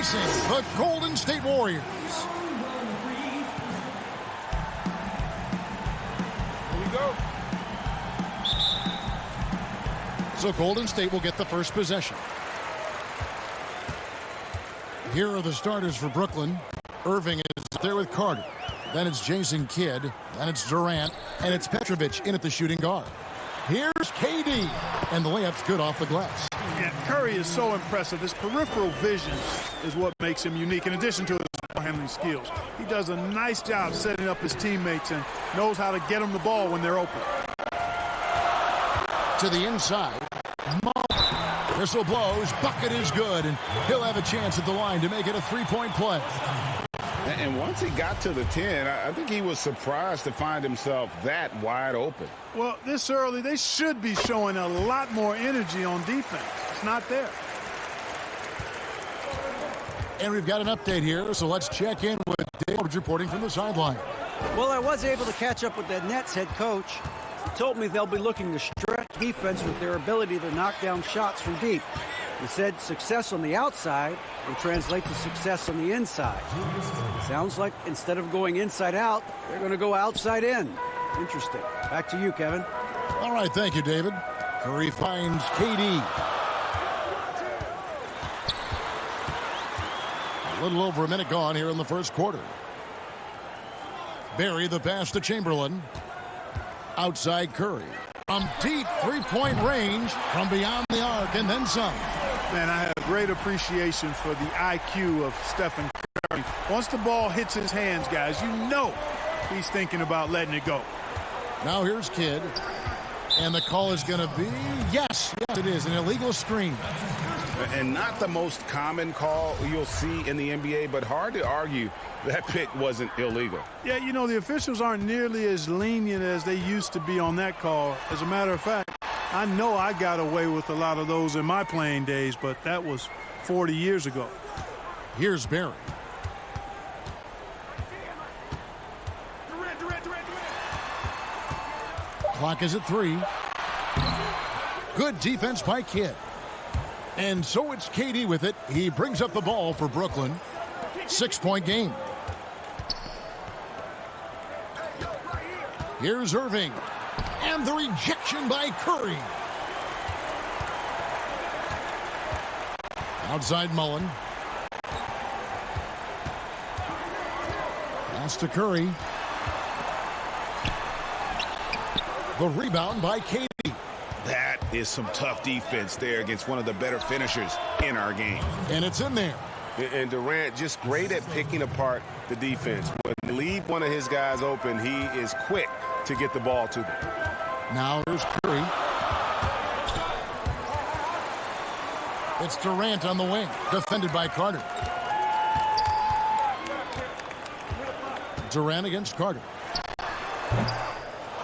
facing the Golden State Warriors. Here we go. So Golden State will get the first possession. Here are the starters for Brooklyn. Irving is there with Carter. Then it's Jason Kidd. Then it's Durant. And it's Petrovic in at the shooting guard. Here's KD. And the layup's good off the glass. Yeah, Curry is so impressive. His peripheral vision is what makes him unique, in addition to his ball handling skills. He does a nice job setting up his teammates and knows how to get them the ball when they're open. To the inside. Whistle blows. Bucket is good. And he'll have a chance at the line to make it a three-point play. And once he got to the 10, I think he was surprised to find himself that wide open. Well, this early, they should be showing a lot more energy on defense. It's not there. And we've got an update here, so let's check in with Dave reporting from the sideline. Well, I was able to catch up with the Nets head coach. He told me they'll be looking to stretch defense with their ability to knock down shots from deep. He said success on the outside will translate to success on the inside. Sounds like instead of going inside out, they're going to go outside in. Interesting. Back to you, Kevin. All right, thank you, David. Curry finds KD. A little over a minute gone here in the first quarter. Barry the pass to Chamberlain. Outside Curry. From deep three-point range, from beyond the arc, and then some. Man, I have great appreciation for the IQ of Stephen Curry. Once the ball hits his hands, guys, you know he's thinking about letting it go. Now here's Kidd. And the call is going to be, yes, it is, an illegal screen. And not the most common call you'll see in the NBA, but hard to argue that pick wasn't illegal. Yeah, you know, the officials aren't nearly as lenient as they used to be on that call. As a matter of fact, I know I got away with a lot of those in my playing days, but that was 40 years ago. Here's Barry. Clock is at 3. Good defense by Kidd. And so it's KD with it. He brings up the ball for Brooklyn. 6-point game. Here's Irving. And the rejection by Curry. Outside Mullen. Pass to Curry. The rebound by KD. That is some tough defense there against one of the better finishers in our game. And it's in there. And Durant just great at picking apart the defense. When they leave one of his guys open, he is quick to get the ball to them. Now here's Curry. It's Durant on the wing, defended by Carter. Durant against Carter.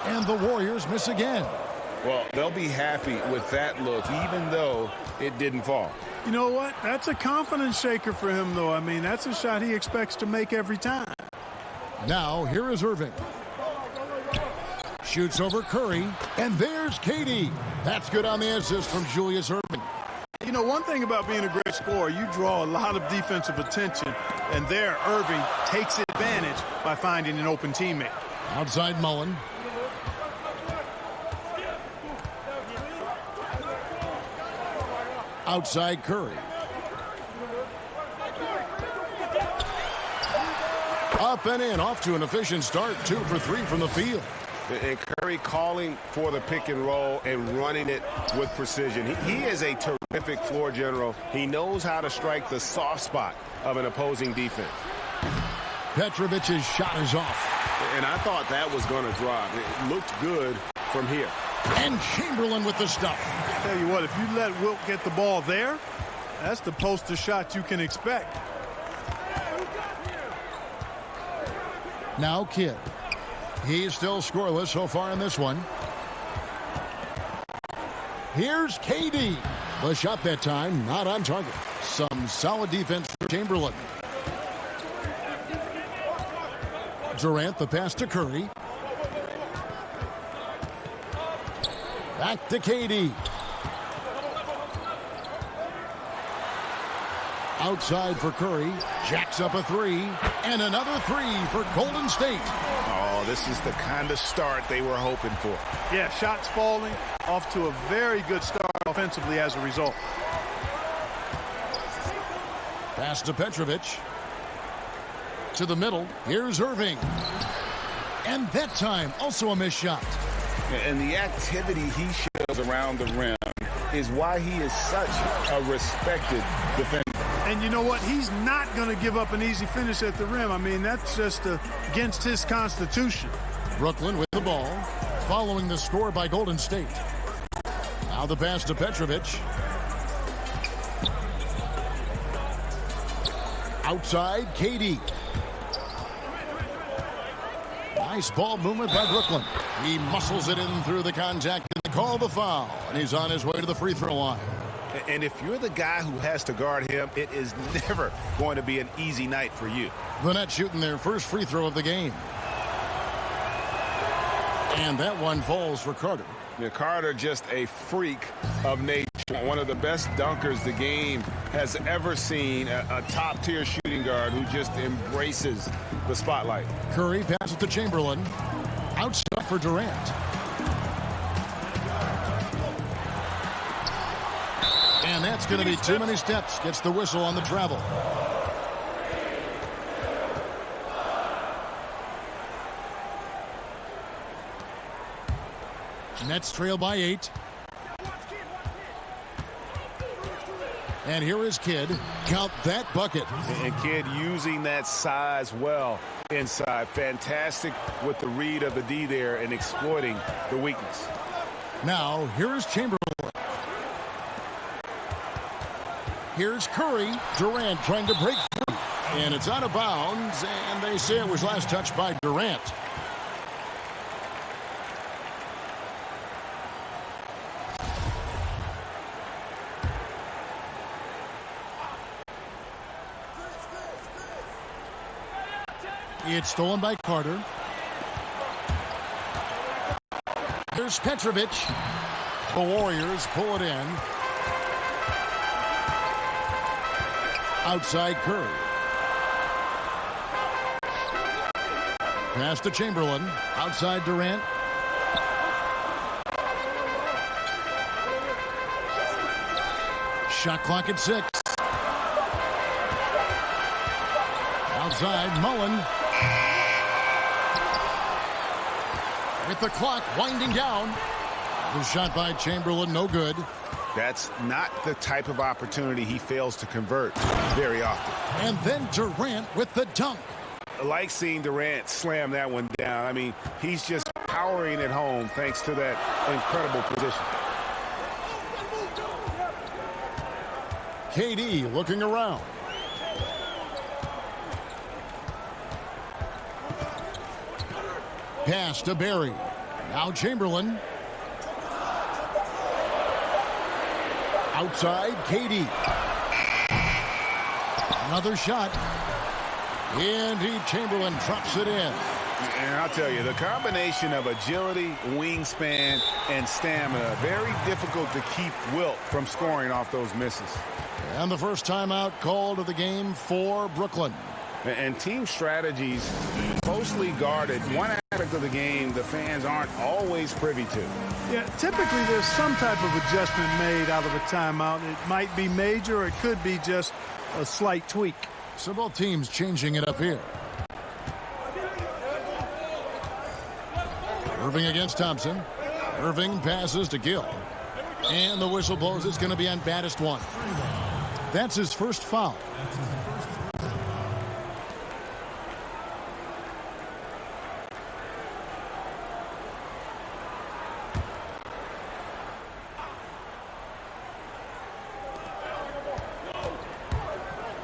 And the Warriors miss again. Well, they'll be happy with that look, even though it didn't fall. You know what? That's a confidence shaker for him, though. I mean, that's a shot he expects to make every time. Now, here is Irving. Shoots over Curry, and there's KD. That's good on the assist from Julius Irving. You know, one thing about being a great scorer, you draw a lot of defensive attention, and there, Irving takes advantage by finding an open teammate. Outside Mullen. Outside Curry. Up and in, off to an efficient start. 2 for 3 from the field. And Curry calling for the pick and roll and running it with precision. He is a terrific floor general. He knows how to strike the soft spot of an opposing defense. Petrovic's shot is off. And I thought that was going to drop. It looked good from here. And Chamberlain with the stuff. Tell you what, if you let Wilt get the ball there, that's the poster shot you can expect. Now Kidd. He's still scoreless so far in this one. Here's KD. The shot that time, not on target. Some solid defense for Chamberlain. Durant, the pass to Curry. Back to KD. Outside for Curry. Jacks up a three. And another three for Golden State. Oh, this is the kind of start they were hoping for. Yeah, shots falling, off to a very good start offensively as a result. Pass to Petrovic. To the middle. Here's Irving. And that time, also a missed shot. And the activity he shows around the rim is why he is such a respected defender. And you know what? He's not going to give up an easy finish at the rim. I mean, that's just against his constitution. Brooklyn with the ball, following the score by Golden State. Now the pass to Petrovic. Outside, KD. Nice ball movement by Brooklyn. He muscles it in through the contact and they call the foul. And he's on his way to the free throw line. And if you're the guy who has to guard him, it is never going to be an easy night for you. The Nets shooting their first free throw of the game. And that one falls for Carter. Yeah, Carter just a freak of nature. One of the best dunkers the game has ever seen. A top-tier shooting guard who just embraces the spotlight. Curry passes to Chamberlain. Outside for Durant. And that's going to be too many steps. Gets the whistle on the travel. Nets trail by 8. And here is Kidd. Count that bucket. And Kidd using that size well inside. Fantastic with the read of the D there and exploiting the weakness. Now, here is Chamberlain. Here's Curry. Durant trying to break free. And it's out of bounds. And they say it was last touched by Durant. It's stolen by Carter. Here's Petrovic. The Warriors pull it in. Outside Curry. Pass to Chamberlain. Outside Durant. Shot clock at 6. Outside Mullen. With the clock winding down. The shot by Chamberlain, no good. That's not the type of opportunity he fails to convert very often. And then Durant with the dunk. I like seeing Durant slam that one down. I mean, he's just powering it home thanks to that incredible position. KD looking around. Pass to Barry. Now Chamberlain. Outside, KD. Another shot. Indeed, Chamberlain drops it in. And I'll tell you, the combination of agility, wingspan, and stamina, very difficult to keep Wilt from scoring off those misses. And the first timeout called of the game for Brooklyn. And team strategies closely guarded. One aspect of the game the fans aren't always privy to. Yeah, typically there's some type of adjustment made out of a timeout. It might be major, or it could be just a slight tweak. So both teams changing it up here. Irving against Thompson. Irving passes to Gill. And the whistle blows. It's going to be on baddest one. That's his first foul.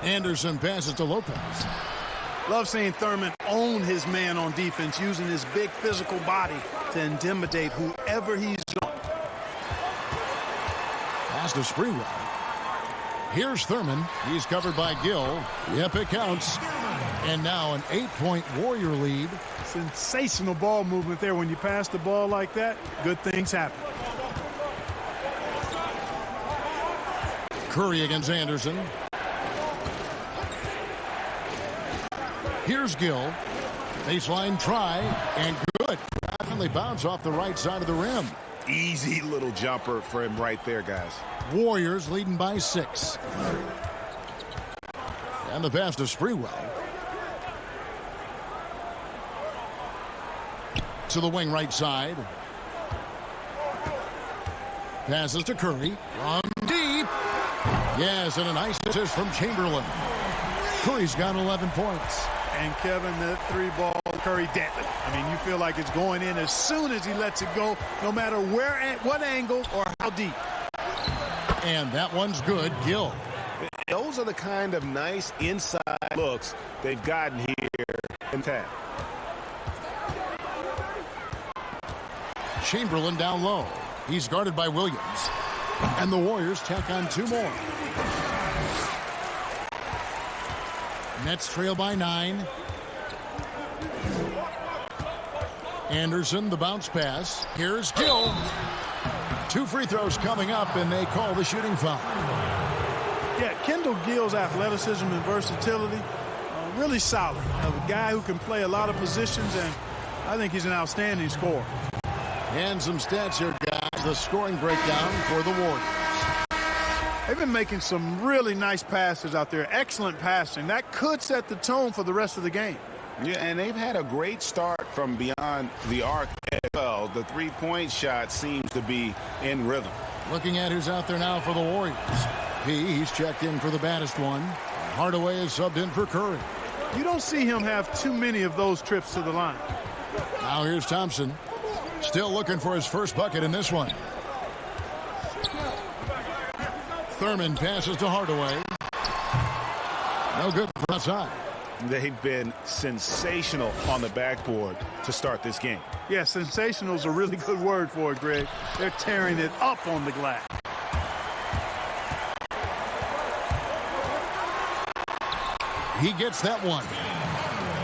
Anderson passes to Lopez. Love seeing Thurman own his man on defense, using his big physical body to intimidate whoever he's on. Pass to Sprewell. Here's Thurman. He's covered by Gill. Yep, it counts. And now an 8-point Warrior lead. Sensational ball movement there. When you pass the ball like that, good things happen. Curry against Anderson. Here's Gill. Baseline try, and good. Finally bounce off the right side of the rim. Easy little jumper for him right there, guys. Warriors leading by 6. And the pass to Sprewell. To the wing right side. Passes to Curry. From deep. Yes, and a nice assist from Chamberlain. Curry's got 11 points. And Kevin, that 3-ball, Curry deadly. I mean, you feel like it's going in as soon as he lets it go, no matter where, at what angle, or how deep. And that one's good. Gill. Those are the kind of nice inside looks they've gotten here in tap. Chamberlain down low. He's guarded by Williams. And the Warriors tack on 2 more. Nets trail by 9. Anderson, the bounce pass. Here's Gill. 2 free throws coming up, and they call the shooting foul. Yeah, Kendall Gill's athleticism and versatility, really solid. A guy who can play a lot of positions, and I think he's an outstanding scorer. And some stats here, guys. The scoring breakdown for the Warriors. They've been making some really nice passes out there. Excellent passing. That could set the tone for the rest of the game. Yeah, and they've had a great start from beyond the arc as well. The three-point shot seems to be in rhythm. Looking at who's out there now for the Warriors. He's checked in for the baddest one. Hardaway is subbed in for Curry. You don't see him have too many of those trips to the line. Now here's Thompson. Still looking for his first bucket in this one. Thurman passes to Hardaway. No good from outside. They've been sensational on the backboard to start this game. Yeah, sensational is a really good word for it, Greg. They're tearing it up on the glass. He gets that one.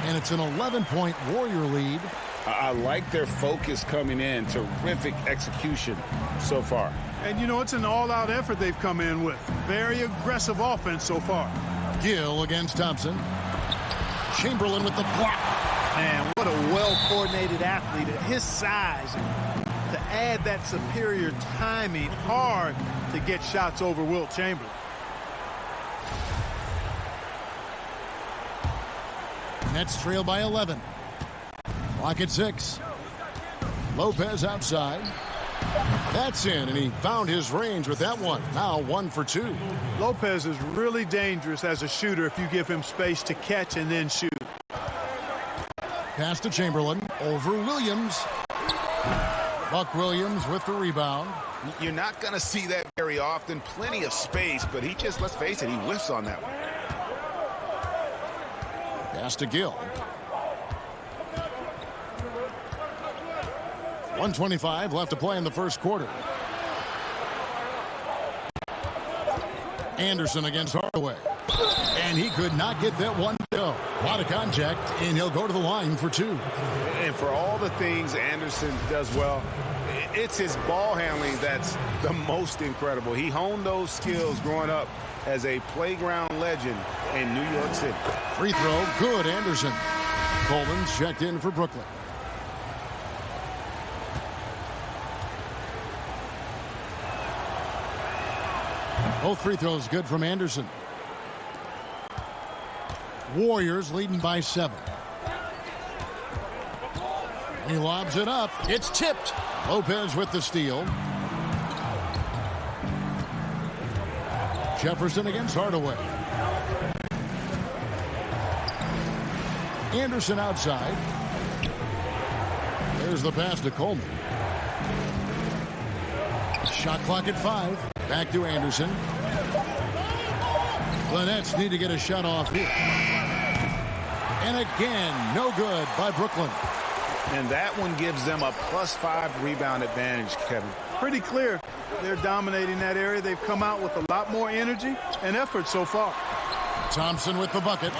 And it's an 11-point Warrior lead. I like their focus coming in. Terrific execution so far. And, you know, it's an all-out effort they've come in with. Very aggressive offense so far. Gill against Thompson. Chamberlain with the block. Man, what a well-coordinated athlete at his size. To add that superior timing, hard to get shots over Wilt Chamberlain. Nets trail by 11. Clock at 6. Lopez outside. That's in, and he found his range with that one. Now 1 for 2. Lopez is really dangerous as a shooter if you give him space to catch and then shoot. Pass to Chamberlain. Over Williams. Buck Williams with the rebound. You're not going to see that very often. Plenty of space, but he just, let's face it, he whiffs on that one. Pass to Gill. 1:25 left to play in the first quarter. Anderson against Hardaway. And he could not get that one to go. A lot of contact, and he'll go to the line for 2. And for all the things Anderson does well, it's his ball handling that's the most incredible. He honed those skills growing up as a playground legend in New York City. Free throw, good, Anderson. Coleman's checked in for Brooklyn. Both free throws good from Anderson. Warriors leading by 7. He lobs it up. It's tipped. Lopez with the steal. Jefferson against Hardaway. Anderson outside. There's the pass to Coleman. Shot clock at 5. Back to Anderson. The Nets need to get a shot off here. And again, no good by Brooklyn. And that one gives them a +5 rebound advantage, Kevin. Pretty clear. They're dominating that area. They've come out with a lot more energy and effort so far. Thompson with the bucket.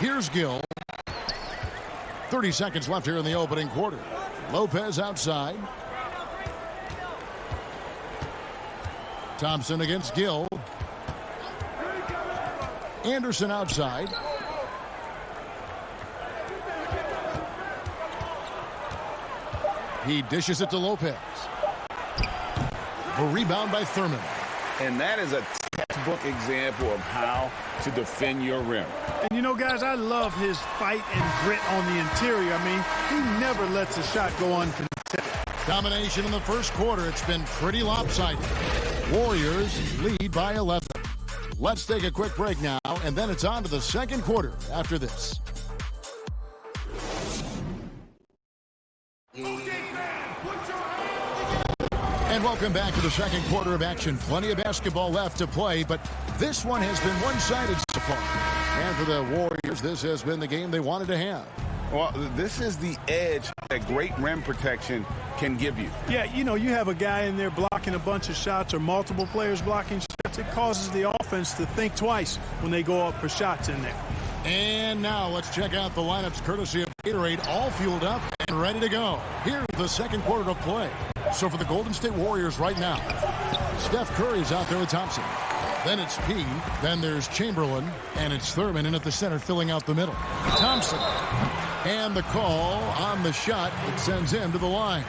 Here's Gill. 30 seconds left here in the opening quarter. Lopez outside. Thompson against Gill. Anderson outside. He dishes it to Lopez. A rebound by Thurman. And that is a textbook example of how to defend your rim. And you know, guys, I love his fight and grit on the interior. I mean, he never lets a shot go uncontested. Domination in the first quarter. It's been pretty lopsided. Warriors lead by 11. Let's take a quick break now, and then it's on to the second quarter after this. And welcome back to the second quarter of action. Plenty of basketball left to play, but this one has been one-sided so far. And for the Warriors, this has been the game they wanted to have. Well, this is the edge that great rim protection can give you. Yeah, you know, you have a guy in there blocking a bunch of shots or multiple players blocking shots. It causes the offense to think twice when they go up for shots in there. And now let's check out the lineups courtesy of Gatorade, all fueled up and ready to go. Here's the second quarter of play. So for the Golden State Warriors right now, Steph Curry's out there with Thompson. Then it's P. Then there's Chamberlain. And it's Thurman in at the center filling out the middle. Thompson. And the call on the shot that sends him to the line.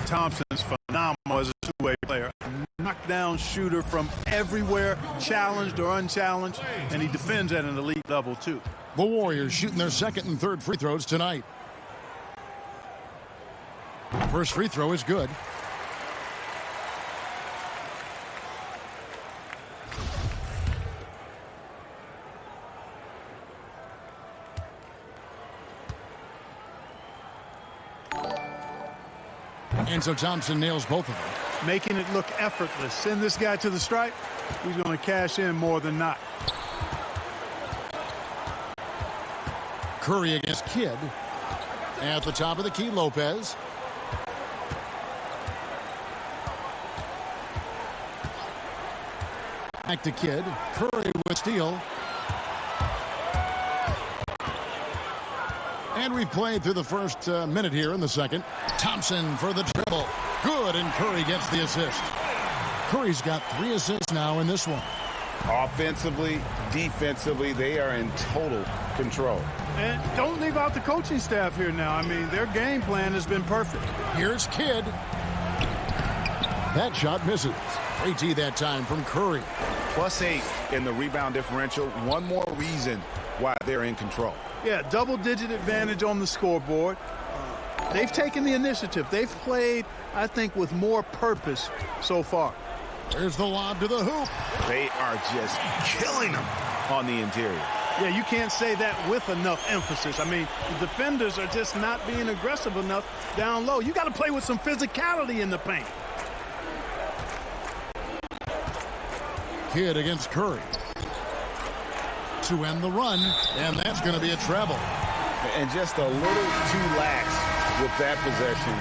Thompson is phenomenal as a two-way player. Knockdown shooter from everywhere, challenged or unchallenged, and he defends at an elite level too. The Warriors shooting their second and third free throws tonight. First free throw is good. And so Thompson nails both of them. Making it look effortless. Send this guy to the stripe. He's going to cash in more than not. Curry against Kidd. At the top of the key, Lopez. Back to Kidd. Curry with steal. And we've played through the first minute here in the second. Thompson for the dribble. Good, and Curry gets the assist. Curry's got 3 assists now in this one. Offensively, defensively, they are in total control. And don't leave out the coaching staff here now. I mean, their game plan has been perfect. Here's Kidd. That shot misses. AT that time from Curry. +8 in the rebound differential. One more reason why they're in control. Yeah, double-digit advantage on the scoreboard. They've taken the initiative. They've played, I think, with more purpose so far. There's the lob to the hoop. They are just killing them on the interior. Yeah, you can't say that with enough emphasis. I mean, the defenders are just not being aggressive enough down low. You got to play with some physicality in the paint. Kidd against Curry. To end the run, and that's going to be a travel. And just a little too lax with that possession,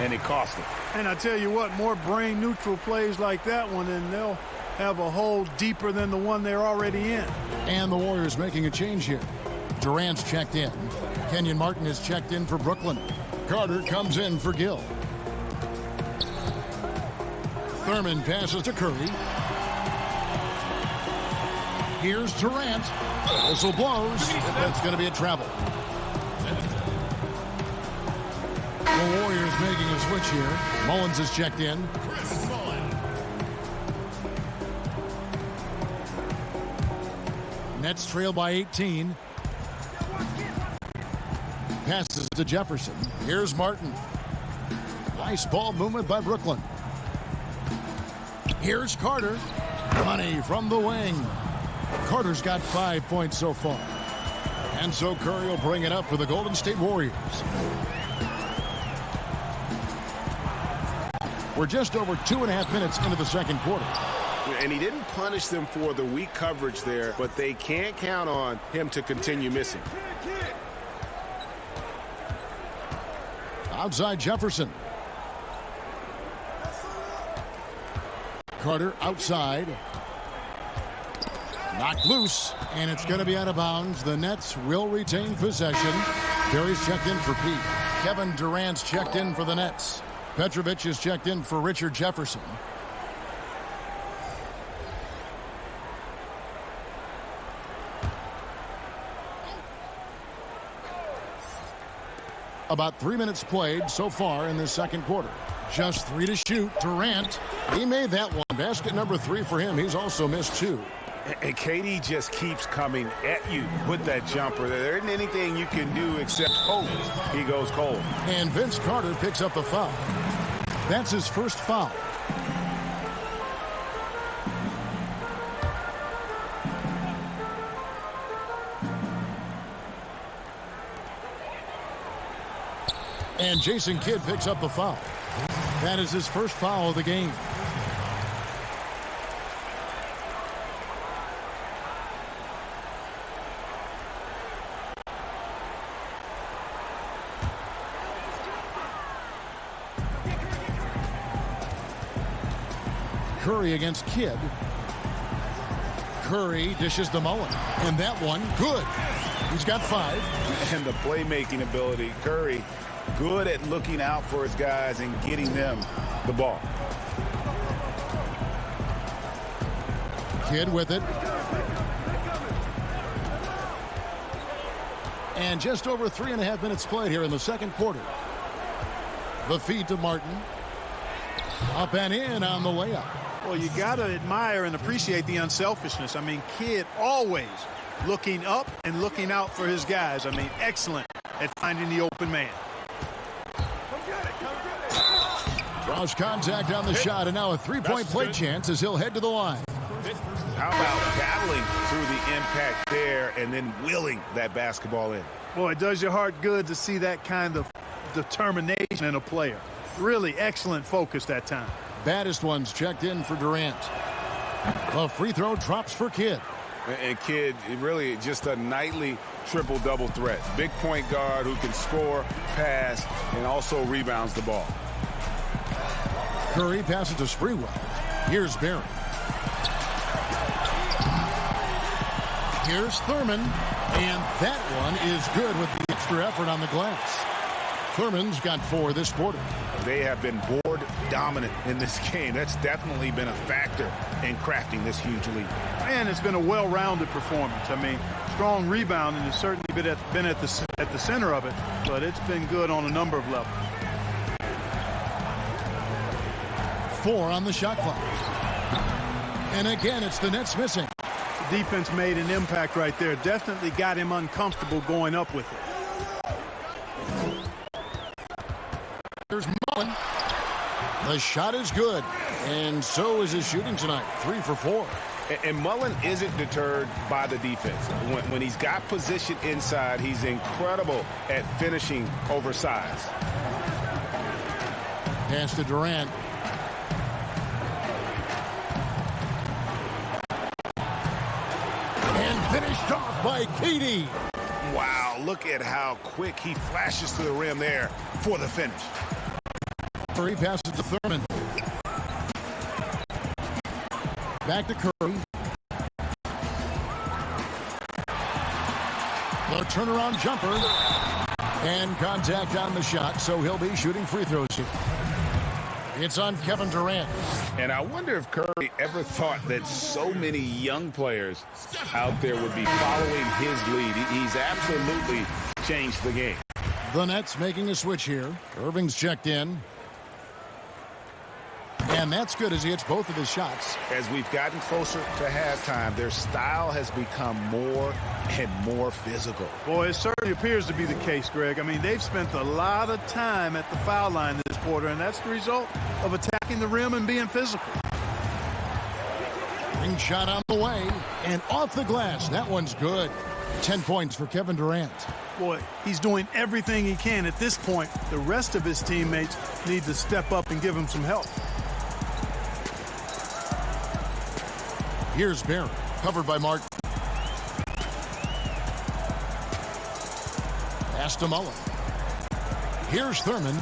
and it cost them. And I tell you what, more brain-neutral plays like that one, and they'll have a hole deeper than the one they're already in. And the Warriors making a change here. Durant's checked in. Kenyon Martin is checked in for Brooklyn. Carter comes in for Gill. Thurman passes to Curry. Here's Durant. Whistle blows. That's going to be a travel. The Warriors making a switch here. Mullins is checked in. Nets trail by 18. Passes to Jefferson. Here's Martin. Nice ball movement by Brooklyn. Here's Carter. Money from the wing. Carter's got 5 points so far. And so Curry will bring it up for the Golden State Warriors. We're just over 2.5 minutes into the second quarter. And he didn't punish them for the weak coverage there, but they can't count on him to continue missing. Outside Jefferson. Carter outside. Knocked loose, and it's going to be out of bounds. The Nets will retain possession. Terry's checked in for Pete. Kevin Durant's checked in for the Nets. Petrovic is checked in for Richard Jefferson. About 3 minutes played so far in this second quarter. Just 3 to shoot. Durant, he made that one. Basket number 3 for him. He's also missed 2. And KD just keeps coming at you with that jumper. There isn't anything you can do except hope he goes cold. And Vince Carter picks up the foul. That's his first foul. And Jason Kidd picks up the foul. That is his first foul of the game. Curry against Kidd. Curry dishes to Mullen. And that one, good. He's got 5. And the playmaking ability, Curry, good at looking out for his guys and getting them the ball. Kidd with it. And just over 3.5 minutes played here in the second quarter. The feed to Martin. Up and in on the layup. Well, you got to admire and appreciate the unselfishness. I mean, Kidd always looking up and looking out for his guys. I mean, excellent at finding the open man. Draws contact on the shot, and now a three-point play chance as he'll head to the line. How about battling through the impact there and then willing that basketball in? Boy, it does your heart good to see that kind of determination in a player. Really excellent focus that time. Baddest ones checked in for Durant. The free throw drops for Kidd. And Kidd, really just a nightly triple-double threat. Big point guard who can score, pass, and also rebounds the ball. Curry passes to Sprewell. Here's Barry. Here's Thurman. And that one is good with the extra effort on the glass. Thurman's got 4 this quarter. They have been board dominant in this game. That's definitely been a factor in crafting this huge lead. And it's been a well-rounded performance. I mean, strong rebounding has certainly been at the center of it, but it's been good on a number of levels. 4 on the shot clock. And again, it's the Nets missing. The defense made an impact right there. Definitely got him uncomfortable going up with it. There's Mullen. The shot is good, and so is his shooting tonight. 3 for 4. And Mullen isn't deterred by the defense. When he's got position inside, he's incredible at finishing oversized. Pass to Durant. And finished off by KD. Wow, look at how quick he flashes to the rim there for the finish. Curry passes to Thurman. Back to Curry. The turnaround jumper. And contact on the shot, so he'll be shooting free throws here. It's on Kevin Durant. And I wonder if Curry ever thought that so many young players out there would be following his lead. He's absolutely changed the game. The Nets making a switch here. Irving's checked in. And that's good as he hits both of his shots. As we've gotten closer to halftime, their style has become more and more physical. Boy, it certainly appears to be the case, Greg. I mean, they've spent a lot of time at the foul line this quarter, and that's the result of attacking the rim and being physical. Ring shot on the way, and off the glass. That one's good. 10 points for Kevin Durant. Boy, he's doing everything he can at this point. The rest of his teammates need to step up and give him some help. Here's Barry, covered by Martin. Pass to Mullen. Here's Thurman.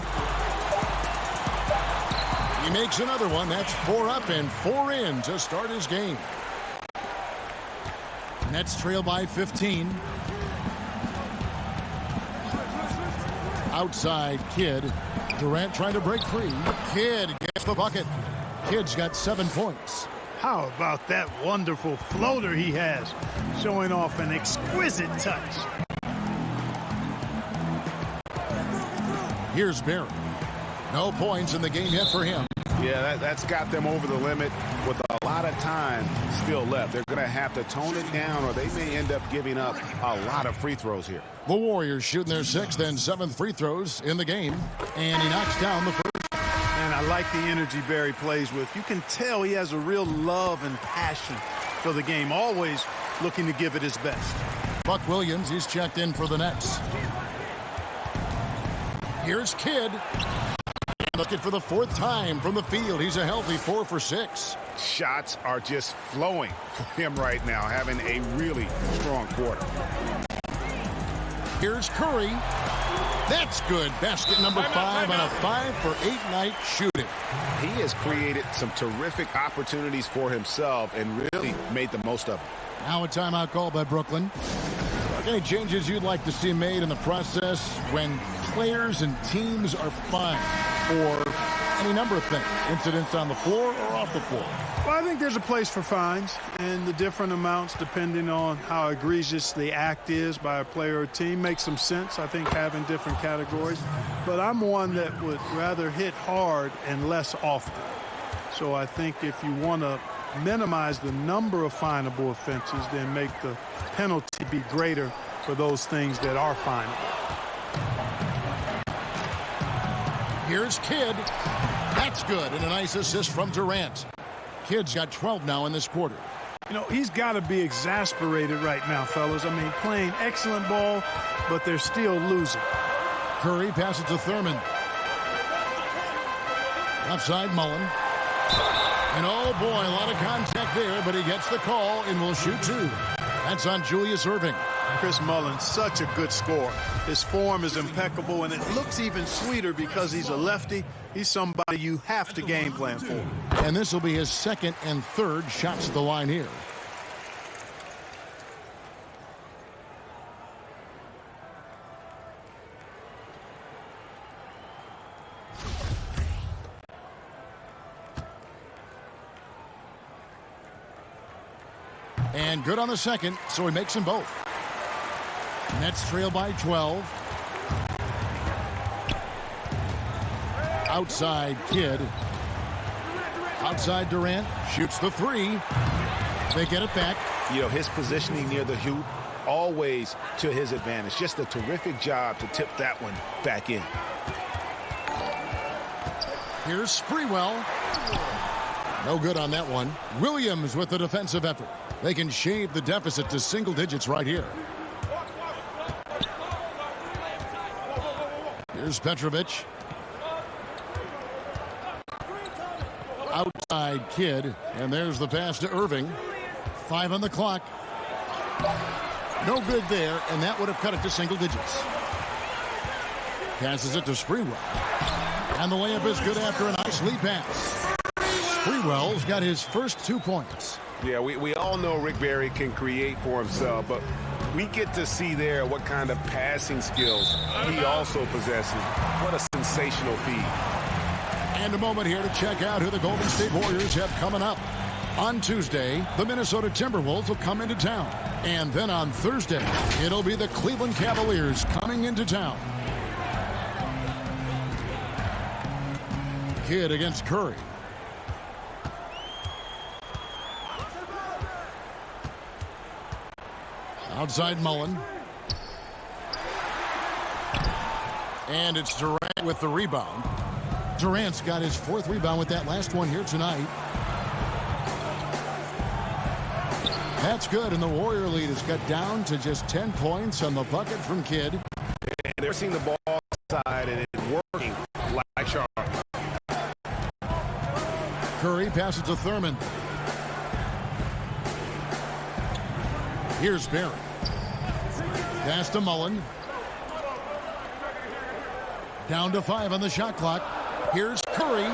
He makes another one. That's 4 up and 4 in to start his game. Nets trail by 15. Outside, Kidd. Durant trying to break free. Kidd gets the bucket. Kidd's got 7 points. How about that wonderful floater he has, showing off an exquisite touch. Here's Barry. No points in the game yet for him. Yeah, that's got them over the limit with a lot of time still left. They're going to have to tone it down, or they may end up giving up a lot of free throws here. The Warriors shooting their 6th and 7th free throws in the game, and he knocks down the first. And I like the energy Barry plays with. You can tell he has a real love and passion for the game, always looking to give it his best. Buck Williams, he's checked in for the Nets. Here's Kidd. Looking for the 4th time from the field. He's a healthy 4 for 6. Shots are just flowing for him right now, having a really strong quarter. Here's Curry. That's good. Basket number 5 on a 5 for 8 night shooting. He has created some terrific opportunities for himself and really made the most of it. Now a timeout call by Brooklyn. Any changes you'd like to see made in the process when players and teams are fine, or any number of things, incidents on the floor or off the floor? Well, I think there's a place for fines, and the different amounts depending on how egregious the act is by a player or team makes some sense. I think having different categories, but I'm one that would rather hit hard and less often. So I think if you want to minimize the number of finable offenses, then make the penalty be greater for those things that are finable. Here's Kidd. That's good, and a nice assist from Durant. Kidd's got 12 now in this quarter. You know, he's got to be exasperated right now, fellas. I mean, playing excellent ball, but they're still losing. Curry passes to Thurman. Outside Mullen. And oh boy, a lot of contact there, but he gets the call and will shoot 2. That's on Julius Erving. Chris Mullin, such a good scorer. His form is impeccable, and it looks even sweeter because he's a lefty. He's somebody you have to game plan for. And this will be his 2nd and 3rd shots at the line here. And good on the 2nd, so he makes them both. Nets trail by 12. Outside Kidd. Outside Durant. Shoots the 3. They get it back. You know, his positioning near the hoop, always to his advantage. Just a terrific job to tip that one back in. Here's Sprewell. No good on that one. Williams with the defensive effort. They can shave the deficit to single digits right here. Here's Petrovic. Outside Kidd. And there's the pass to Irving. 5 on the clock. No good there, and that would have cut it to single digits. Passes it to Sprewell. And the layup is good after a nice lead pass. Sprewell's got his first 2 points. Yeah, we all know Rick Barry can create for himself, but we get to see there what kind of passing skills he also possesses. What a sensational feed. And a moment here to check out who the Golden State Warriors have coming up. On Tuesday, the Minnesota Timberwolves will come into town. And then on Thursday, it'll be the Cleveland Cavaliers coming into town. Kidd against Curry. Outside Mullen. And it's Durant with the rebound. Durant's got his 4th rebound with that last one here tonight. That's good, and the Warrior lead has got down to just 10 points on the bucket from Kidd. And they're seeing the ball outside, and it's working like sharp. Curry passes to Thurman. Here's Barry. Pass to Mullen. Down to 5 on the shot clock. Here's Curry.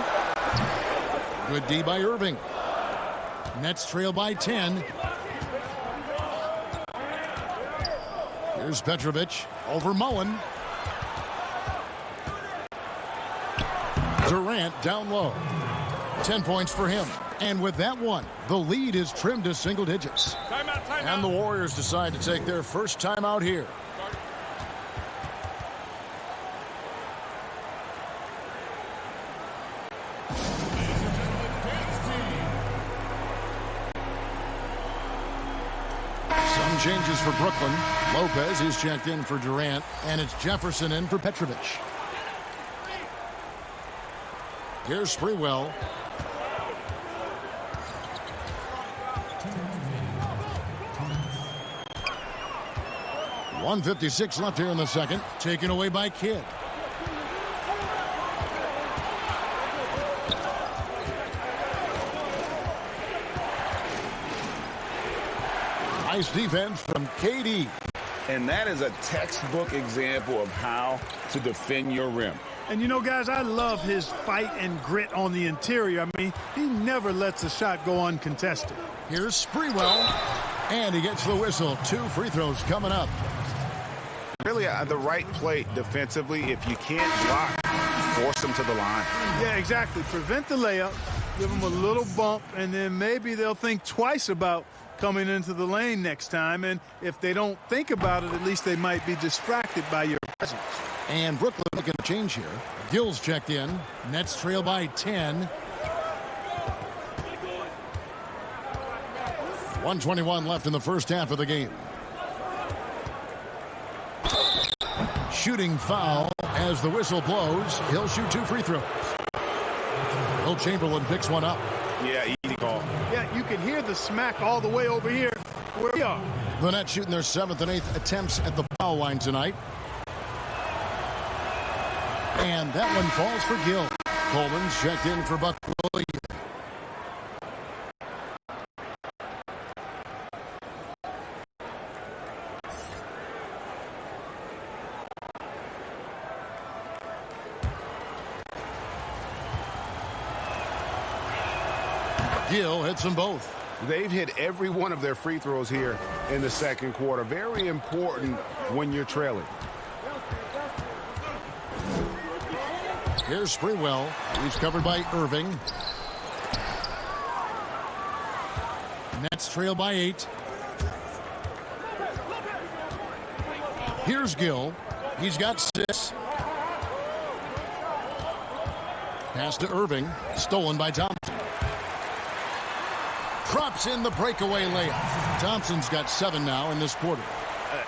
Good D by Irving. Nets trail by 10. Here's Petrovic over Mullen. Durant down low. 10 points for him. And with that one, the lead is trimmed to single digits. Timeout. And the Warriors decide to take their first timeout here. Some changes for Brooklyn. Lopez is checked in for Durant, and it's Jefferson in for Petrovic. Here's Sprewell. .156 left here in the second. Taken away by Kidd. Nice defense from KD. And that is a textbook example of how to defend your rim. And, you know, guys, I love his fight and grit on the interior. I mean, he never lets a shot go uncontested. Here's Sprewell. And he gets the whistle. 2 free throws coming up. Really the right play defensively. If you can't block, force them to the line. Yeah, exactly. Prevent the layup, give them a little bump, and then maybe they'll think twice about coming into the lane next time. And if they don't think about it, at least they might be distracted by your presence. And Brooklyn making a change here. Gill's checked in. Nets trail by 10. 1:21 left in the first half of the game. Shooting foul as the whistle blows. He'll shoot 2 free throws. Will Chamberlain picks one up. Yeah, easy call. Yeah, you can hear the smack all the way over here where we are. The Nets shooting their 7th and 8th attempts at the foul line tonight. And that one falls for Gill. Coleman's checked in for Buck Willie. Gill hits them both. They've hit every one of their free throws here in the second quarter. Very important when you're trailing. Here's Sprewell. He's covered by Irving. Nets trail by 8. Here's Gill. He's got 6. Pass to Irving. Stolen by Thompson. Drops in the breakaway layup. Thompson's got 7 now in this quarter.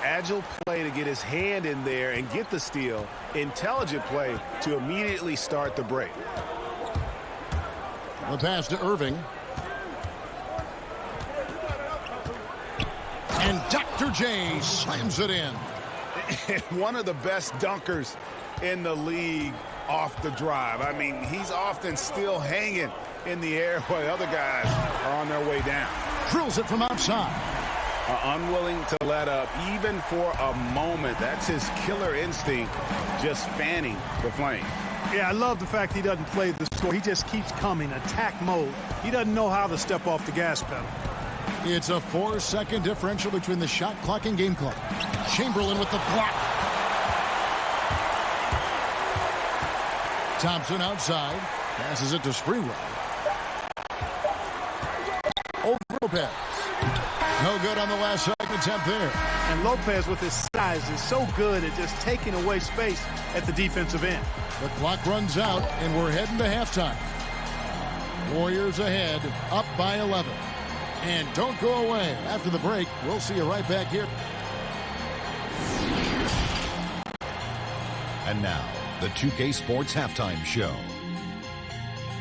Agile play to get his hand in there and get the steal. Intelligent play to immediately start the break. The pass to Irving. And Dr. J slams it in. One of the best dunkers in the league off the drive. I mean, he's often still hanging in the air while other guys are on their way down. Drills it from outside. Unwilling to let up even for a moment. That's his killer instinct, just fanning the flame. Yeah, I love the fact he doesn't play the score. He just keeps coming, attack mode. He doesn't know how to step off the gas pedal. It's a 4-second differential between the shot clock and game clock. Chamberlain with the block. Thompson outside. Passes it to Sprewell. Over Lopez. No good on the last second attempt there. And Lopez with his size is so good at just taking away space at the defensive end. The clock runs out and we're heading to halftime. Warriors ahead, up by 11. And don't go away. After the break, we'll see you right back here. And now, the 2K Sports Halftime Show.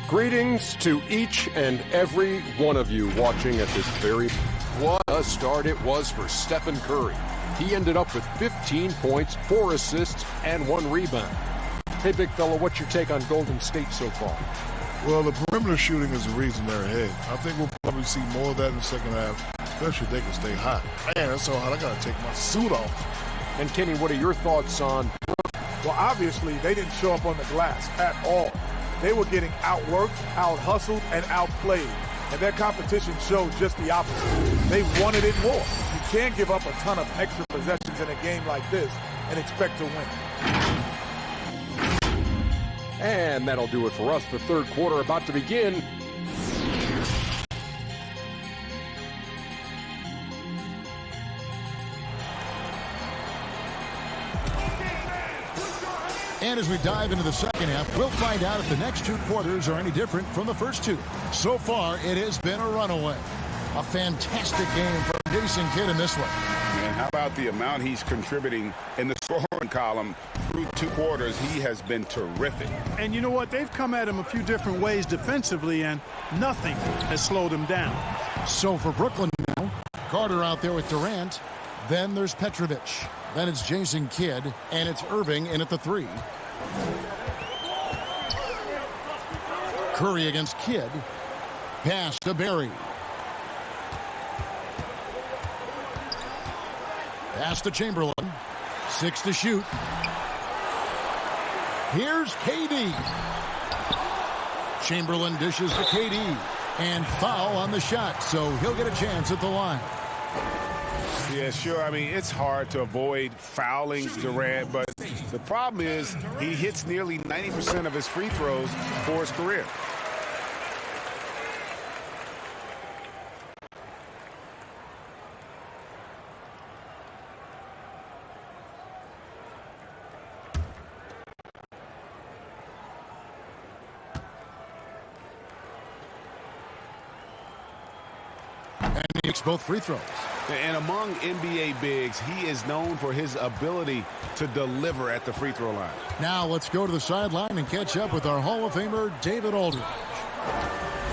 Greetings to each and every one of you watching at this very... What a start it was for Stephen Curry. He ended up with 15 points, 4 assists, and 1 rebound. Hey, big fella, what's your take on Golden State so far? Well, the perimeter shooting is the reason they're ahead. I think we'll probably see more of that in the second half, especially if they can stay hot. Man, that's so hot. I got to take my suit off. And Kenny, what are your thoughts on... Well, obviously, they didn't show up on the glass at all. They were getting outworked, out-hustled, and outplayed. And their competition showed just the opposite. They wanted it more. You can't give up a ton of extra possessions in a game like this and expect to win. And that'll do it for us. The third quarter about to begin. And as we dive into the second half, we'll find out if the next 2 quarters are any different from the first 2. So far, it has been a runaway. A fantastic game from Jason Kidd in this one. how about the amount he's contributing in the scoring column through 2 quarters? He has been terrific. And you know what? They've come at him a few different ways defensively, and nothing has slowed him down. So for Brooklyn now, Carter out there with Durant. Then there's Petrovic. Then it's Jason Kidd, and it's Irving in at the 3. Curry against Kidd. Pass to Barry. Pass to Chamberlain. 6 to shoot. Here's KD. Chamberlain dishes to KD. And foul on the shot, so he'll get a chance at the line. Yeah, sure. I mean, it's hard to avoid fouling Durant, but the problem is he hits nearly 90% of his free throws for his career. And he makes both free throws. And among NBA bigs, he is known for his ability to deliver at the free throw line. Now let's go to the sideline and catch up with our Hall of Famer, David Aldridge.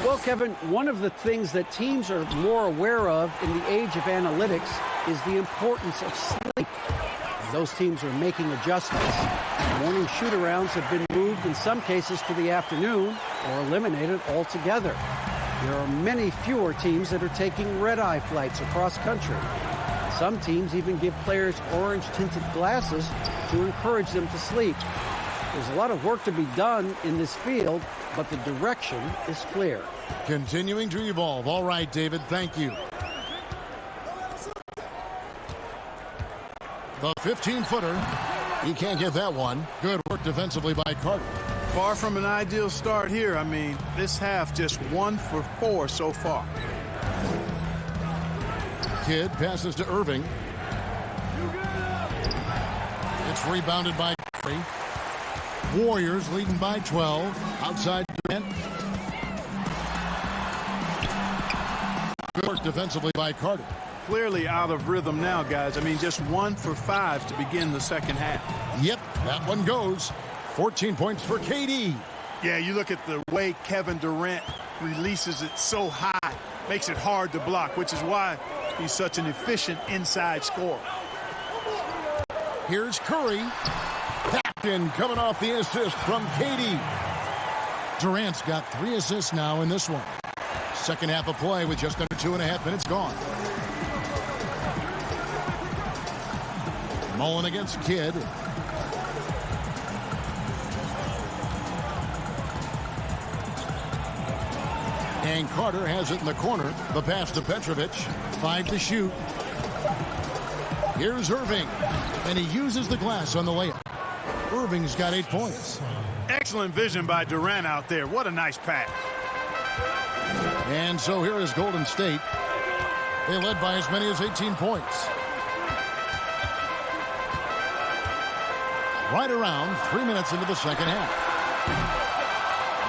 Well, Kevin, one of the things that teams are more aware of in the age of analytics is the importance of sleep. Those teams are making adjustments. Morning shoot-arounds have been moved in some cases to the afternoon or eliminated altogether. There are many fewer teams that are taking red-eye flights across country. Some teams even give players orange-tinted glasses to encourage them to sleep. There's a lot of work to be done in this field, but the direction is clear. Continuing to evolve. All right, David, thank you. The 15-footer. He can't get that one. Good work defensively by Carter. Far from an ideal start here. I mean, this half just 1 for 4 so far. Kidd passes to Irving. It's rebounded by Curry. Warriors leading by 12. Outside Durant. Good work defensively by Carter. Clearly out of rhythm now, guys. I mean, just 1 for 5 to begin the second half. Yep, that one goes. 14 points for KD. Yeah, you look at the way Kevin Durant releases it so high. Makes it hard to block, which is why he's such an efficient inside scorer. Here's Curry. Tapped in, coming off the assist from KD. Durant's got 3 assists now in this one. Second half of play with just under 2.5 minutes gone. Mullen against Kidd. And Carter has it in the corner. The pass to Petrovic. 5 to shoot. Here's Irving. And he uses the glass on the layup. Irving's got 8 points. Excellent vision by Durant out there. What a nice pass. And so here is Golden State. They led by as many as 18 points. Right around 3 minutes into the second half.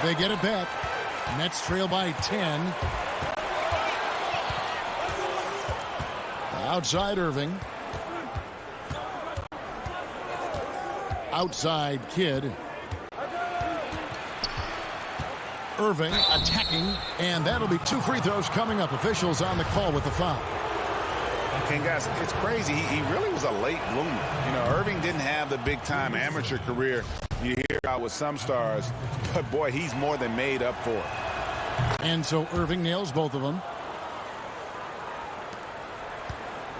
They get it back. Nets trail by 10. Outside Irving. Outside Kidd. Irving attacking, and that'll be 2 free throws coming up. Officials on the call with the foul. And guys, it's crazy. He really was a late bloomer. You know, Irving didn't have the big-time amateur career you hear about with some stars, but boy, he's more than made up for it. And so Irving nails both of them.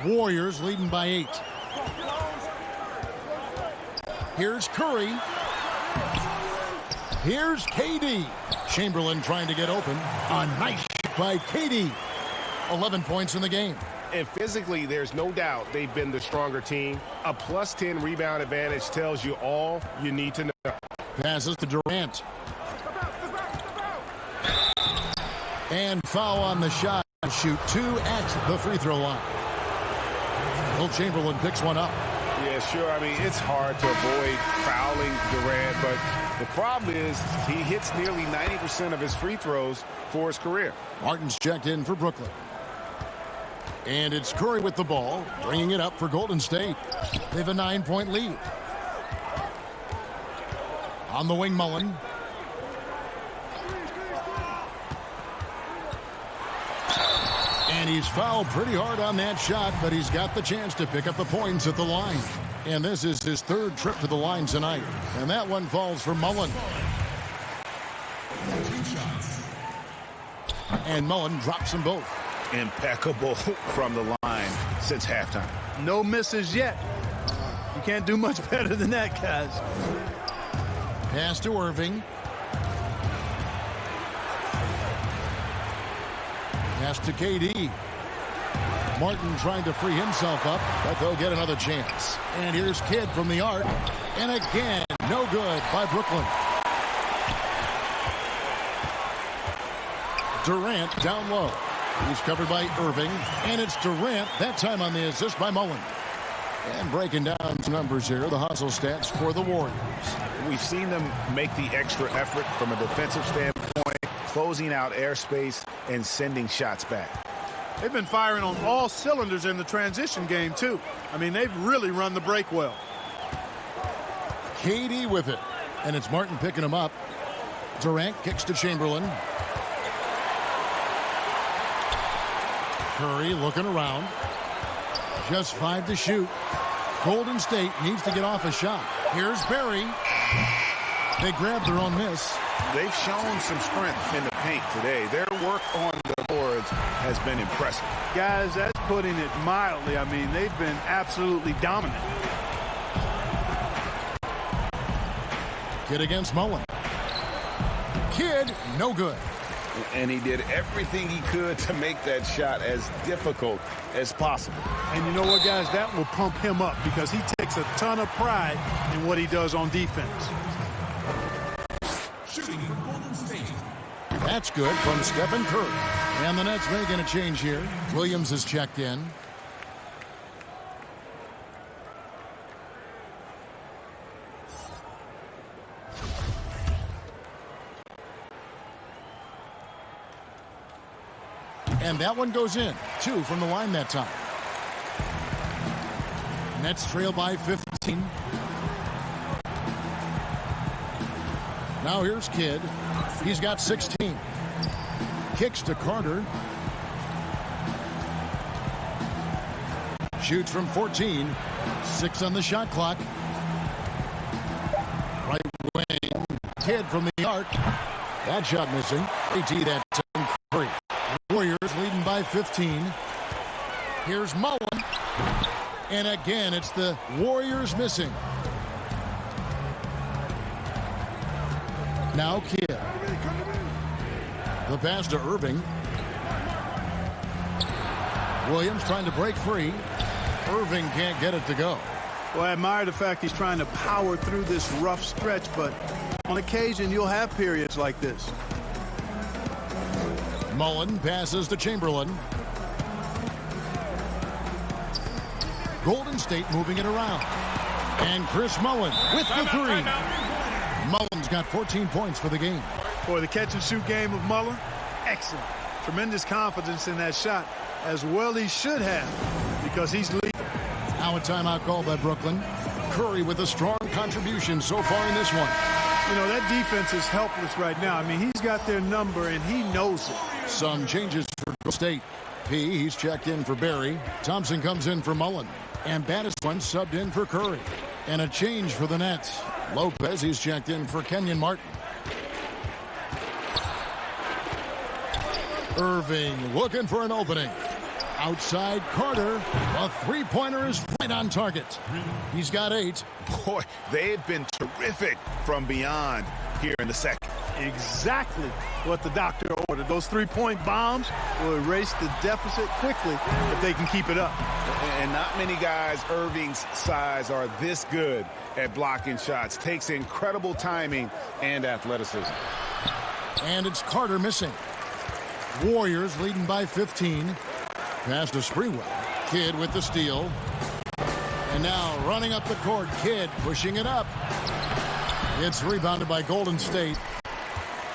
Warriors leading by 8. Here's Curry. Here's KD. Chamberlain trying to get open. A nice shot by KD. 11 points in the game. And physically, there's no doubt they've been the stronger team. A +10 rebound advantage tells you all you need to know. Passes to Durant. And foul on the shot. Shoot 2 at the free throw line. Will Chamberlain picks one up. Yeah, sure. I mean, it's hard to avoid fouling Durant, but the problem is he hits nearly 90% of his free throws for his career. Martin's checked in for Brooklyn. And it's Curry with the ball, bringing it up for Golden State. They have a 9-point lead. On the wing, Mullen. And he's fouled pretty hard on that shot, but he's got the chance to pick up the points at the line. And this is his third trip to the line tonight. And that one falls for Mullen. And Mullen drops them both. Impeccable from the line since halftime. No misses yet. You can't do much better than that, guys. Pass to Irving. Pass to KD. Martin trying to free himself up, but they'll get another chance. And here's Kidd from the arc. And again, no good by Brooklyn. Durant down low. He's covered by Irving. And it's Durant, that time on the assist by Mullen. And breaking down some numbers here, the hustle stats for the Warriors. We've seen them make the extra effort from a defensive standpoint, closing out airspace and sending shots back. They've been firing on all cylinders in the transition game, too. I mean, they've really run the break well. KD with it. And it's Martin picking him up. Durant kicks to Chamberlain. Curry looking around. Just 5 to shoot. Golden State needs to get off a shot. Here's Barry. They grabbed their own miss. They've shown some strength in the paint today. Their work on the boards has been impressive. Guys, that's putting it mildly. I mean, they've been absolutely dominant. Kidd against Mullen. Kidd, no good. And he did everything he could to make that shot as difficult as possible. And you know what, guys? That will pump him up because he takes a ton of pride in what he does on defense. Shooting for Golden State. That's good from Stephen Curry. And the Nets making a change here. Williams is checked in. And that one goes in. 2 from the line that time. Nets trail by 15. Now here's Kidd. He's got 16. Kicks to Carter. Shoots from 14. 6 on the shot clock. Right wing. Kidd from the arc. That shot missing. AT that time. Curry. Warriors leading by 15. Here's Mullen. And again, it's the Warriors missing. Now Kidd. The pass to Irving. Williams trying to break free. Irving can't get it to go. Well, I admire the fact he's trying to power through this rough stretch, but on occasion you'll have periods like this. Mullen passes to Chamberlain. Golden State moving it around. And Chris Mullen with the 3. Mullen's got 14 points for the game. Boy, the catch-and-shoot game of Mullen, excellent. Tremendous confidence in that shot, as well he should have, because he's leading. Now a timeout called by Brooklyn. Curry with a strong contribution so far in this one. You know, that defense is helpless right now. I mean, he's got their number, and he knows it. Some changes for Golden State. He's checked in for Barry. Thompson comes in for Mullen. And Battiston subbed in for Curry. And a change for the Nets. Lopez, he's checked in for Kenyon Martin. Irving looking for an opening. Outside Carter. A three-pointer is right on target. He's got 8. Boy, they've been terrific from beyond here in the second. Exactly what the doctor ordered. Those three-point bombs will erase the deficit quickly if they can keep it up. And not many guys Irving's size are this good at blocking shots. Takes incredible timing and athleticism. And it's Carter missing. Warriors leading by 15. Pass to Sprewell. Kidd with the steal. And now running up the court, Kidd pushing it up. It's rebounded by Golden State.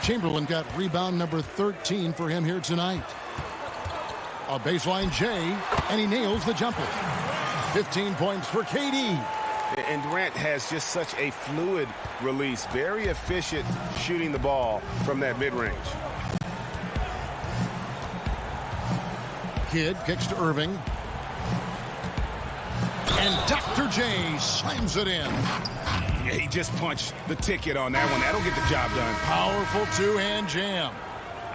Chamberlain got rebound number 13 for him here tonight. A baseline J, and he nails the jumper. 15 points for KD. And Durant has just such a fluid release. Very efficient shooting the ball from that mid-range. Kidd kicks to Irving. And Dr. J slams it in. Yeah, he just punched the ticket on that one. That'll get the job done. Powerful two-hand jam.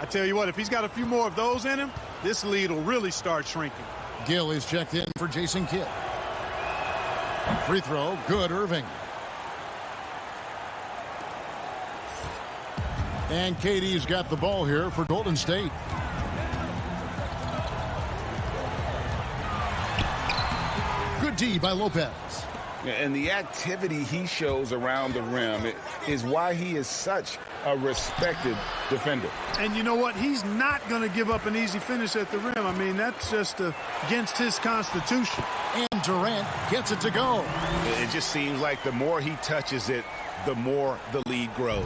I tell you what, if he's got a few more of those in him, this lead will really start shrinking. Gill is checked in for Jason Kidd. Free throw, good, Irving. And KD's got the ball here for Golden State. Good D by Lopez. And the activity he shows around the rim is why he is such a respected defender. And you know what? He's not going to give up an easy finish at the rim. I mean, that's just against his constitution. And Durant gets it to go. It just seems like the more he touches it, the more the lead grows.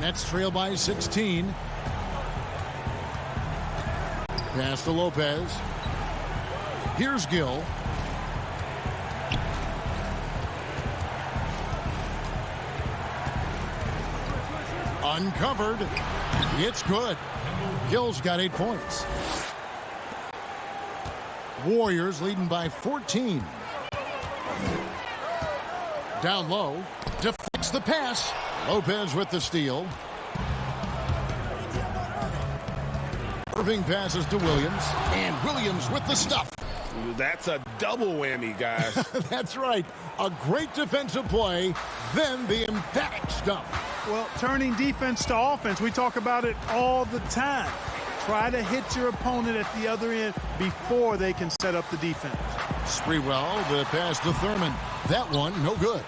Nets trail by 16. Pass to Lopez. Here's Gill. Uncovered. It's good. Gill's got 8 points. Warriors leading by 14. Down low. Deflects the pass. Lopez with the steal. Irving passes to Williams. And Williams with the stuff. That's a double whammy, guys. That's right. A great defensive play, then the emphatic stuff. Well, turning defense to offense, we talk about it all the time. Try to hit your opponent at the other end before they can set up the defense. Sprewell, the pass to Thurman. That one, no good.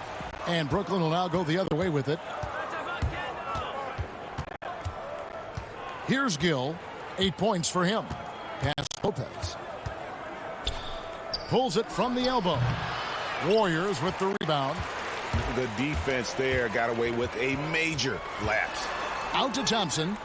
And Brooklyn will now go the other way with it. Here's Gill. 8 points for him. Pass Lopez. Pulls it from the elbow. Warriors with the rebound. The defense there got away with a major lapse. Out to Thompson.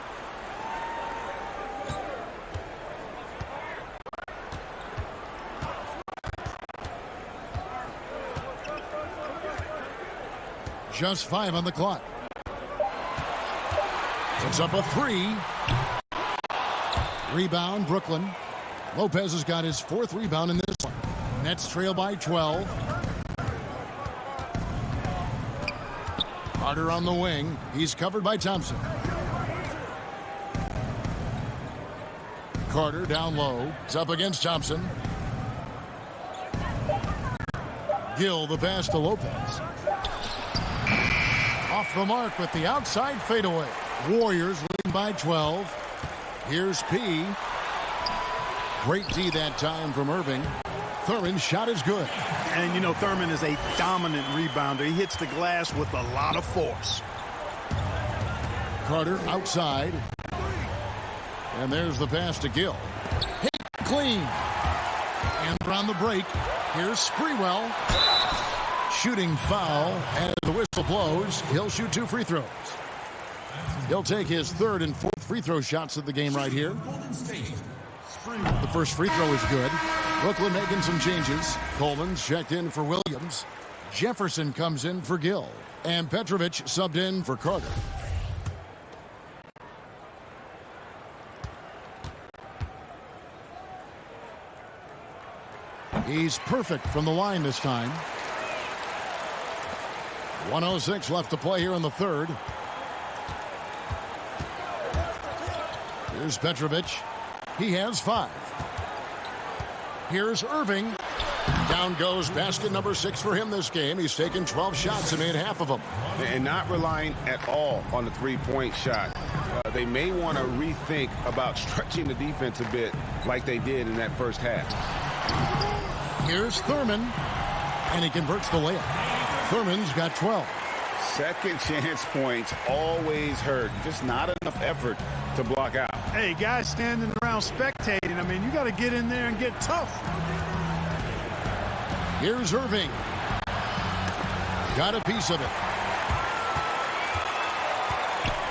Just 5 on the clock. It's up a 3. Rebound, Brooklyn. Lopez has got his 4th rebound in this one. Nets trail by 12. Carter on the wing. He's covered by Thompson. Carter down low. It's up against Thompson. Gill the pass to Lopez. Off the mark with the outside fadeaway. Warriors leading by 12. Here's P. Great D that time from Irving. Thurman's shot is good. And, you know, Thurman is a dominant rebounder. He hits the glass with a lot of force. Carter outside. And there's the pass to Gill. Hit clean. And around the break, here's Sprewell. Shooting foul as the whistle blows. He'll shoot 2 free throws. He'll take his 3rd and 4th free throw shots of the game right here. The first free throw is good. Brooklyn making some changes. Coleman's checked in for Williams. Jefferson comes in for Gill. And Petrovic subbed in for Carter. He's perfect from the line this time. 1:06 left to play here in the 3rd. Here's Petrovic. He has 5. Here's Irving. Down goes basket number 6 for him this game. He's taken 12 shots and made half of them. And not relying at all on the three-point shot. They may want to rethink about stretching the defense a bit like they did in that first half. Here's Thurman. And he converts the layup. Thurman's got 12. Second chance points always hurt. Just not enough effort to block out. Hey, guys standing around spectating, I mean, you got to get in there and get tough. Here's Irving. Got a piece of it.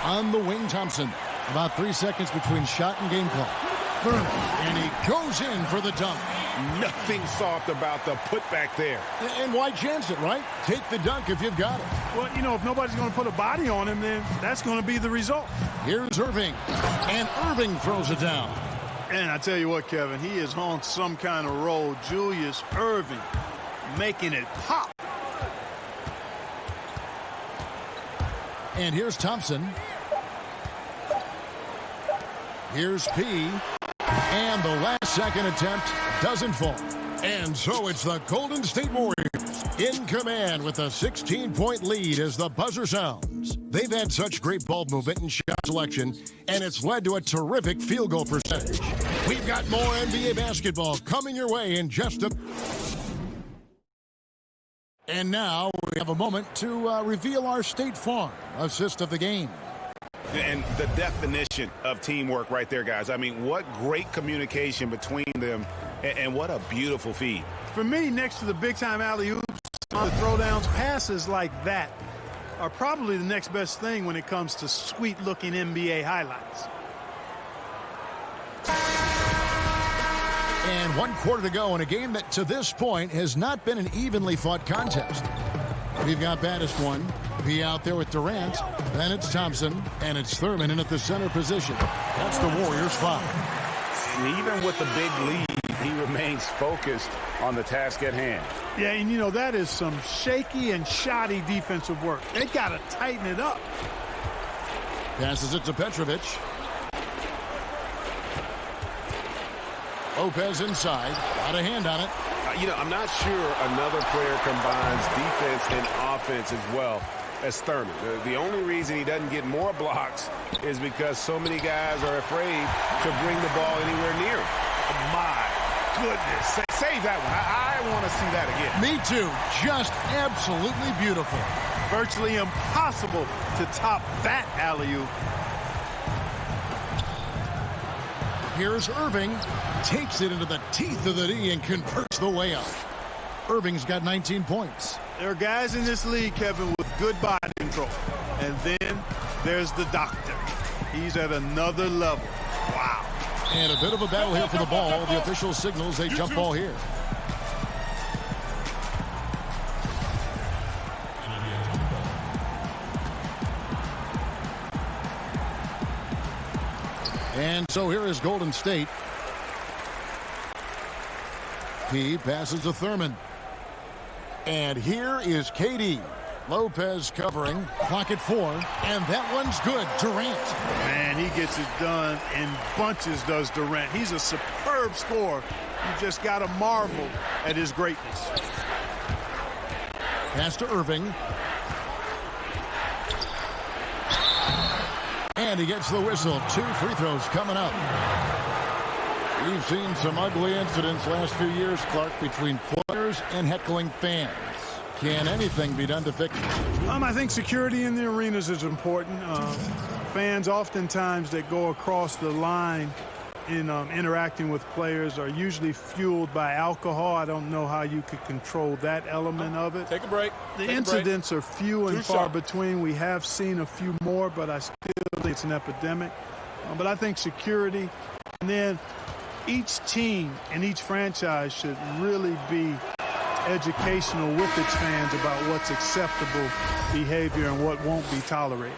On the wing, Thompson. About 3 seconds between shot and game clock. Thurman, and he goes in for the dunk. Nothing soft about the putback there. And why chance it, right? Take the dunk if you've got it. Well, you know, if nobody's going to put a body on him, then that's going to be the result. Here's Irving, and Irving throws it down. And I tell you what, Kevin, he is on some kind of roll. Julius Irving making it pop. And here's Thompson. Here's P. And the last second attempt doesn't fall. And so it's the Golden State Warriors in command with a 16-point lead as the buzzer sounds. They've had such great ball movement and shot selection, and it's led to a terrific field goal percentage. We've got more NBA basketball coming your way in just a... And now we have a moment to reveal our State Farm assist of the game. And the definition of teamwork right there, guys. I mean, what great communication between them, and what a beautiful feed. For me, next to the big-time alley-oops, the throwdowns, passes like that are probably the next best thing when it comes to sweet-looking NBA highlights. And 1 quarter to go in a game that, to this point, has not been an evenly fought contest. We've got baddest one. P out there with Durant. Then it's Thompson. And it's Thurman in at the center position. That's the Warriors' foul. And even with the big lead, he remains focused on the task at hand. Yeah, and you know, that is some shaky and shoddy defensive work. They got to tighten it up. Passes it to Petrovic. Lopez inside. Got a hand on it. You know, I'm not sure another player combines defense and offense as well as Thurman. The only reason he doesn't get more blocks is because so many guys are afraid to bring the ball anywhere near him. My goodness. Save that one. I want to see that again. Me too. Just absolutely beautiful. Virtually impossible to top that alley-oop. Here's Irving. Takes it into the teeth of the D and converts the layup. Irving's got 19 points. There are guys in this league, Kevin, with good body control. And then there's the doctor. He's at another level. Wow. And a bit of a battle here for the ball. The official signals a jump ball here. And so here is Golden State. He passes to Thurman. And here is KD. Lopez covering. Clock at 4. And that one's good. Durant. Man, he gets it done in bunches, does Durant. He's a superb scorer. You just got to marvel at his greatness. Pass to Irving. And he gets the whistle. 2 free throws coming up. We've seen some ugly incidents last few years, Clark, between players and heckling fans. Can anything be done to fix it? I think security in the arenas is important. Fans oftentimes that go across the line in interacting with players are usually fueled by alcohol. I don't know how you could control that element of it. Take a break. The incidents are few and far between. We have seen a few more, but I still think it's an epidemic. But I think security, and then each team and each franchise should really be educational with its fans about what's acceptable behavior and what won't be tolerated.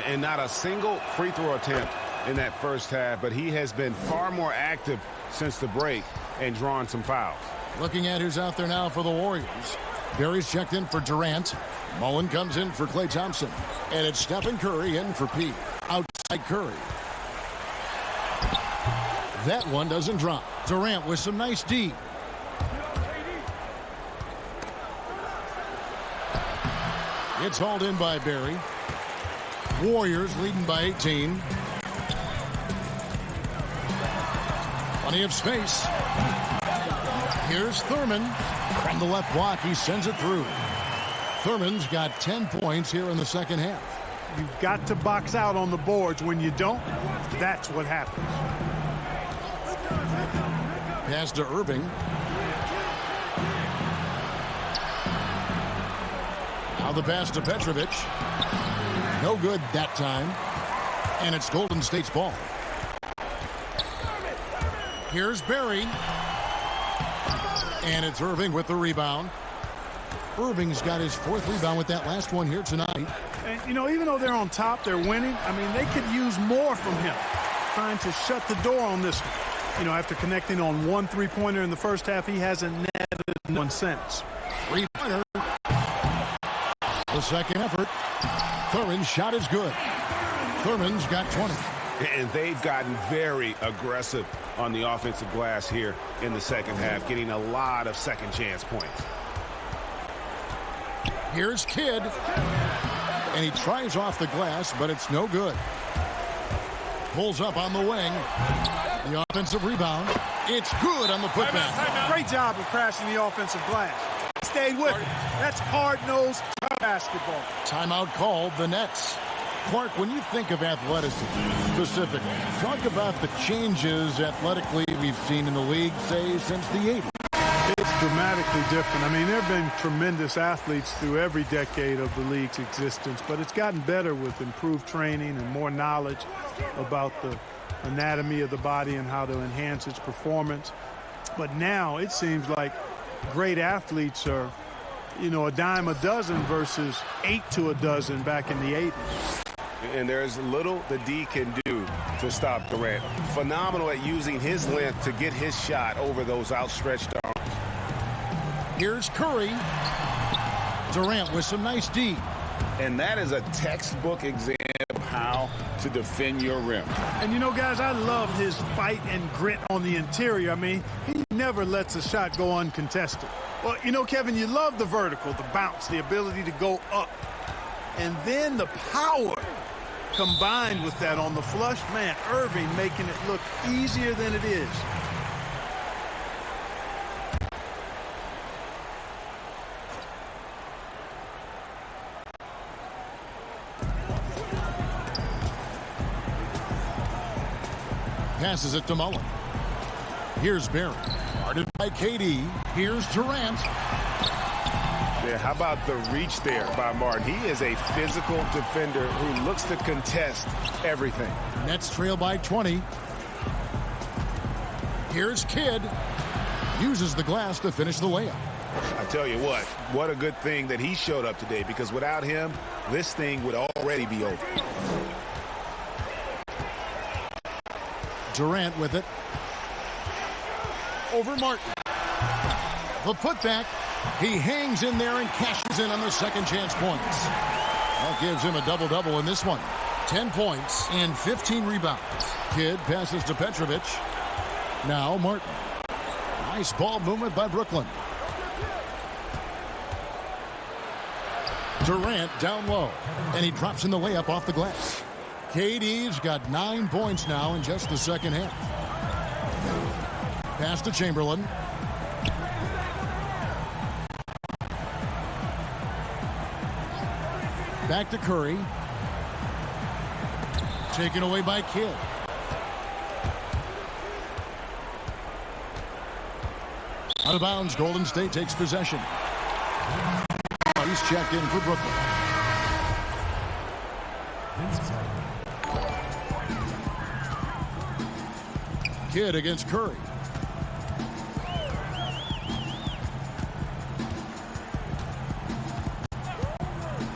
And not a single free throw attempt in that first half, but he has been far more active since the break and drawn some fouls. Looking at who's out there now for the Warriors. Barry's checked in for Durant. Mullen comes in for Klay Thompson. And it's Stephen Curry in for Pete. Outside Curry. That one doesn't drop. Durant with some nice D. It's hauled in by Barry. Warriors leading by 18. Plenty of space. Here's Thurman. From the left block, he sends it through. Thurman's got 10 points here in the second half. You've got to box out on the boards. When you don't, that's what happens. Pass to Irving. Now the pass to Petrovic. No good that time. And it's Golden State's ball. Here's Barry. And it's Irving with the rebound. Irving's got his 4th rebound with that last one here tonight. And, you know, even though they're on top, they're winning. I mean, they could use more from him. Trying to shut the door on this one. You know, after connecting on 1 3-pointer in the first half, he hasn't netted one since. 3-pointer. The second effort. Thurman's shot is good. Thurman's got 20. And they've gotten very aggressive on the offensive glass here in the second half, getting a lot of second chance points. Here's Kidd. And he tries off the glass, but it's no good. Pulls up on the wing. The offensive rebound. It's good on the putback. Great job of crashing the offensive glass. Stayed with it. That's hard-nosed basketball. Timeout called, the Nets. Clark, when you think of athleticism specifically, talk about the changes athletically we've seen in the league, say, since the 80s. It's dramatically different. I mean, there have been tremendous athletes through every decade of the league's existence, but it's gotten better with improved training and more knowledge about the anatomy of the body and how to enhance its performance. But now it seems like great athletes are, you know, a dime a dozen versus 8 to a dozen back in the 80s. And there's little the D can do to stop Durant. Phenomenal at using his length to get his shot over those outstretched arms. Here's Curry. Durant with some nice D. And that is a textbook example of how to defend your rim. And, you know, guys, I love his fight and grit on the interior. I mean, he never lets a shot go uncontested. Well, you know, Kevin, you love the vertical, the bounce, the ability to go up. And then the power combined with that on the flush. Man, Irving making it look easier than it is. Passes it to Mullen. Here's Barry. Guarded by KD. Here's Durant. Yeah, how about the reach there by Martin? He is a physical defender who looks to contest everything. Nets trail by 20. Here's Kidd. Uses the glass to finish the layup. I tell you what a good thing that he showed up today, because without him, this thing would already be over. Durant with it. Over Martin. The putback. He hangs in there and cashes in on the second chance points. That gives him a double-double in this one. 10 points and 15 rebounds. Kidd passes to Petrovic. Now Martin. Nice ball movement by Brooklyn. Durant down low. And he drops in the layup off the glass. KD's got 9 points now in just the second half. Pass to Chamberlain. Back to Curry. Taken away by Kidd. Out of bounds, Golden State takes possession. He's checked in for Brooklyn. Kidd against Curry.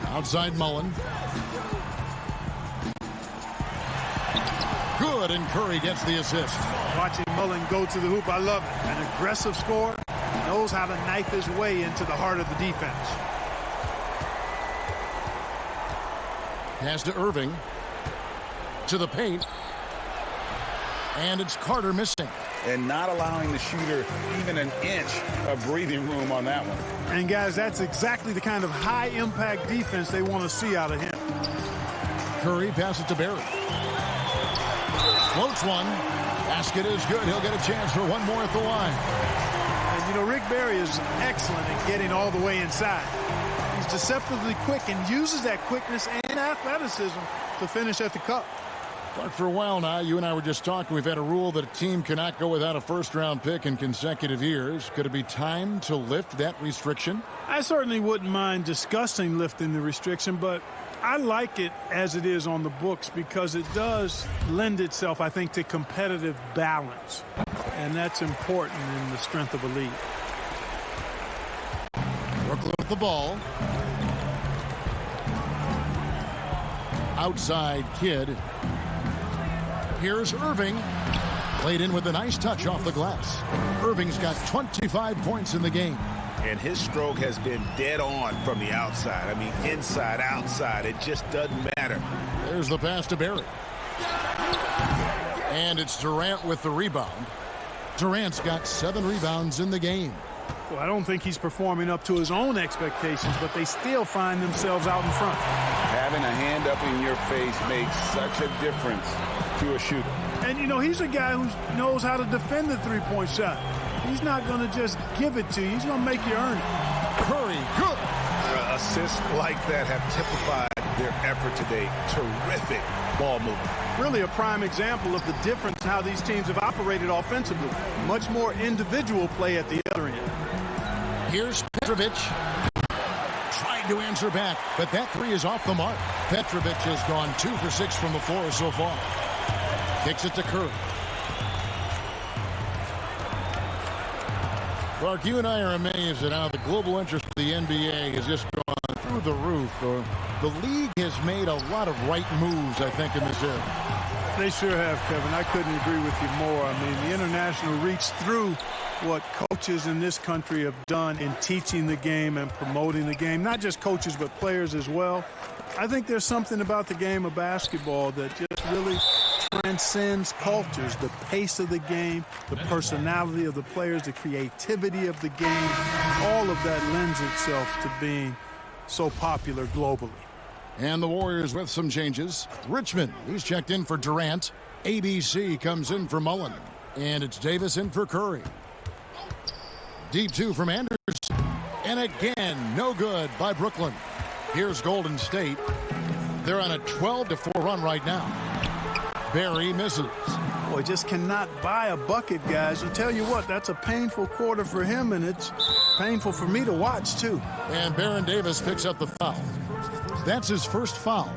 Outside Mullen. Good, and Curry gets the assist. Watching Mullen go to the hoop, I love it. An aggressive scorer, knows how to knife his way into the heart of the defense. Pass to Irving. To the paint. And it's Carter missing. And not allowing the shooter even an inch of breathing room on that one. And, guys, that's exactly the kind of high-impact defense they want to see out of him. Curry passes to Barry. Floats one. Basket is good. He'll get a chance for one more at the line. And, you know, Rick Barry is excellent at getting all the way inside. He's deceptively quick and uses that quickness and athleticism to finish at the cup. But for a while now, you and I were just talking, we've had a rule that a team cannot go without a first-round pick in consecutive years. Could it be time to lift that restriction? I certainly wouldn't mind discussing lifting the restriction, but I like it as it is on the books because it does lend itself, I think, to competitive balance. And that's important in the strength of a lead. Brooklyn with the ball. Outside Kidd. Here's Irving. Played in with a nice touch off the glass. Irving's got 25 points in the game. And his stroke has been dead on from the outside. I mean, inside, outside, it just doesn't matter. There's the pass to Barry. And it's Durant with the rebound. Durant's got 7 rebounds in the game. Well, I don't think he's performing up to his own expectations, but they still find themselves out in front. Having a hand up in your face makes such a difference to a shooter. And, you know, he's a guy who knows how to defend the three-point shot. He's not going to just give it to you. He's going to make you earn it. Curry, good. Assists like that have typified their effort today. Terrific ball movement. Really a prime example of the difference in how these teams have operated offensively. Much more individual play at the other end. Here's Petrovic. Trying to answer back, but that 3 is off the mark. Petrovic has gone 2 for 6 from the floor so far. Kicks it to Curry. Clark, you and I are amazed at how the global interest for the NBA has just gone through the roof. The league has made a lot of right moves, I think, in this area. They sure have, Kevin. I couldn't agree with you more. I mean, the international reach through what coaches in this country have done in teaching the game and promoting the game. Not just coaches, but players as well. I think there's something about the game of basketball that just really transcends cultures. The pace of the game, the personality of the players, the creativity of the game, all of that lends itself to being so popular globally. And the Warriors with some changes. Richmond, he's checked in for Durant. ABC comes in for Mullen. And it's Davis in for Curry. Deep 2 from Anderson. And again, no good by Brooklyn. Here's Golden State. They're on a 12-4 run right now. Barry misses. Boy, just cannot buy a bucket, guys. I'll tell you what, that's a painful quarter for him, and it's painful for me to watch, too. And Baron Davis picks up the foul. That's his first foul.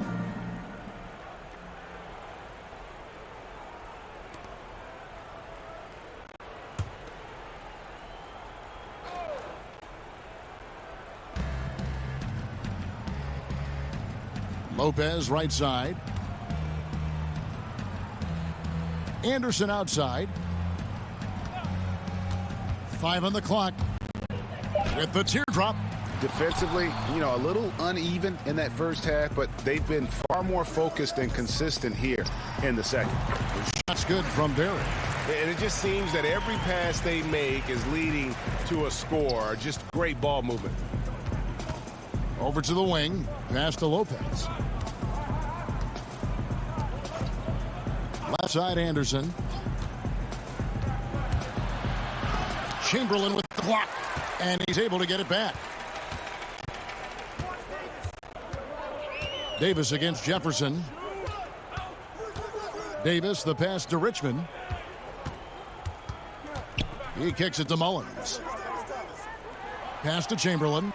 Lopez right side. Anderson outside. 5 on the clock. With the teardrop. Defensively, you know, a little uneven in that first half, but they've been far more focused and consistent here in the second. The shot's good from Barry. And it just seems that every pass they make is leading to a score. Just great ball movement. Over to the wing. Pass to Lopez. Left side, Anderson. Chamberlain with the block. And he's able to get it back. Davis against Jefferson. Davis, the pass to Richmond. He kicks it to Mullins. Pass to Chamberlain.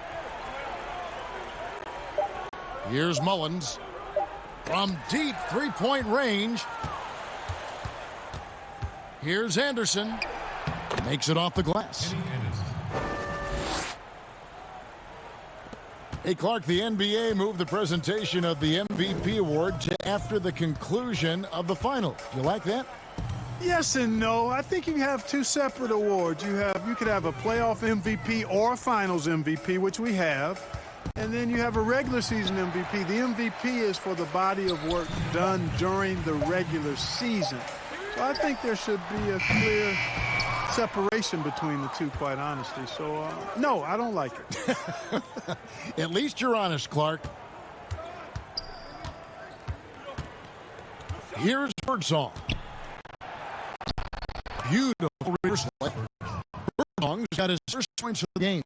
Here's Mullins. From deep three-point range. Here's Anderson. Makes it off the glass. Hey, Clark, the NBA moved the presentation of the MVP award to after the conclusion of the final. You like that? Yes and no. I think you have 2 separate awards. You could have a playoff MVP or a finals MVP, which we have. And then you have a regular season MVP. The MVP is for the body of work done during the regular season. So I think there should be a clear separation between the two, quite honestly. So, no, I don't like it. At least you're honest, Clark. Here's Birdsong. Beautiful reverse play. Birdsong's got his first points of the game.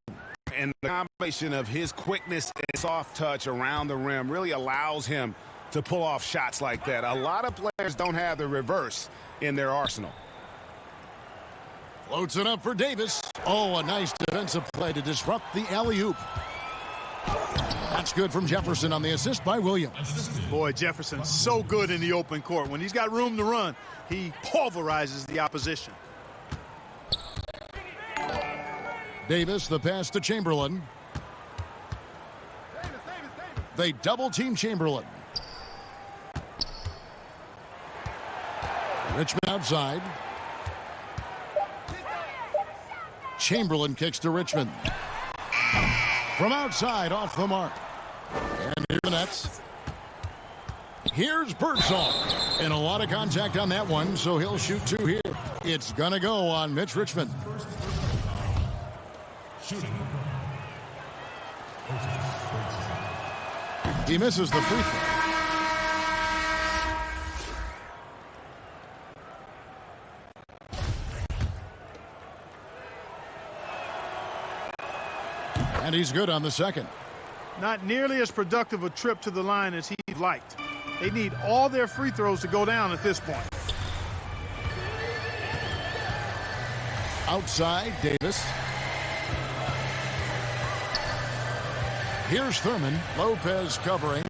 And the combination of his quickness and soft touch around the rim really allows him to pull off shots like that. A lot of players don't have the reverse in their arsenal. Floats it up for Davis. Oh, a nice defensive play to disrupt the alley-oop. That's good from Jefferson on the assist by Williams. Boy, Jefferson's so good in the open court. When he's got room to run, he pulverizes the opposition. Davis, the pass to Chamberlain. They double-team Chamberlain. Richmond outside. Chamberlain kicks to Richmond. From outside, off the mark. And here's the Nets. Here's Birdsall. And a lot of contact on that one, so he'll shoot 2 here. It's going to go on Mitch Richmond. He misses the free throw. And he's good on the second. Not nearly as productive a trip to the line as he'd liked. They need all their free throws to go down at this point. Outside, Davis. Here's Thurman. Lopez covering.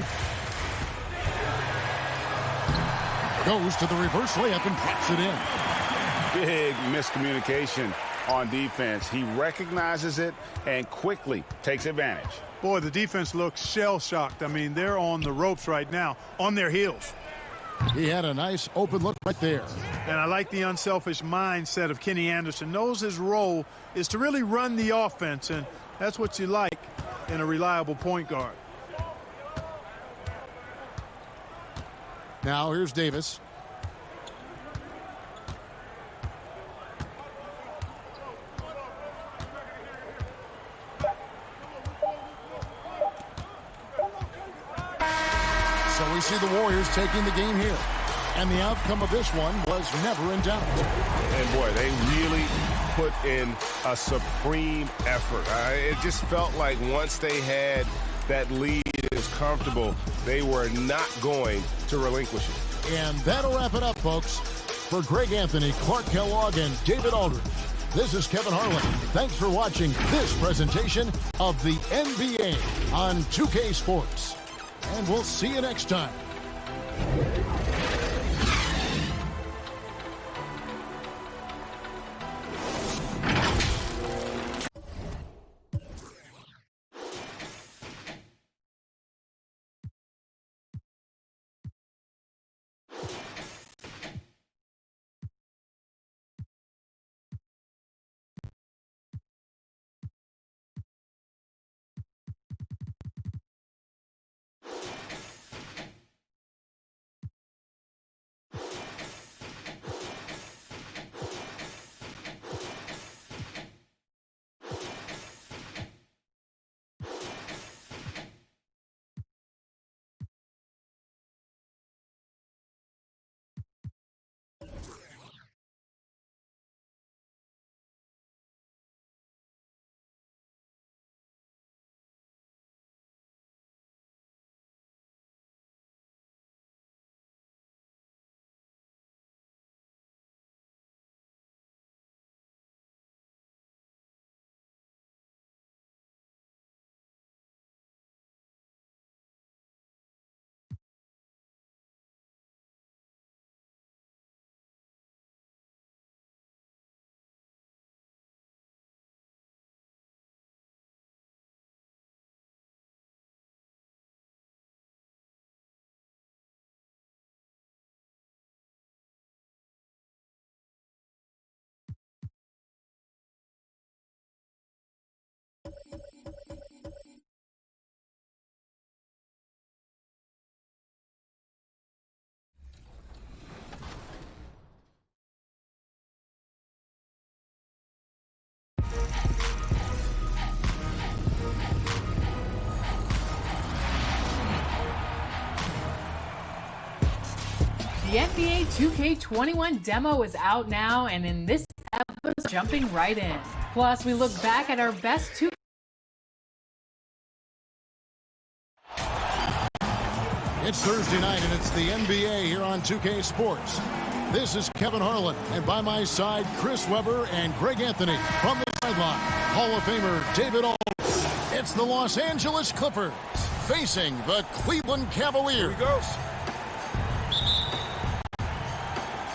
Goes to the reverse layup and drops it in. Big miscommunication on defense. He recognizes it and quickly takes advantage. Boy, the defense looks shell-shocked. I mean, they're on the ropes right now, on their heels. He had a nice open look right there. And I like the unselfish mindset of Kenny Anderson. Knows his role is to really run the offense, and that's what you like in a reliable point guard. Now here's Davis. So we see the Warriors taking the game here. And the outcome of this one was never in doubt. And boy, they really put in a supreme effort. It just felt like once they had that lead, it was comfortable, they were not going to relinquish it. And that'll wrap it up, folks. For Greg Anthony, Clark Kellogg, and David Aldridge, this is Kevin Harlan. Thanks for watching this presentation of the NBA on 2K Sports. And we'll see you next time. The NBA 2K21 demo is out now, and in this episode, jumping right in. Plus, we look back at our best 2K. It's Thursday night, and it's the NBA here on 2K Sports. This is Kevin Harlan, and by my side, Chris Webber and Greg Anthony from the sideline. Hall of Famer David Aldridge. It's the Los Angeles Clippers facing the Cleveland Cavaliers. Here he goes.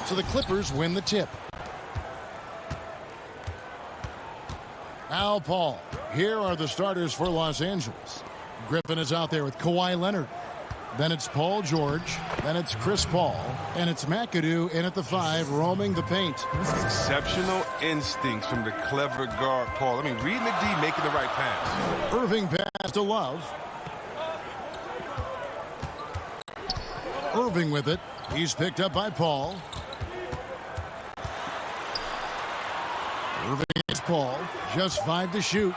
So the Clippers win the tip. Al Paul. Here are the starters for Los Angeles. Griffin is out there with Kawhi Leonard. Then it's Paul George. Then it's Chris Paul. And it's McAdoo in at the 5, roaming the paint. Exceptional instincts from the clever guard, Paul. I mean, reading the D, making the right pass. Irving pass to Love. Irving with it. He's picked up by Paul. Irving is Paul. Just 5 to shoot.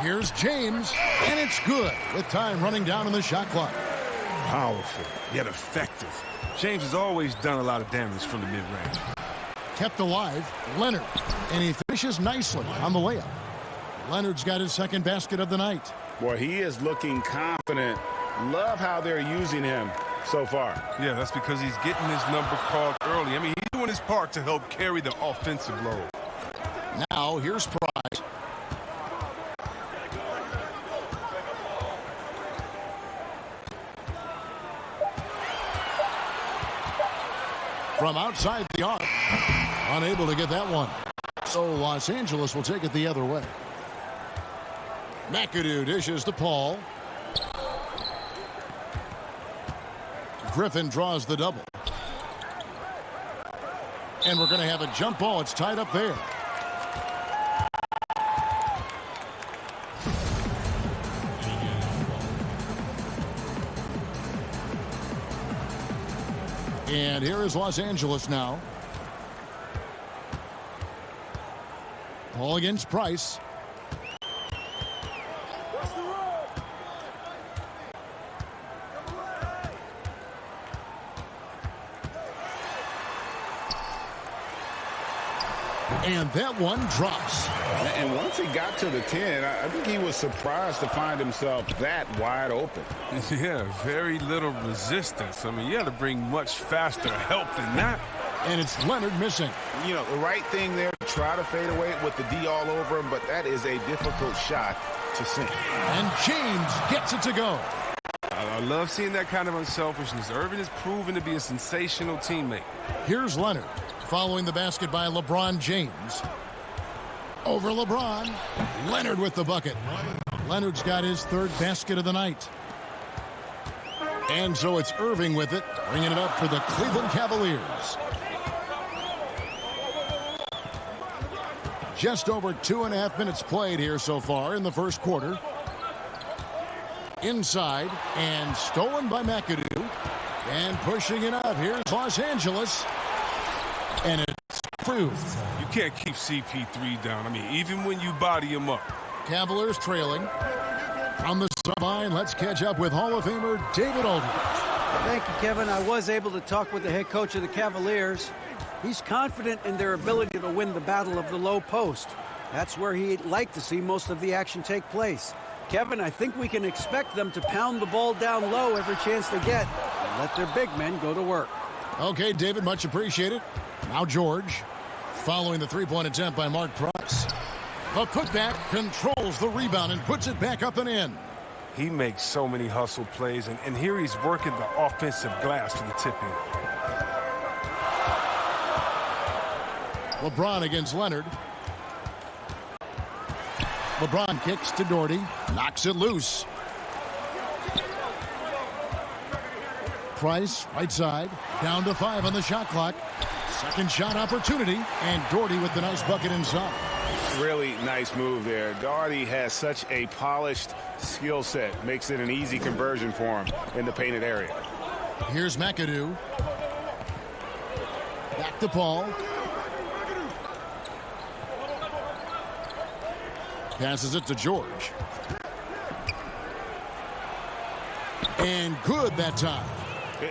Here's James, and it's good with time running down on the shot clock. Powerful, yet effective. James has always done a lot of damage from the mid-range. Kept alive, Leonard, and he finishes nicely on the layup. Leonard's got his second basket of the night. Boy, he is looking confident. Love how they're using him so far. Yeah, that's because he's getting his number called early. I mean, he's doing his part to help carry the offensive load. Now, here's Price. From outside the arc, unable to get that one. So Los Angeles will take it the other way. McAdoo dishes to Paul. Griffin draws the double. And we're going to have a jump ball. It's tied up there. And here is Los Angeles now. Paul against Price. And that one drops. And once he got to the 10, I think he was surprised to find himself that wide open. Yeah, very little resistance. I mean, you got to bring much faster help than that. And it's Leonard missing. You know, the right thing there, try to fade away with the D all over him, but that is a difficult shot to sink. And James gets it to go. I love seeing that kind of unselfishness. Irvin has proven to be a sensational teammate. Here's Leonard. Following the basket by LeBron James. Over LeBron. Leonard with the bucket. Leonard's got his third basket of the night. And so it's Irving with it, bringing it up for the Cleveland Cavaliers. Just over 2.5 minutes played here so far in the first quarter. Inside and stolen by McAdoo. And pushing it up. Here's Los Angeles. And it's through. You can't keep CP3 down. I mean, even when you body him up. Cavaliers trailing. From the sideline, let's catch up with Hall of Famer David Aldridge. Thank you, Kevin. I was able to talk with the head coach of the Cavaliers. He's confident in their ability to win the battle of the low post. That's where he'd like to see most of the action take place. Kevin, I think we can expect them to pound the ball down low every chance they get and let their big men go to work. Okay, David, much appreciated. Now George, following the three-point attempt by Mark Price. The putback controls the rebound and puts it back up and in. He makes so many hustle plays, and here he's working the offensive glass for the tip-in. LeBron against Leonard. LeBron kicks to Doherty, knocks it loose. Price, right side, down to 5 on the shot clock. Second shot opportunity, and Doherty with the nice bucket inside. Really nice move there. Doherty has such a polished skill set. Makes it an easy conversion for him in the painted area. Here's McAdoo. Back to Paul. Passes it to George. And good that time.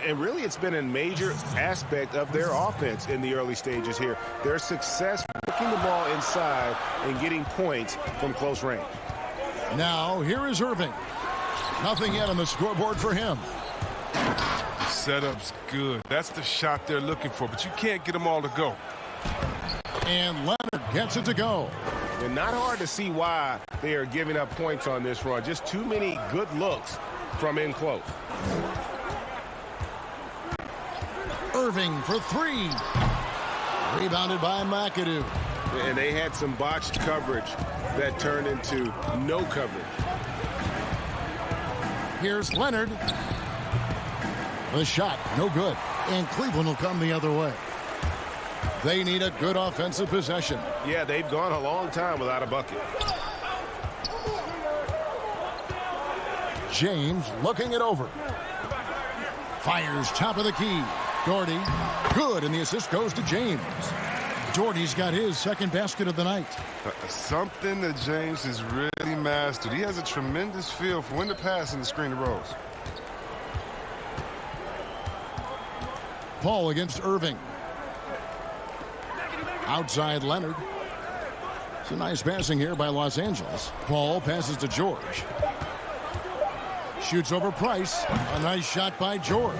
And really, it's been a major aspect of their offense in the early stages here. Their success working the ball inside and getting points from close range. Now, here is Irving. Nothing yet on the scoreboard for him. Setup's good. That's the shot they're looking for, but you can't get them all to go. And Leonard gets it to go. And not hard to see why they are giving up points on this run. Just too many good looks from in close. Irving for 3. Rebounded by McAdoo. And they had some botched coverage that turned into no coverage. Here's Leonard. The shot, no good. And Cleveland will come the other way. They need a good offensive possession. Yeah, they've gone a long time without a bucket. James looking it over. Fires top of the key. Doherty, good, and the assist goes to James. Doherty's got his second basket of the night. Something that James has really mastered. He has a tremendous feel for when to pass and the screen the rolls. Paul against Irving. Outside Leonard. It's a nice passing here by Los Angeles. Paul passes to George. Shoots over Price. A nice shot by George.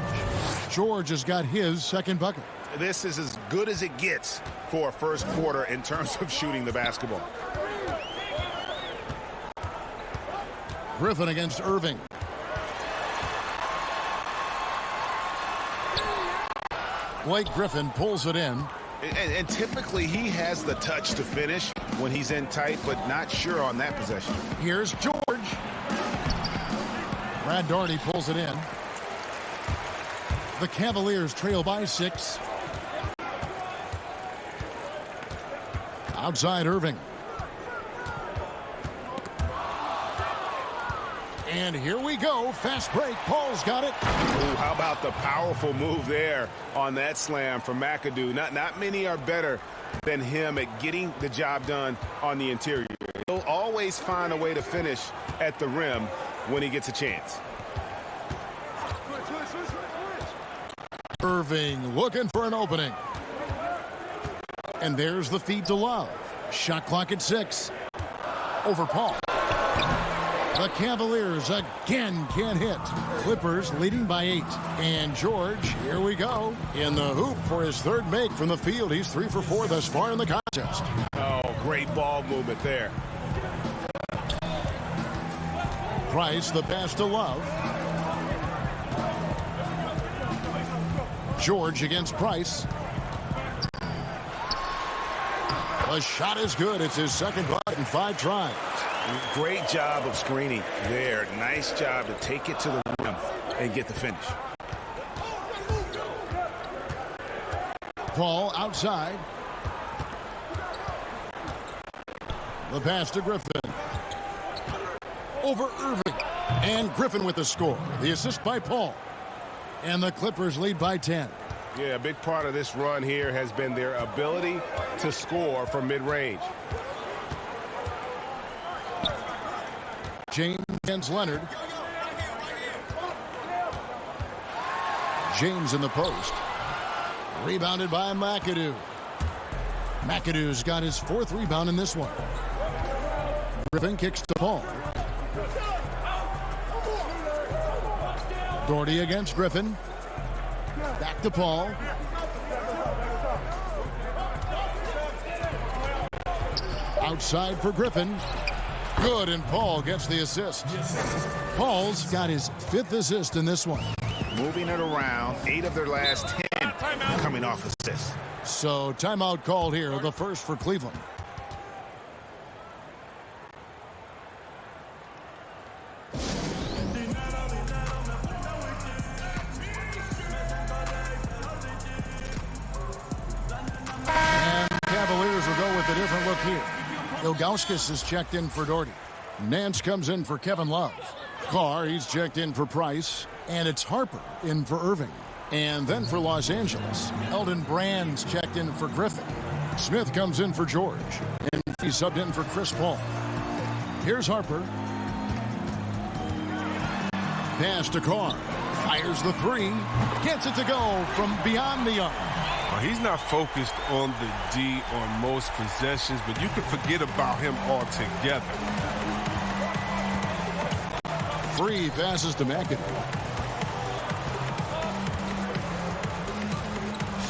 George has got his second bucket. This is as good as it gets for a first quarter in terms of shooting the basketball. Griffin against Irving. Blake Griffin pulls it in. And typically he has the touch to finish when he's in tight, but not sure on that possession. Here's George. Brad Doherty pulls it in. The Cavaliers trail by 6. Outside Irving. And here we go. Fast break. Paul's got it. Ooh, how about the powerful move there on that slam from McAdoo? Not many are better than him at getting the job done on the interior. He'll always find a way to finish at the rim when he gets a chance. Irving looking for an opening. And there's the feed to Love. Shot clock at 6. Over Paul. The Cavaliers again can't hit. Clippers leading by 8. And George, here we go, in the hoop for his third make from the field. He's 3 for 4 thus far in the contest. Oh, great ball movement there. Price, the pass to Love. George against Price. The shot is good. It's his second bucket in 5 tries. Great job of screening there. Nice job to take it to the rim and get the finish. Paul outside. The pass to Griffin. Over Irving. And Griffin with the score. The assist by Paul. And the Clippers lead by 10. Yeah, a big part of this run here has been their ability to score from mid-range. James against Leonard. James in the post. Rebounded by McAdoo. McAdoo's got his 4th rebound in this one. Griffin kicks to Paul. Doherty against Griffin. Back to Paul. Outside for Griffin. Good, and Paul gets the assist. Paul's got his 5th assist in this one. Moving it around, 8 of their last 10 coming off assists. So timeout called here, the first for Cleveland. Different look here. Ilgauskas is checked in for Doherty. Nance comes in for Kevin Love. Carr, he's checked in for Price. And it's Harper in for Irving. And then for Los Angeles, Eldon Brand's checked in for Griffin. Smith comes in for George. And he's subbed in for Chris Paul. Here's Harper. Pass to Carr. Fires the 3. Gets it to go from beyond the arc. He's not focused on the D on most possessions, but you can forget about him altogether. 3 passes to McAdoo.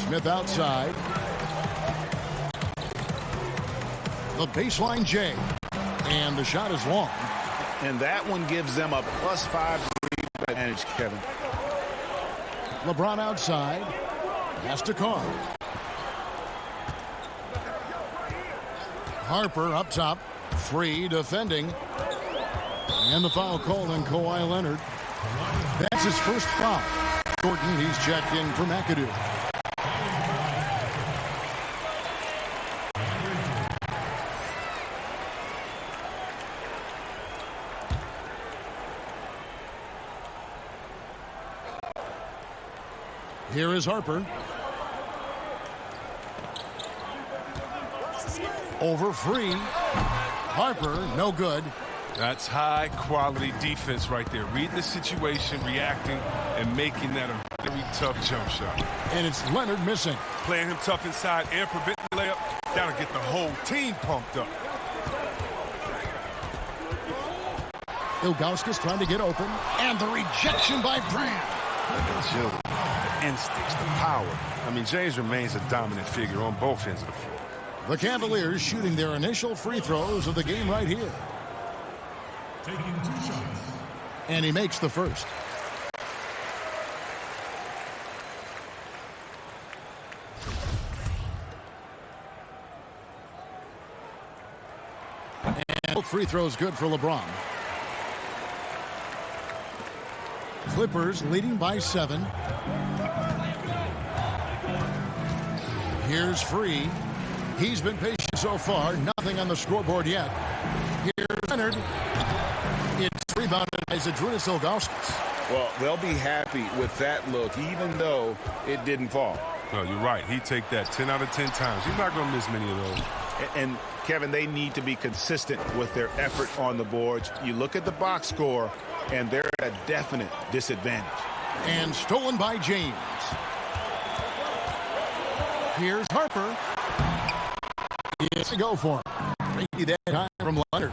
Smith outside. The baseline J. And the shot is long. And that one gives them a +5 advantage, Kevin. LeBron outside. Pass to Carr. Harper up top. Free defending. And the foul called on Kawhi Leonard. That's his first foul. Jordan, he's checked in for McAdoo. Here is Harper. Over Free. Harper, no good. That's high-quality defense right there. Reading the situation, reacting, and making that a very tough jump shot. And it's Leonard missing. Playing him tough inside and preventing the layup. Got to get the whole team pumped up. Ilgauskas trying to get open. And the rejection by Brand. Agility, instincts, the power. I mean, James remains a dominant figure on both ends of the floor. The Cavaliers shooting their initial free throws of the game right here. Taking 2 shots. And he makes the first. And both free throws good for LeBron. Clippers leading by 7. Here's Free. He's been patient so far. Nothing on the scoreboard yet. Here's Leonard. It's rebounded by Zydrunas Ilgauskas. Well, they'll be happy with that look, even though it didn't fall. No, you're right. He'd take that 10 out of 10 times. He's not going to miss many of those. And Kevin, they need to be consistent with their effort on the boards. You look at the box score, and they're at a definite disadvantage. And stolen by James. Here's Harper. It's a go for him. Maybe that time from Leonard.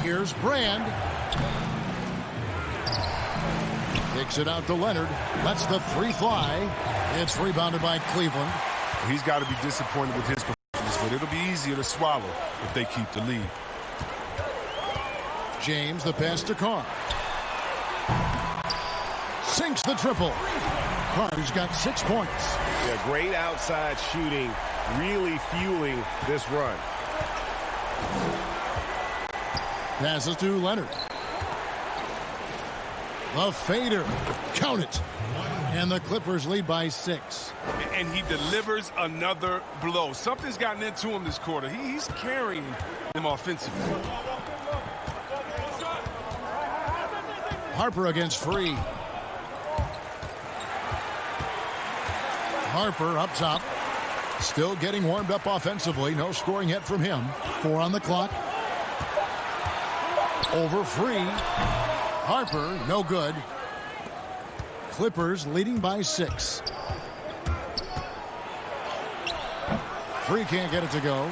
Here's Brand. Kicks it out to Leonard. Lets the 3 fly. It's rebounded by Cleveland. He's got to be disappointed with his performance, but it'll be easier to swallow if they keep the lead. James, the pass to Carr. Sinks the triple. Carr's got 6 points. Yeah, great outside shooting, really fueling this run. Passes to Leonard. The fader. Count it. And the Clippers lead by 6. And he delivers another blow. Something's gotten into him this quarter. He's carrying them offensively. Harper against Free. Harper up top. Still getting warmed up offensively. No scoring yet from him. 4 on the clock. Over Free. Harper, no good. Clippers leading by 6. Free can't get it to go.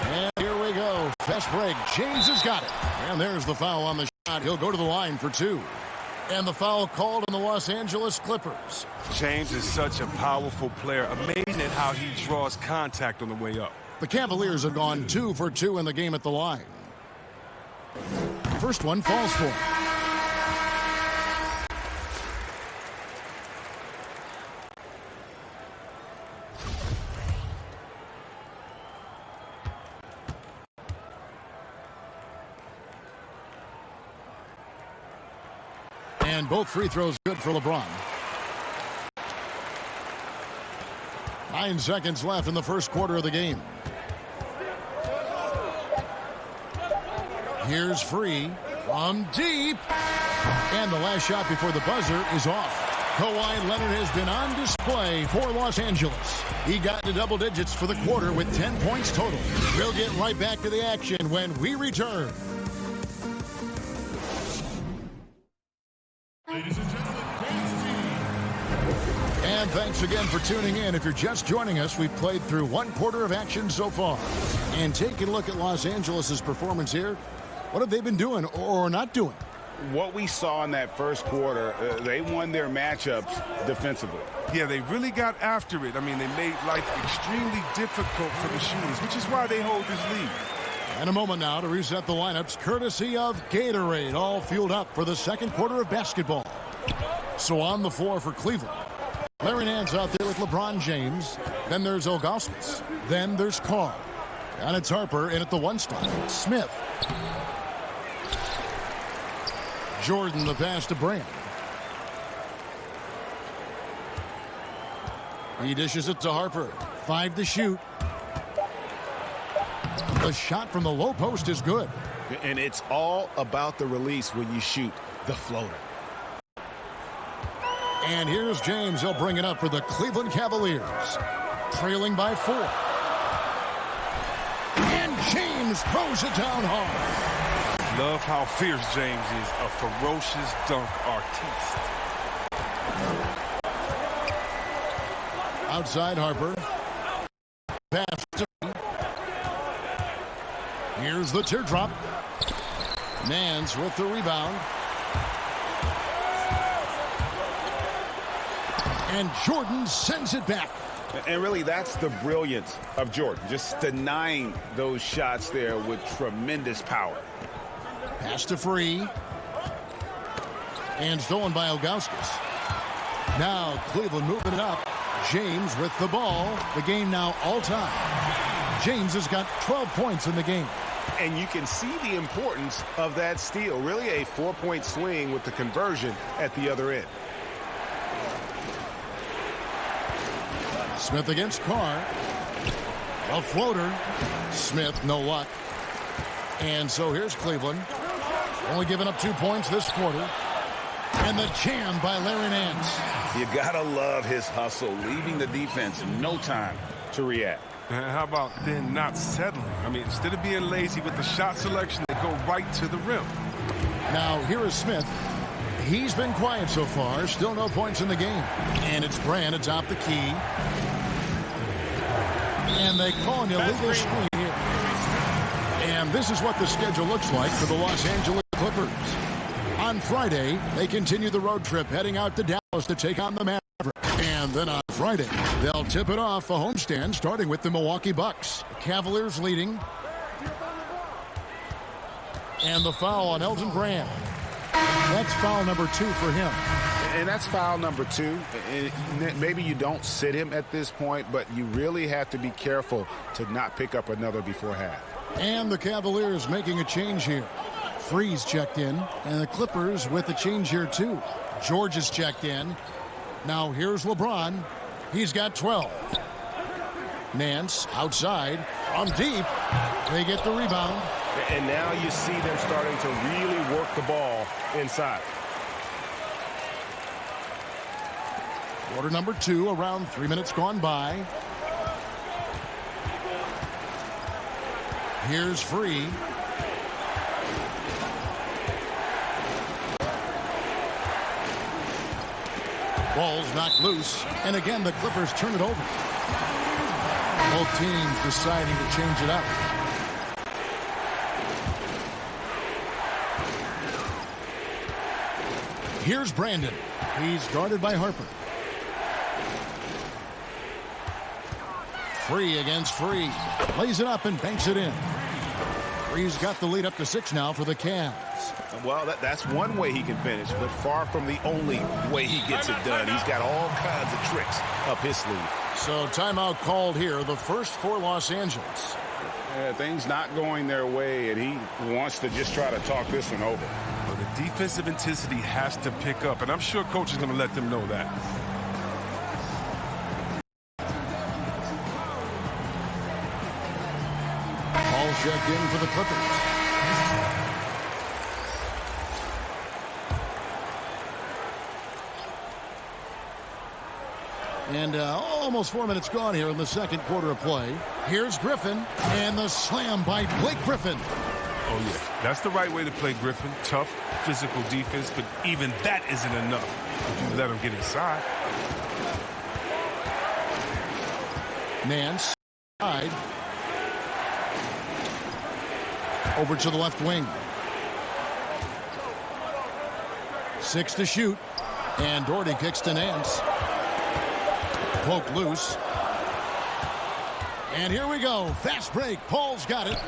And here we go. Fast break. James has got it. And there's the foul on the shot. He'll go to the line for 2. And the foul called on the Los Angeles Clippers. James is such a powerful player. Amazing at how he draws contact on the way up. The Cavaliers have gone 2 for 2 in the game at the line. First one falls for him. And both free throws good for LeBron. 9 seconds left in the first quarter of the game. Here's Free from deep. And the last shot before the buzzer is off. Kawhi Leonard has been on display for Los Angeles. He got to double digits for the quarter with 10 points total. We'll get right back to the action when we return. And thanks again for tuning in. If you're just joining us, we've played through 1 quarter of action so far. And taking a look at Los Angeles' performance here, what have they been doing or not doing? What we saw in that first quarter, they won their matchups defensively. Yeah, they really got after it. I mean, they made life extremely difficult for the shooters, which is why they hold this lead. And a moment now to reset the lineups, courtesy of Gatorade, all fueled up for the second quarter of basketball. So on the floor for Cleveland, Larry Nance out there with LeBron James. Then there's Ilgauskas. Then there's Carr. And it's Harper in at the 1 spot. Smith. Jordan the pass to Brand. He dishes it to Harper. 5 to shoot. The shot from the low post is good. And it's all about the release when you shoot the floater. And here's James. He'll bring it up for the Cleveland Cavaliers. Trailing by 4. And James throws it down hard. Love how fierce James is. A ferocious dunk artiste. Outside Harper. Pass to me. Here's the teardrop. Nance with the rebound. And Jordan sends it back. And really, that's the brilliance of Jordan. Just denying those shots there with tremendous power. Pass to Free. And stolen by Ilgauskas. Now Cleveland moving it up. James with the ball. The game now all time. James has got 12 points in the game. And you can see the importance of that steal. Really a 4-point swing with the conversion at the other end. Smith against Carr. A floater. Smith, no luck. And so here's Cleveland. Only giving up 2 points this quarter. And the jam by Larry Nance. You gotta love his hustle, leaving the defense no time to react. And how about then not settling? I mean, instead of being lazy with the shot selection, they go right to the rim. Now here is Smith. He's been quiet so far. Still no points in the game. And it's Brand atop the key. And they call an illegal screen here. And this is what the schedule looks like for the Los Angeles Clippers. On Friday, they continue the road trip heading out to Dallas to take on the Mavericks. And then on Friday, they'll tip it off a homestand starting with the Milwaukee Bucks. The Cavaliers leading. And the foul on Elton Brand. That's foul number 2 for him. And that's foul number 2. And maybe you don't sit him at this point, but you really have to be careful to not pick up another before half. And the Cavaliers making a change here. Freeze checked in, and the Clippers with a change here too. George is checked in. Now here's LeBron. He's got 12. Nance outside from deep. They get the rebound. And now you see them starting to really work the ball inside. Quarter number 2, around 3 minutes gone by. Here's Free. Ball's knocked loose. And again, the Clippers turn it over. Both teams deciding to change it up. Here's Brandon. He's guarded by Harper. Free against Free. Lays it up and banks it in. Free's got the lead up to 6 now for the Cavs. Well, that's one way he can finish, but far from the only way he gets it done. He's got all kinds of tricks up his sleeve. So timeout called here, the first for Los Angeles. Things not going their way, and he wants to just try to talk this one over. Well, the defensive intensity has to pick up, and I'm sure coach is going to let them know that. All checked in for the Clippers. And almost 4 minutes gone here in the second quarter of play. Here's Griffin, and the slam by Blake Griffin. Oh, yeah. That's the right way to play Griffin. Tough, physical defense, but even that isn't enough if you let him get inside. Nance, side. Over to the left wing. 6 to shoot. And Doherty kicks to Nance. Poke loose. And here we go. Fast break. Paul's got it.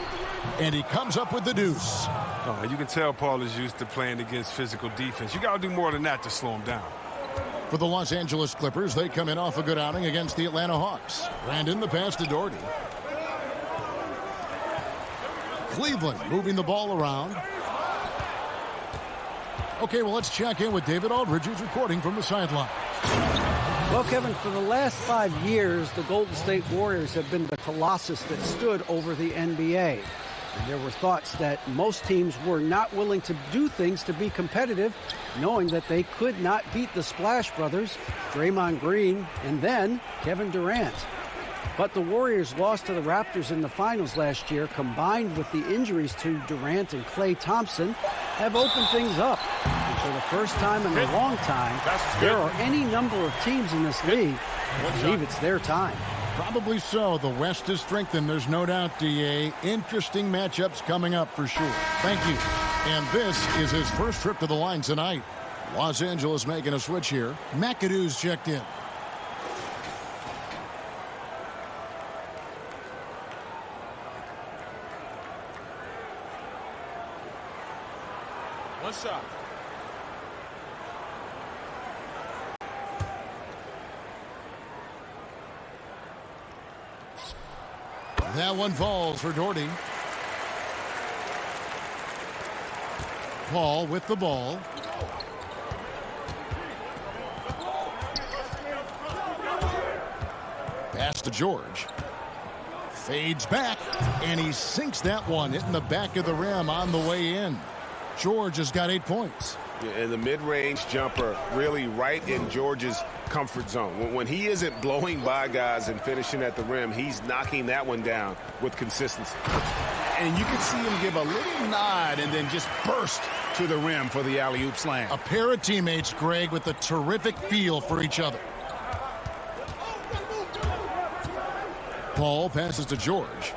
And he comes up with the deuce. Oh, you can tell Paul is used to playing against physical defense. You got to do more than that to slow him down. For the Los Angeles Clippers, they come in off a good outing against the Atlanta Hawks. Brandon, the pass to Doherty. Cleveland moving the ball around. Okay, well, let's check in with David Aldridge, who's reporting from the sideline. Well, Kevin, for the last 5 years, the Golden State Warriors have been the colossus that stood over the NBA. And there were thoughts that most teams were not willing to do things to be competitive, knowing that they could not beat the Splash Brothers, Draymond Green, and then Kevin Durant. But the Warriors lost to the Raptors in the finals last year, combined with the injuries to Durant and Klay Thompson, have opened things up. And for the first time in a long time, there are any number of teams in this league that believe it's their time. Probably so. The West is strengthened. There's no doubt, D.A. Interesting matchups coming up for sure. Thank you. And this is his first trip to the line tonight. Los Angeles making a switch here. McAdoo's checked in. One shot. That one falls for Doherty. Paul with the ball. Pass to George. Fades back, and he sinks that one, hitting the back of the rim on the way in. George has got 8 points. And the mid-range jumper really right in George's comfort zone. When he isn't blowing by guys and finishing at the rim, he's knocking that one down with consistency. And you can see him give a little nod and then just burst to the rim for the alley-oop slam. A pair of teammates, Greg, with a terrific feel for each other. Paul passes to George.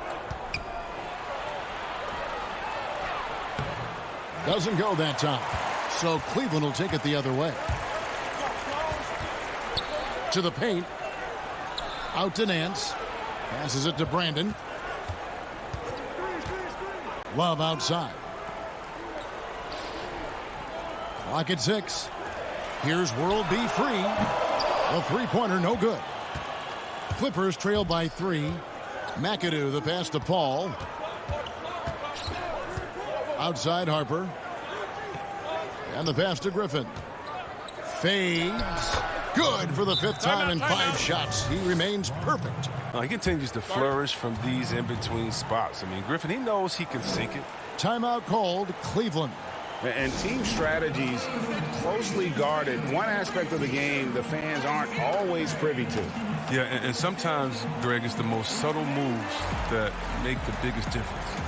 Doesn't go that time. So Cleveland will take it the other way. To the paint. Out to Nance. Passes it to Brandon. Love outside. Clock at 6. Here's World B free. The three-pointer no good. Clippers trail by 3. McAdoo the pass to Paul. Outside Harper. And the pass to Griffin. Fades. Good for the 5th time in 5 shots. He remains perfect. He continues to flourish from these in-between spots. I mean, Griffin, he knows he can sink it. Timeout called, Cleveland. And team strategies closely guarded. One aspect of the game the fans aren't always privy to. Yeah, and sometimes, Greg, it's the most subtle moves that make the biggest difference.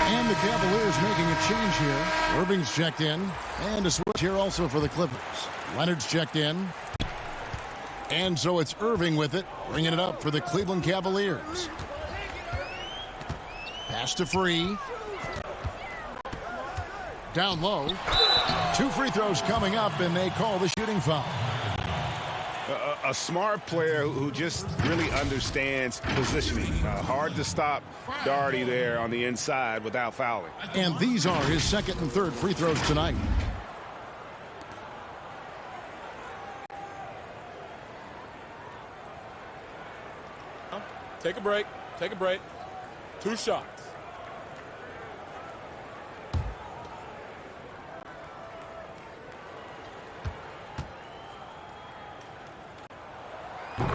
And the Cavaliers making a change here. Irving's checked in. And a switch here also for the Clippers. Leonard's checked in. And so it's Irving with it, bringing it up for the Cleveland Cavaliers. Pass to Free. Down low. 2 free throws coming up, and they call the shooting foul. A smart player who just really understands positioning. Hard to stop Doherty there on the inside without fouling. And these are his 2nd and 3rd free throws tonight. Take a break. Take a break. 2 shots.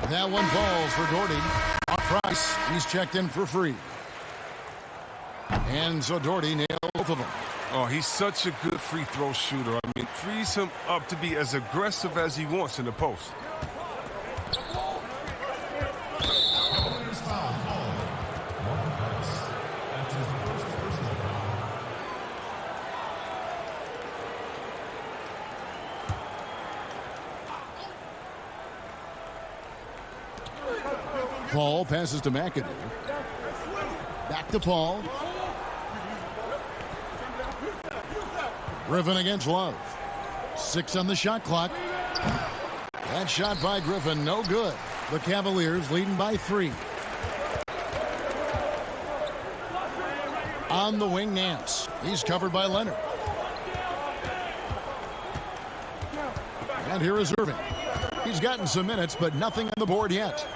That one falls for Doherty. Price, he's checked in for free. And so Doherty nailed both of them. Oh, he's such a good free throw shooter. I mean, frees him up to be as aggressive as he wants in the post. Paul passes to McAdoo. Back to Paul. Griffin against Love. 6 on the shot clock. That shot by Griffin, no good. The Cavaliers leading by 3. On the wing, Nance. He's covered by Leonard. And here is Irving. He's gotten some minutes, but nothing on the board yet.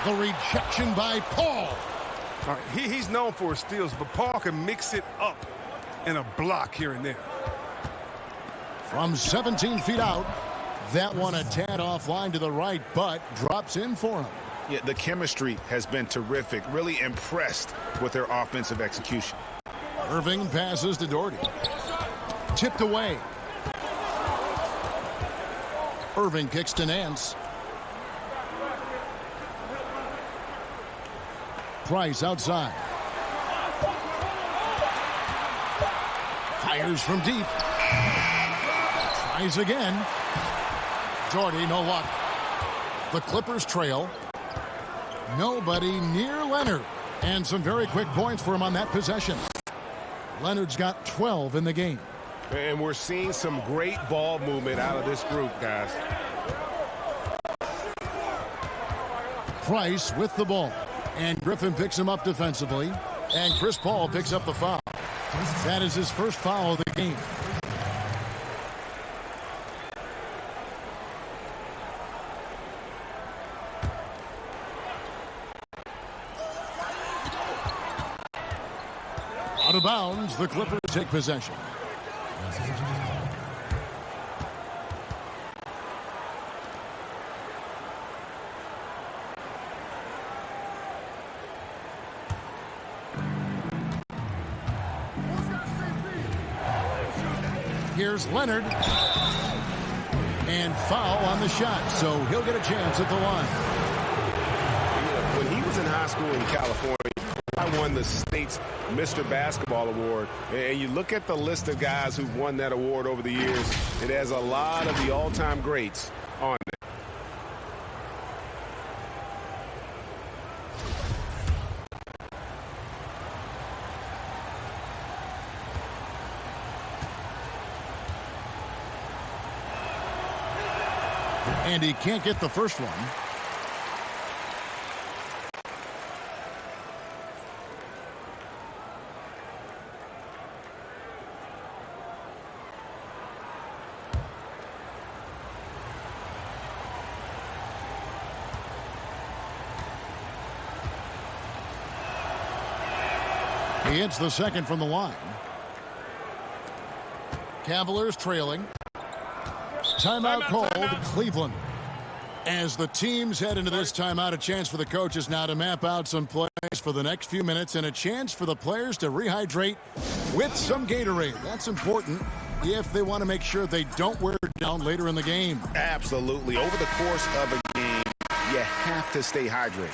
The rejection by Paul. All right, he's known for his steals, but Paul can mix it up in a block here and there. From 17 feet out, that one a tad offline to the right, but drops in for him. Yeah, the chemistry has been terrific. Really impressed with their offensive execution. Irving passes to Doherty. Tipped away. Irving kicks to Nance. Price outside. Fires from deep. Tries again. Doherty, no luck. The Clippers trail. Nobody near Leonard. And some very quick points for him on that possession. Leonard's got 12 in the game. And we're seeing some great ball movement out of this group, guys. Price with the ball. And Griffin picks him up defensively. And Chris Paul picks up the foul. That is his first foul of the game. Out of bounds, the Clippers take possession. Here's Leonard. And foul on the shot, so he'll get a chance at the line. When he was in high school in California, I won the state's Mr. Basketball Award. And you look at the list of guys who've won that award over the years, it has a lot of the all-time greats on it. And he can't get the first one. He hits the second from the line. Cavaliers trailing. Timeout called Cleveland. As the teams head into this timeout, a chance for the coaches now to map out some plays for the next few minutes and a chance for the players to rehydrate with some Gatorade. That's important if they want to make sure they don't wear it down later in the game. Absolutely. Over the course of a game, you have to stay hydrated.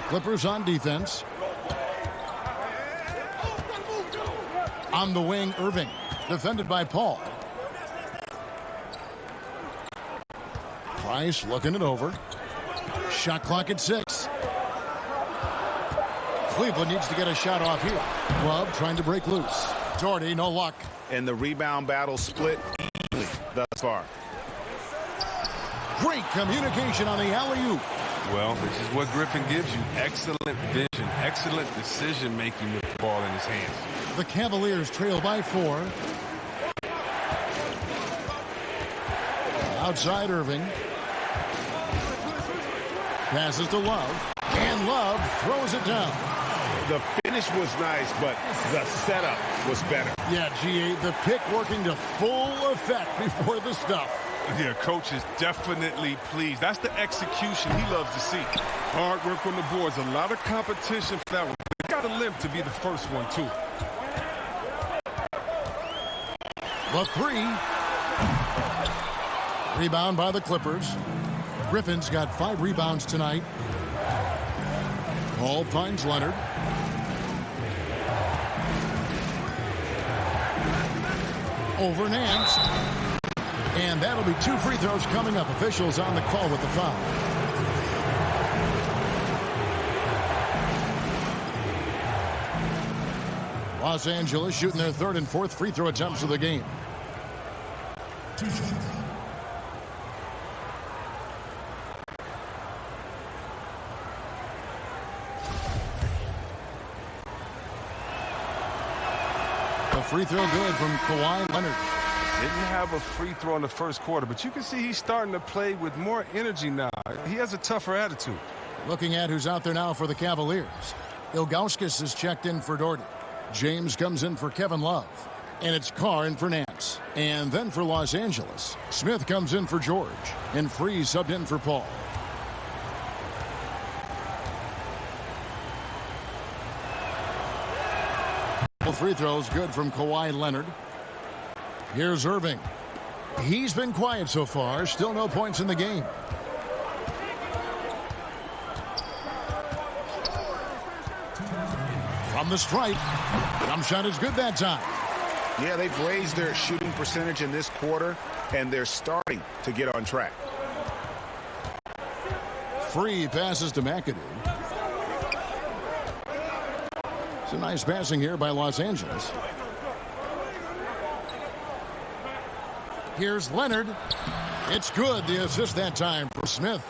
Clippers on defense. On the wing, Irving. Defended by Paul. Price looking it over. Shot clock at 6. Cleveland needs to get a shot off here. Love trying to break loose. Doherty, no luck. And the rebound battle split evenly thus far. Great communication on the alley-oop. Well, this is what Griffin gives you. Excellent vision, excellent decision-making with the ball in his hands. The Cavaliers trail by 4. Outside Irving. Passes to Love. And Love throws it down. The finish was nice, but the setup was better. Yeah, G.A., the pick working to full effect before the stuff. Yeah, coach is definitely pleased. That's the execution he loves to see. Hard work on the boards. A lot of competition for that one. Got a limp to be the first one, too. The 3. Rebound by the Clippers. Griffin's got 5 rebounds tonight. Paul finds Leonard. Over Nance. And that'll be 2 free throws coming up. Officials on the call with the foul. Los Angeles shooting their third and fourth free throw attempts of the game. 2 shots. The free throw good from Kawhi Leonard. Didn't have a free throw in the first quarter, but you can see he's starting to play with more energy now. He has a tougher attitude. Looking at who's out there now for the Cavaliers. Ilgauskas is checked in for Doherty. James comes in for Kevin Love. And it's Carr in for Nance. And then for Los Angeles, Smith comes in for George. And Freeze subbed in for Paul. Free throws good from Kawhi Leonard. Here's Irving. He's been quiet so far. Still no points in the game. From the stripe. Jump shot is good that time. Yeah, they've raised their shooting percentage in this quarter, and they're starting to get on track. Free passes to McAdoo. It's a nice passing here by Los Angeles. Here's Leonard. It's good. The assist that time for Smith.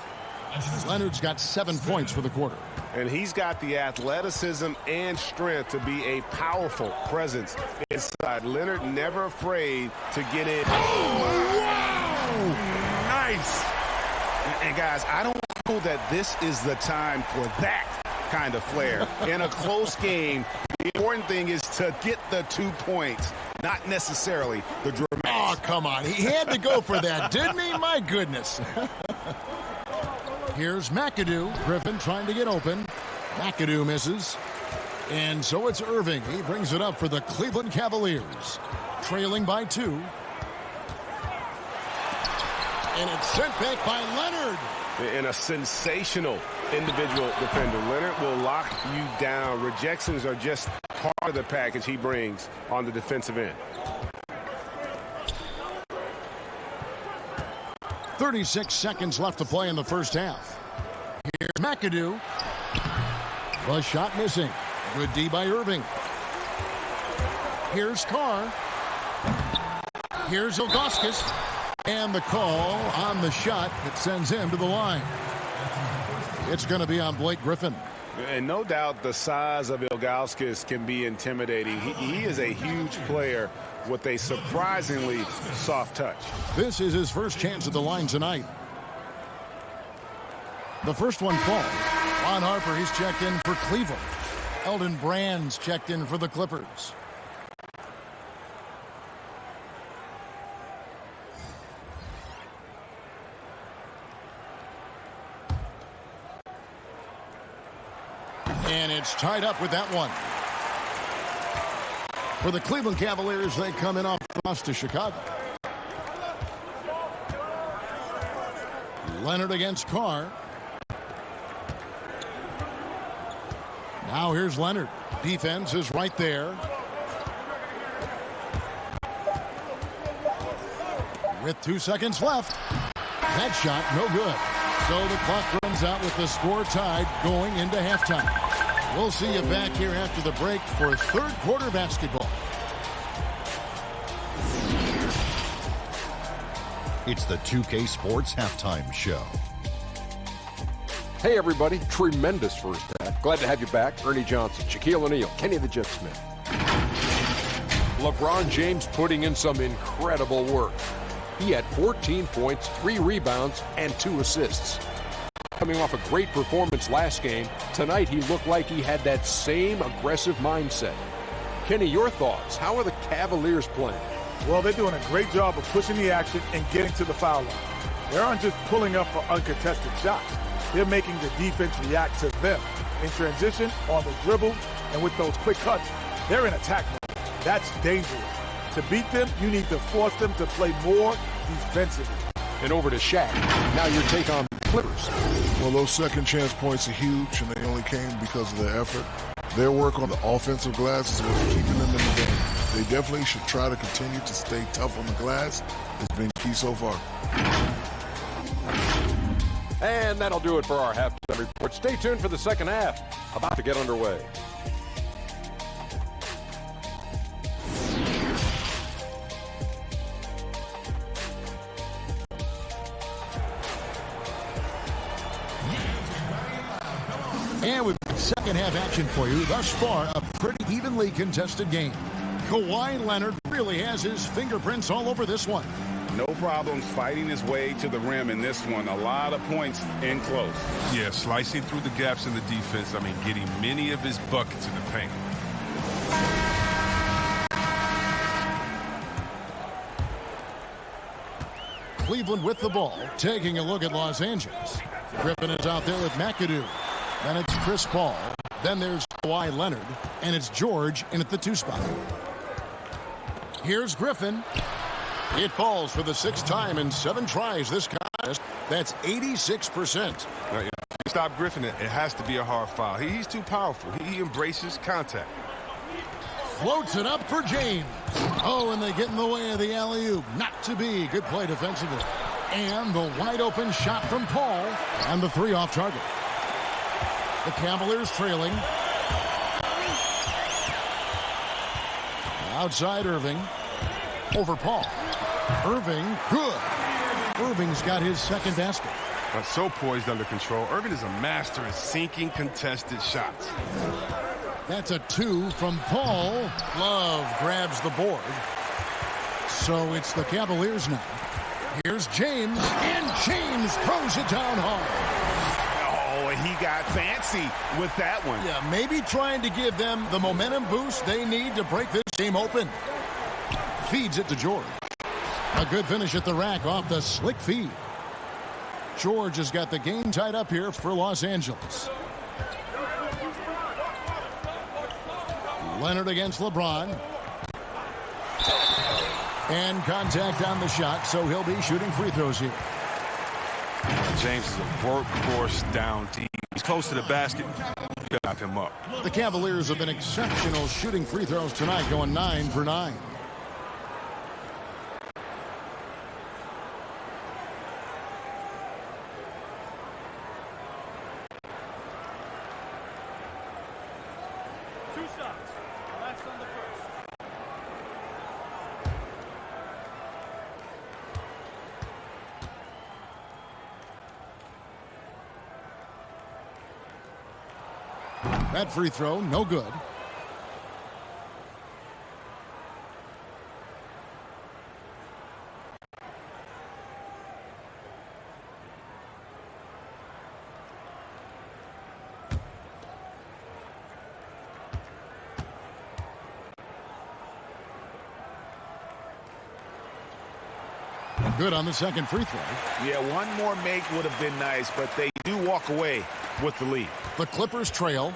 Leonard's got 7 points for the quarter. And he's got the athleticism and strength to be a powerful presence inside. Leonard never afraid to get in. Oh, wow! Nice. And guys, I don't know that this is the time for that kind of flair. In a close game, the important thing is to get the 2 points, not necessarily the dramatic. Oh, come on. He had to go for that, didn't he? My goodness. Here's McAdoo. Griffin trying to get open. McAdoo misses. And so it's Irving. He brings it up for the Cleveland Cavaliers. Trailing by 2. And it's sent back by Leonard. And a sensational individual defender. Leonard will lock you down. Rejections are just part of the package he brings on the defensive end. 36 seconds left to play in the first half. Here's McAdoo. The shot missing. Good D by Irving. Here's Carr. Here's Ilgauskas. And the call on the shot that sends him to the line. It's going to be on Blake Griffin. And no doubt the size of Ilgauskas can be intimidating. He is a huge player with a surprisingly soft touch. This is his first chance at the line tonight. The first one falls. Ron Harper, he's checked in for Cleveland. Elton Brand's checked in for the Clippers. And it's tied up with that one. For the Cleveland Cavaliers, they come in off the loss to Chicago. Leonard against Carr. Now here's Leonard. Defense is right there. With 2 seconds left. That shot, no good. So the clock runs out with the score tied going into halftime. We'll see you back here after the break for third quarter basketball. It's the 2K Sports Halftime Show. Hey, everybody. Tremendous first half. Glad to have you back. Ernie Johnson, Shaquille O'Neal, Kenny the Jet Smith. LeBron James putting in some incredible work. He had 14 points, 3 rebounds, and 2 assists. Coming off a great performance last game, tonight he looked like he had that same aggressive mindset. Kenny, your thoughts? How are the Cavaliers playing? Well, they're doing a great job of pushing the action and getting to the foul line. They aren't just pulling up for uncontested shots. They're making the defense react to them. In transition, on the dribble, and with those quick cuts, they're in attack mode. That's dangerous. To beat them, you need to force them to play more defensively. And over to Shaq. Now your take on the Clippers. Well, those second chance points are huge, and they only came because of their effort. Their work on the offensive glass is what's keeping them in the game. They definitely should try to continue to stay tough on the glass. It's been key so far. And that'll do it for our halftime report. Stay tuned for the second half, about to get underway. second half action for you. Thus far, a pretty evenly contested game. Kawhi Leonard really has his fingerprints all over this one. No problems fighting his way to the rim in this one. A lot of points in close. Yeah, slicing through the gaps in the defense. I mean, getting many of his buckets in the paint. Cleveland with the ball, taking a look at Los Angeles. Griffin is out there with McAdoo. Then it's Chris Paul. Then there's Kawhi Leonard. And it's George in at the 2 spot. Here's Griffin. It falls for the 6th time in 7 tries this contest. That's 86%. Now, if you stop Griffin, it has to be a hard foul. He's too powerful. He embraces contact. Floats it up for James. Oh, and they get in the way of the alley-oop. Not to be. Good play defensively. And the wide-open shot from Paul. And the 3 off target. The Cavaliers trailing. Outside Irving. Over Paul. Irving, good. Irving's got his 2nd basket. But so poised under control. Irving is a master at sinking contested shots. That's a 2 from Paul. Love grabs the board. So it's the Cavaliers now. Here's James, and James throws it down hard. Oh, he got fancy with that one. Yeah, maybe trying to give them the momentum boost they need to break this game open. Feeds it to George. A good finish at the rack off the slick feed. George has got the game tied up here for Los Angeles. Leonard against LeBron. And contact on the shot, so he'll be shooting free throws here. James is a workhorse down deep. He's close to the basket. Got him up. The Cavaliers have been exceptional shooting free throws tonight, going 9 for 9. That free throw, no good. Good on the 2nd free throw. Yeah, one more make would have been nice, but they do walk away with the lead. The Clippers trail.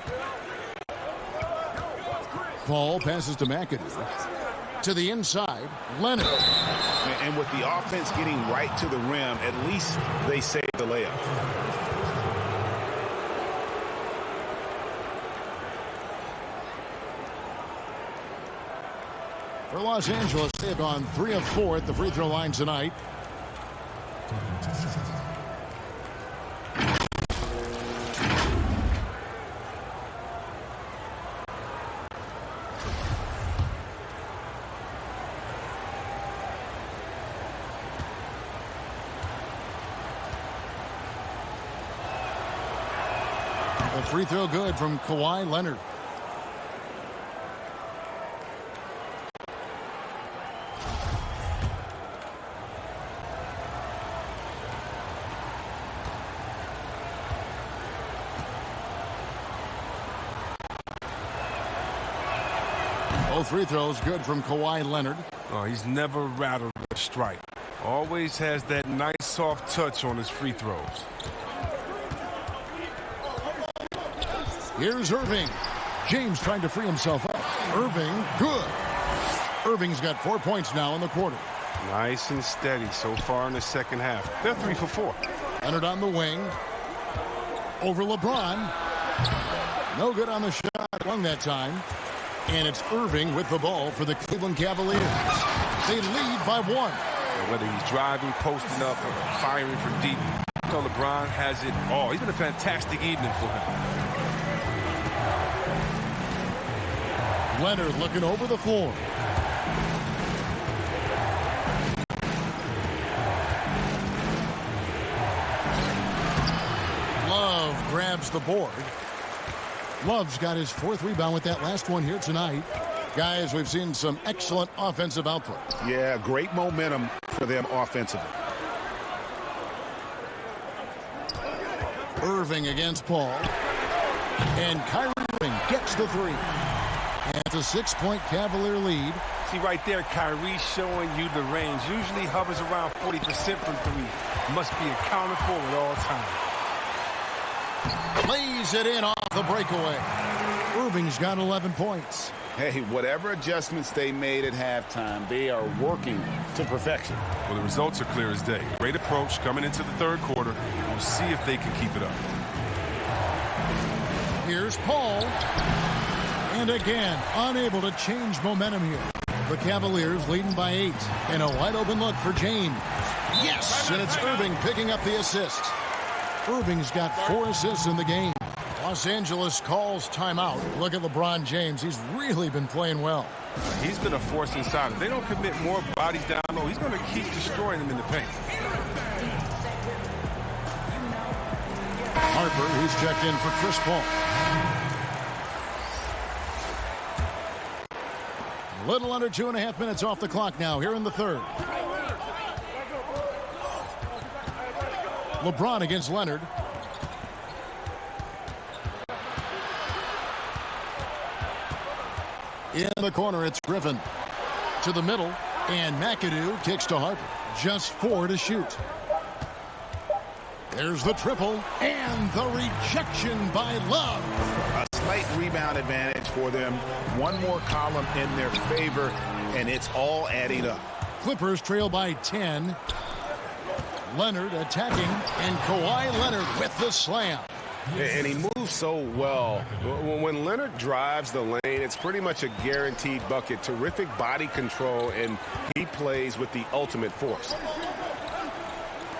Paul passes to McAdoo. To the inside, Leonard. And with the offense getting right to the rim, at least they save the layup. For Los Angeles, they've gone 3 of 4 at the free throw line tonight. The free throw good from Kawhi Leonard. Both free throws good from Kawhi Leonard. Oh, he's never rattled a strike. Always has that nice soft touch on his free throws. Here's Irving. James trying to free himself up. Irving, good. Irving's got 4 points now in the quarter. Nice and steady so far in the 2nd half. They're 3 for 4. Leonard on the wing. Over LeBron. No good on the shot. Won that time. And it's Irving with the ball for the Cleveland Cavaliers. They lead by 1. Whether he's driving, posting up, or firing from deep, LeBron has it all. He's been a fantastic evening for him. Leonard looking over the floor. Love grabs the board. Love's got his 4th rebound with that last one here tonight. Guys, we've seen some excellent offensive output. Yeah, great momentum for them offensively. Irving against Paul. And Kyrie Irving gets the 3. And it's a 6-point Cavalier lead. See right there, Kyrie showing you the range. Usually hovers around 40% from 3. Must be accounted for at all times. Lays it in off the breakaway. Irving's got 11 points. Hey, whatever adjustments they made at halftime, they are working to perfection. Well, the results are clear as day. Great approach coming into the 3rd quarter. We'll see if they can keep it up. Here's Paul. And again, unable to change momentum here. The Cavaliers leading by 8. And a wide open look for James. Yes! And it's Irving picking up the assist. Irving's got 4 assists in the game. Los Angeles calls timeout. Look at LeBron James. He's really been playing well. He's been a force inside. If they don't commit more bodies down low, he's going to keep destroying them in the paint. Harper, who's checked in for Chris Paul. A little under 2.5 minutes off the clock now here in the 3rd. LeBron against Leonard. In the corner, it's Griffin. To the middle, and McAdoo kicks to Harper. Just 4 to shoot. There's the triple, and the rejection by Love. A slight rebound advantage for them. One more column in their favor, and it's all adding up. Clippers trail by 10. Leonard attacking, and Kawhi Leonard with the slam. And he moves so well. When Leonard drives the lane, it's pretty much a guaranteed bucket. Terrific body control, and he plays with the ultimate force.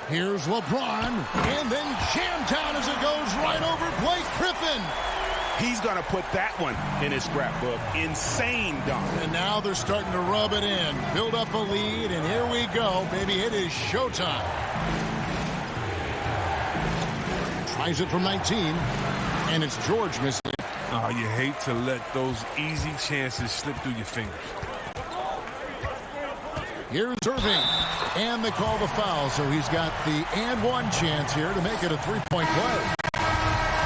Here's LeBron, and then jammed down as it goes right over Blake Griffin. He's going to put that one in his scrapbook. Insane dunk. And now they're starting to rub it in. Build up a lead, and here we go, baby. It is showtime. Tries it from 19, and it's George missing. Oh, you hate to let those easy chances slip through your fingers. Here's Irving, and they call the foul, so he's got the and one chance here to make it a 3-point play.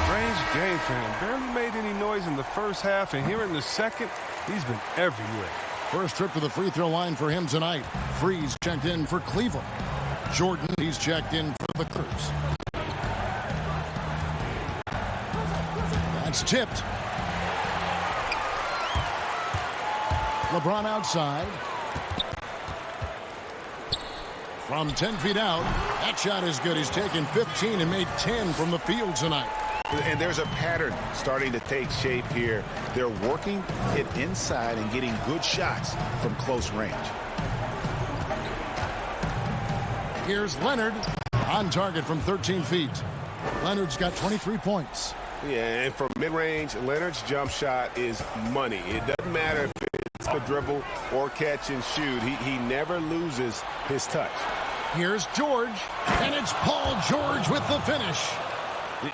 Strange game for him. Barely made any noise in the first half, and here in the second, he's been everywhere. First trip to the free throw line for him tonight. Freeze checked in for Cleveland. Jordan, he's checked in for the Clippers. That's tipped. LeBron outside. From 10 feet out, that shot is good. He's taken 15 and made 10 from the field tonight. And there's a pattern starting to take shape here. They're working it inside and getting good shots from close range. Here's Leonard on target from 13 feet. Leonard's got 23 points. Yeah, and from mid-range, Leonard's jump shot is money. It doesn't matter if it's the dribble or catch and shoot. He never loses his touch. Here's George, and it's Paul George with the finish.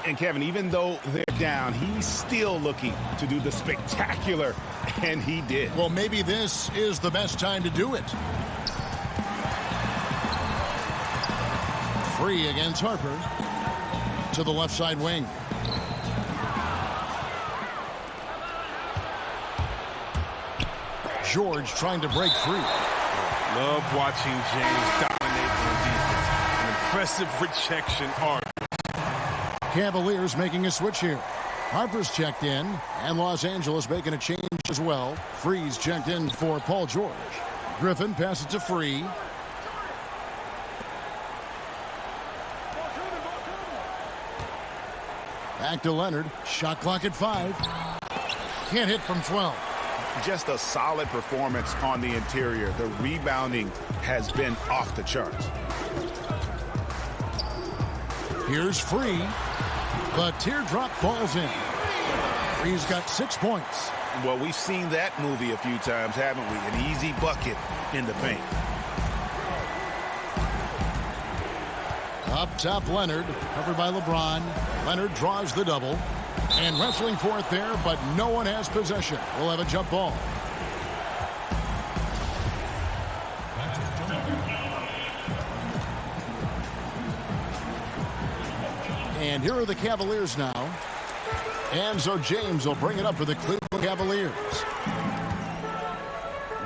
And Kevin, even though they're down, he's still looking to do the spectacular, and he did. Well, maybe this is the best time to do it. Free against Harper to the left side wing. George trying to break free. Love watching James dominate on defense. An impressive rejection arc. Cavaliers making a switch here. Harper's checked in, and Los Angeles making a change as well. Freeze checked in for Paul George. Griffin passes to Free. Back to Leonard. Shot clock at 5. Can't hit from 12. Just a solid performance on the interior. The rebounding has been off the charts. Here's Free. The teardrop falls in. Free's got 6 points. Well, we've seen that movie a few times, haven't we? An easy bucket in the paint. Up top, Leonard, covered by LeBron. Leonard draws the double. And wrestling for it there, but no one has possession. We'll have a jump ball. And here are the Cavaliers now. And so James will bring it up for the Cleveland Cavaliers.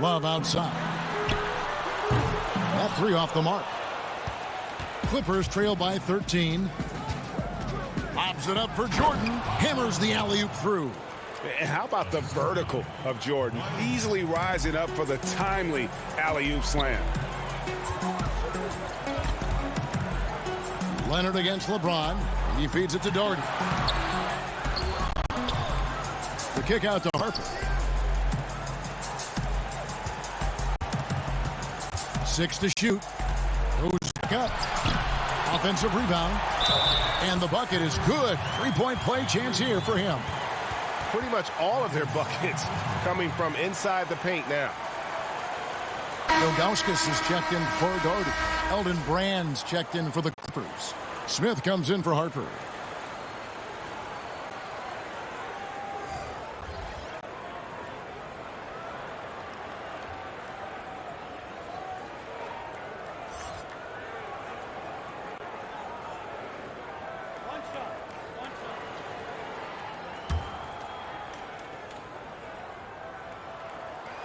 Love outside. That three off the mark. Clippers trail by 13. Lobs it up for Jordan. Hammers the alley-oop through. And how about the vertical of Jordan? Easily rising up for the timely alley-oop slam. Leonard against LeBron. He feeds it to Doherty. The kick out to Harper. 6 to shoot. Goes back up. Offensive rebound. And the bucket is good. Three-point play chance here for him. Pretty much all of their buckets coming from inside the paint now. Ilgauskas is checked in for Doherty. Elton Brand's checked in for the Clippers. Smith comes in for Harper.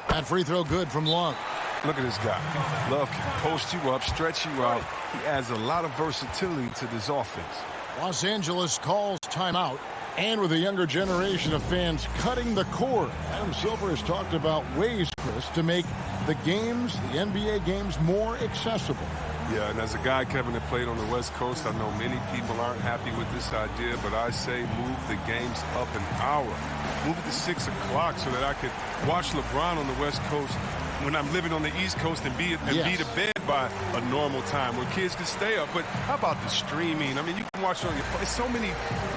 That free throw good from Love. Look at this guy. Love can post you up, stretch you out. He adds a lot of versatility to this offense. Los Angeles calls timeout. And with a younger generation of fans cutting the cord, Adam Silver has talked about ways, Chris, to make the games, the NBA games, more accessible. Yeah, and as a guy, Kevin, that played on the West Coast, I know many people aren't happy with this idea, but I say move the games up an hour. Move it to 6 o'clock so that I could watch LeBron on the West Coast when I'm living on the East Coast and be to bed by a normal time where kids can stay up. But how about the streaming? I mean, you can watch it on your phone. It's so many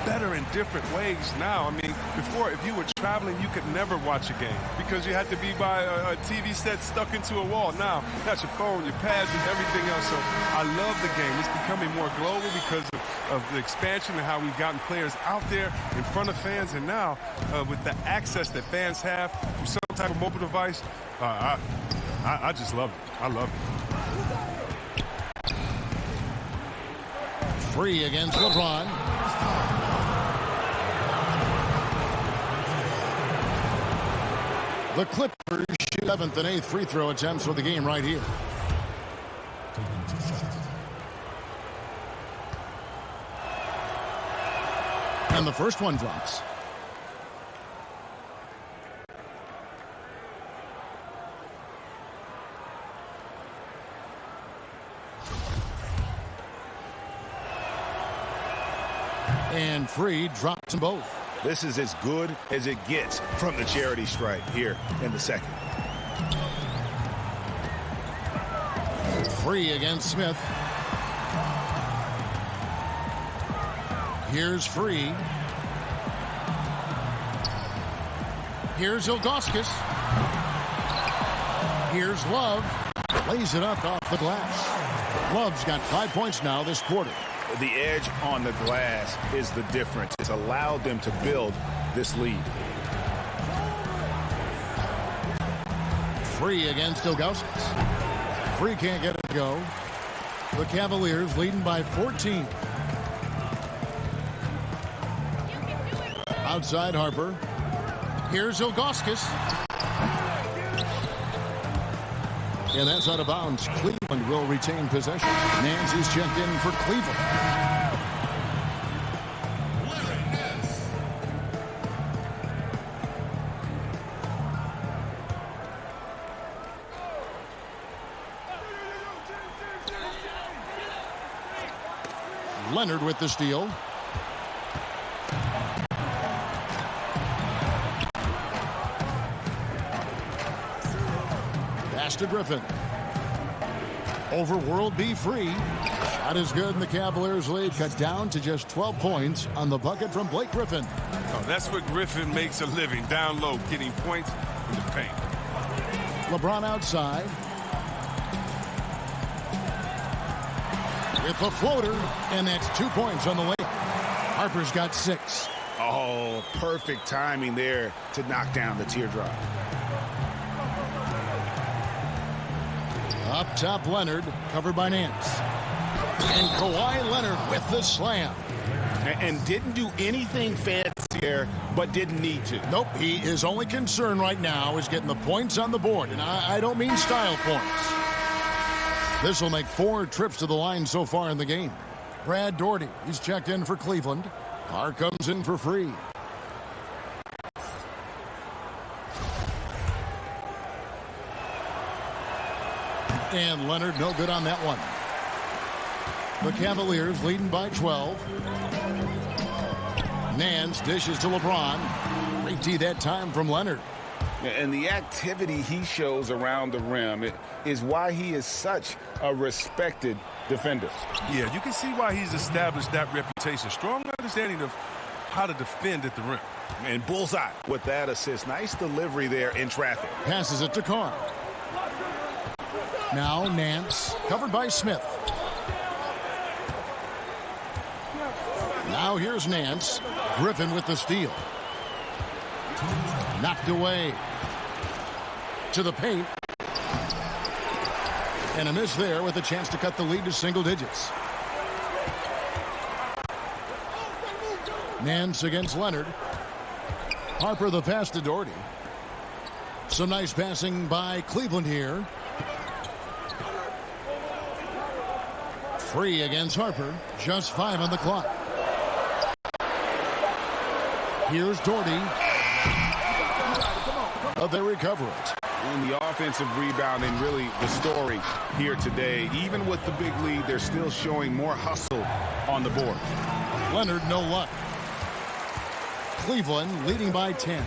better and different ways now. I mean, before, if you were traveling, you could never watch a game because you had to be by a TV set stuck into a wall. Now, that's your phone, your pads, and everything else. So I love the game. It's becoming more global because of the expansion and how we've gotten players out there in front of fans. And now, with the access that fans have from some type of mobile device, I just love it. I love it. Free against LeBron. The Clippers shoot 7th and 8th free throw attempts for the game right here. And the first one drops. And Free drops them both. This is as good as it gets from the charity stripe here in the second. Free against Smith. Here's Free. Here's Ilgauskas. Here's Love. Lays it up off the glass. Love's got 5 points now this quarter. The edge on the glass is the difference. It's allowed them to build this lead. Free against Ilgauskas. Free can't get it to go. The Cavaliers leading by 14. Outside Harper. Here's Ilgauskas. And that's out of bounds. Cleveland will retain possession. Nancy's checked in for Cleveland. Leonard with the steal. Pass to Griffin. Over World B Free. Shot is good, and the Cavaliers lead cut down to just 12 points on the bucket from Blake Griffin. Oh, that's what Griffin makes a living, down low, getting points in the paint. LeBron outside. With the floater, and that's 2 points on the lay. Harper's got 6. Oh, perfect timing there to knock down the teardrop. Up top, Leonard, covered by Nance. And Kawhi Leonard with the slam. And didn't do anything fancy there, but didn't need to. Nope, his only concern right now is getting the points on the board. And I don't mean style points. This will make 4 trips to the line so far in the game. Brad Daugherty, he's checked in for Cleveland. Carr comes in for Free. And Leonard, no good on that one. The Cavaliers leading by 12. Nance dishes to LeBron. Great D that time from Leonard. And the activity he shows around the rim is why he is such a respected defender. Yeah, you can see why he's established that reputation. Strong understanding of how to defend at the rim. And bullseye with that assist. Nice delivery there in traffic. Passes it to Carr. Now Nance, covered by Smith. Now here's Nance. Griffin with the steal. Knocked away. To the paint. And a miss there with a chance to cut the lead to single digits. Nance against Leonard. Harper the pass to Daugherty. Some nice passing by Cleveland here. Free against Harper. Just 5 on the clock. Here's Daugherty. But they recover it. And the offensive rebounding, really the story here today. Even with the big lead, they're still showing more hustle on the board. Leonard, no luck. Cleveland leading by 10.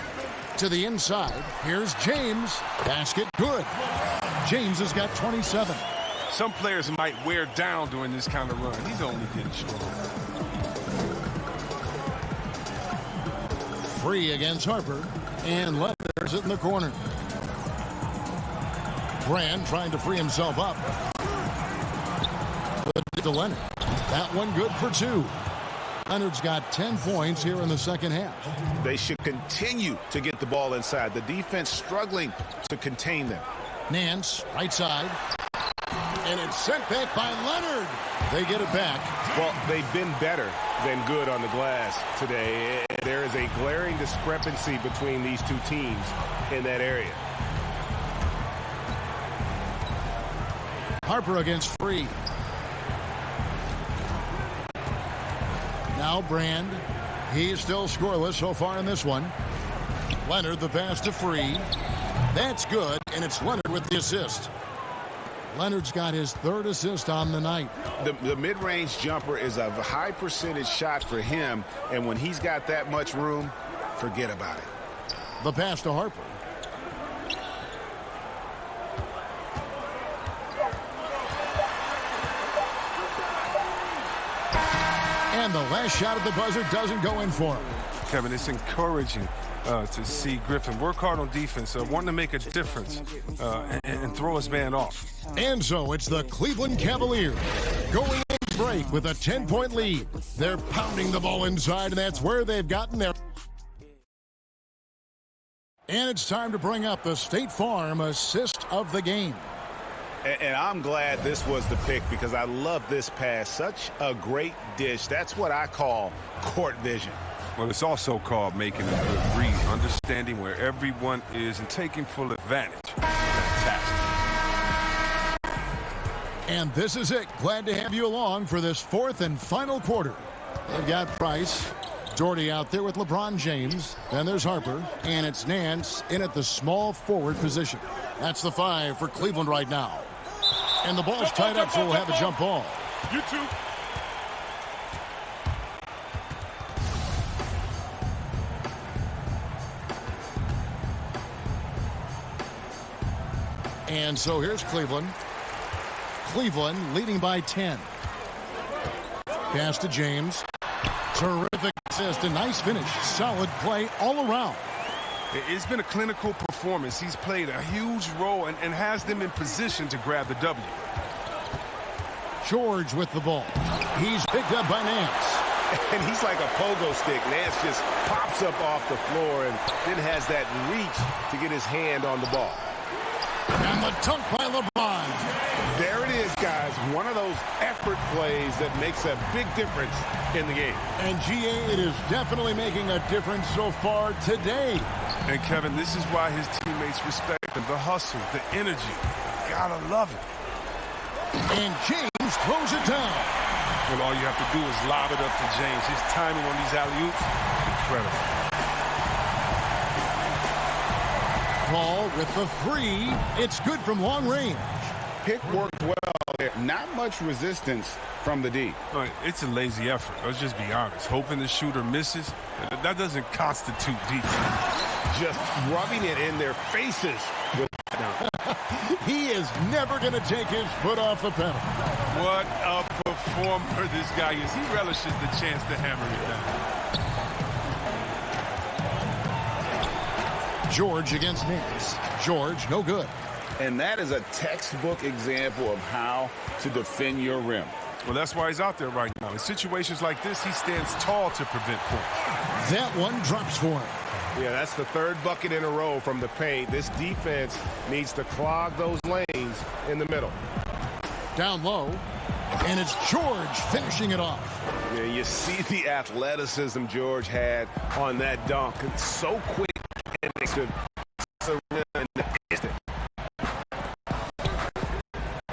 To the inside, here's James. Basket good. James has got 27. Some players might wear down during this kind of run. He's only getting stronger. Free against Harper. And Leonard's it in the corner. Brand trying to free himself up. But to Leonard. That one good for 2. Leonard's got 10 points here in the second half. They should continue to get the ball inside. The defense struggling to contain them. Nance, right side. And it's sent back by Leonard. They get it back. Well, they've been better than good on the glass today. There is a glaring discrepancy between these two teams in that area. Harper against Free. Now Brand. He's still scoreless so far in this one. Leonard the pass to Free. That's good, and it's Leonard with the assist. Leonard's got his 3rd assist on the night. The mid-range jumper is a high percentage shot for him, and when he's got that much room, forget about it. The pass to Harper. And the last shot at the buzzer doesn't go in for him. Kevin, it's encouraging to see Griffin work hard on defense, wanting to make a difference and throw his man off. And so it's the Cleveland Cavaliers going in break with a 10-point lead. They're pounding the ball inside, and that's where they've gotten there. And it's time to bring up the State Farm assist of the game. And I'm glad this was the pick because I love this pass. Such a great dish. That's what I call court vision. Well, it's also called making a good read, understanding where everyone is and taking full advantage. Fantastic. And this is it. Glad to have you along for this 4th and final quarter. They've got Price, Daugherty out there with LeBron James. Then there's Harper, and it's Nance in at the small forward position. That's the 5 for Cleveland right now. And the ball's tied up, so we'll have a jump ball. You too. And so here's Cleveland. Cleveland leading by 10. Pass to James. Terrific assist, a nice finish. Solid play all around. It's been a clinical performance. He's played a huge role and has them in position to grab the W. George with the ball. He's picked up by Nance. And he's like a pogo stick. Nance just pops up off the floor and then has that reach to get his hand on the ball. And the dunk by LeBron. There it is, guys. One of those effort plays that makes a big difference in the game. And GA, it is definitely making a difference so far today. And Kevin, this is why his teammates respect him. The hustle, the energy. Gotta love it. And James throws it down. Well, all you have to do is lob it up to James. His timing on these alley-oops, incredible. Paul with the three. It's good from long range. Pick worked well there. Not much resistance from the D. Right, it's a lazy effort. Let's just be honest. Hoping the shooter misses, that doesn't constitute defense. Just rubbing it in their faces. He is never going to take his foot off the pedal. What a performer this guy is. He relishes the chance to hammer it down. George against Nance. George, no good. And that is a textbook example of how to defend your rim. Well, that's why he's out there right now. In situations like this, he stands tall to prevent points. That one drops for him. Yeah, that's the third bucket in a row from the paint. This defense needs to clog those lanes in the middle. Down low, and it's George finishing it off. Yeah, you see the athleticism George had on that dunk. It's so quick and it could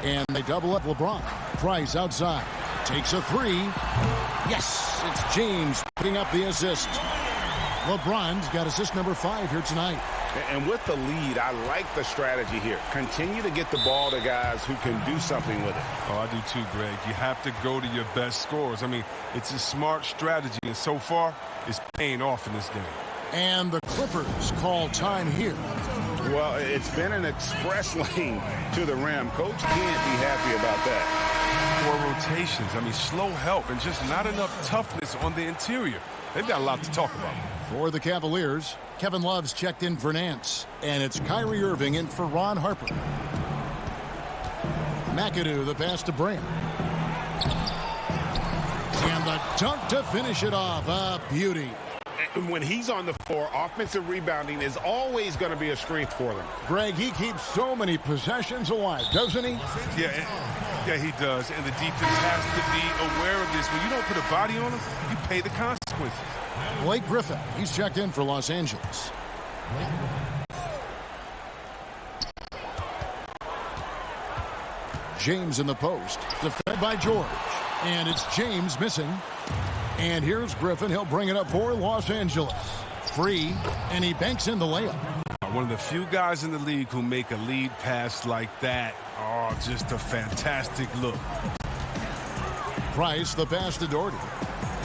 and they double up LeBron. Price outside. Takes a three. Yes, it's James putting up the assist. LeBron's got assist number 5 here tonight. And with the lead, I like the strategy here. Continue to get the ball to guys who can do something with it. Oh, I do too, Greg. You have to go to your best scorers. I mean, it's a smart strategy, and so far, it's paying off in this game. And the Clippers call time here. Well, it's been an express lane to the rim. Coach can't be happy about that. 4 rotations. I mean, slow help and just not enough toughness on the interior. They've got a lot to talk about. For the Cavaliers, Kevin Love's checked in for Nance. And it's Kyrie Irving in for Ron Harper. McAdoo, the pass to Brand. And the dunk to finish it off. A beauty. When he's on the floor, offensive rebounding is always going to be a strength for them. Greg, he keeps so many possessions alive, doesn't he? Yeah, he does. And the defense has to be aware of this. When you don't put a body on him, you pay the consequences. Blake Griffin, he's checked in for Los Angeles. James in the post, defended by George. And it's James missing. And here's Griffin. He'll bring it up for Los Angeles. Free, and he banks in the layup. One of the few guys in the league who make a lead pass like that. Oh, just a fantastic look. Price, the pass to Doherty.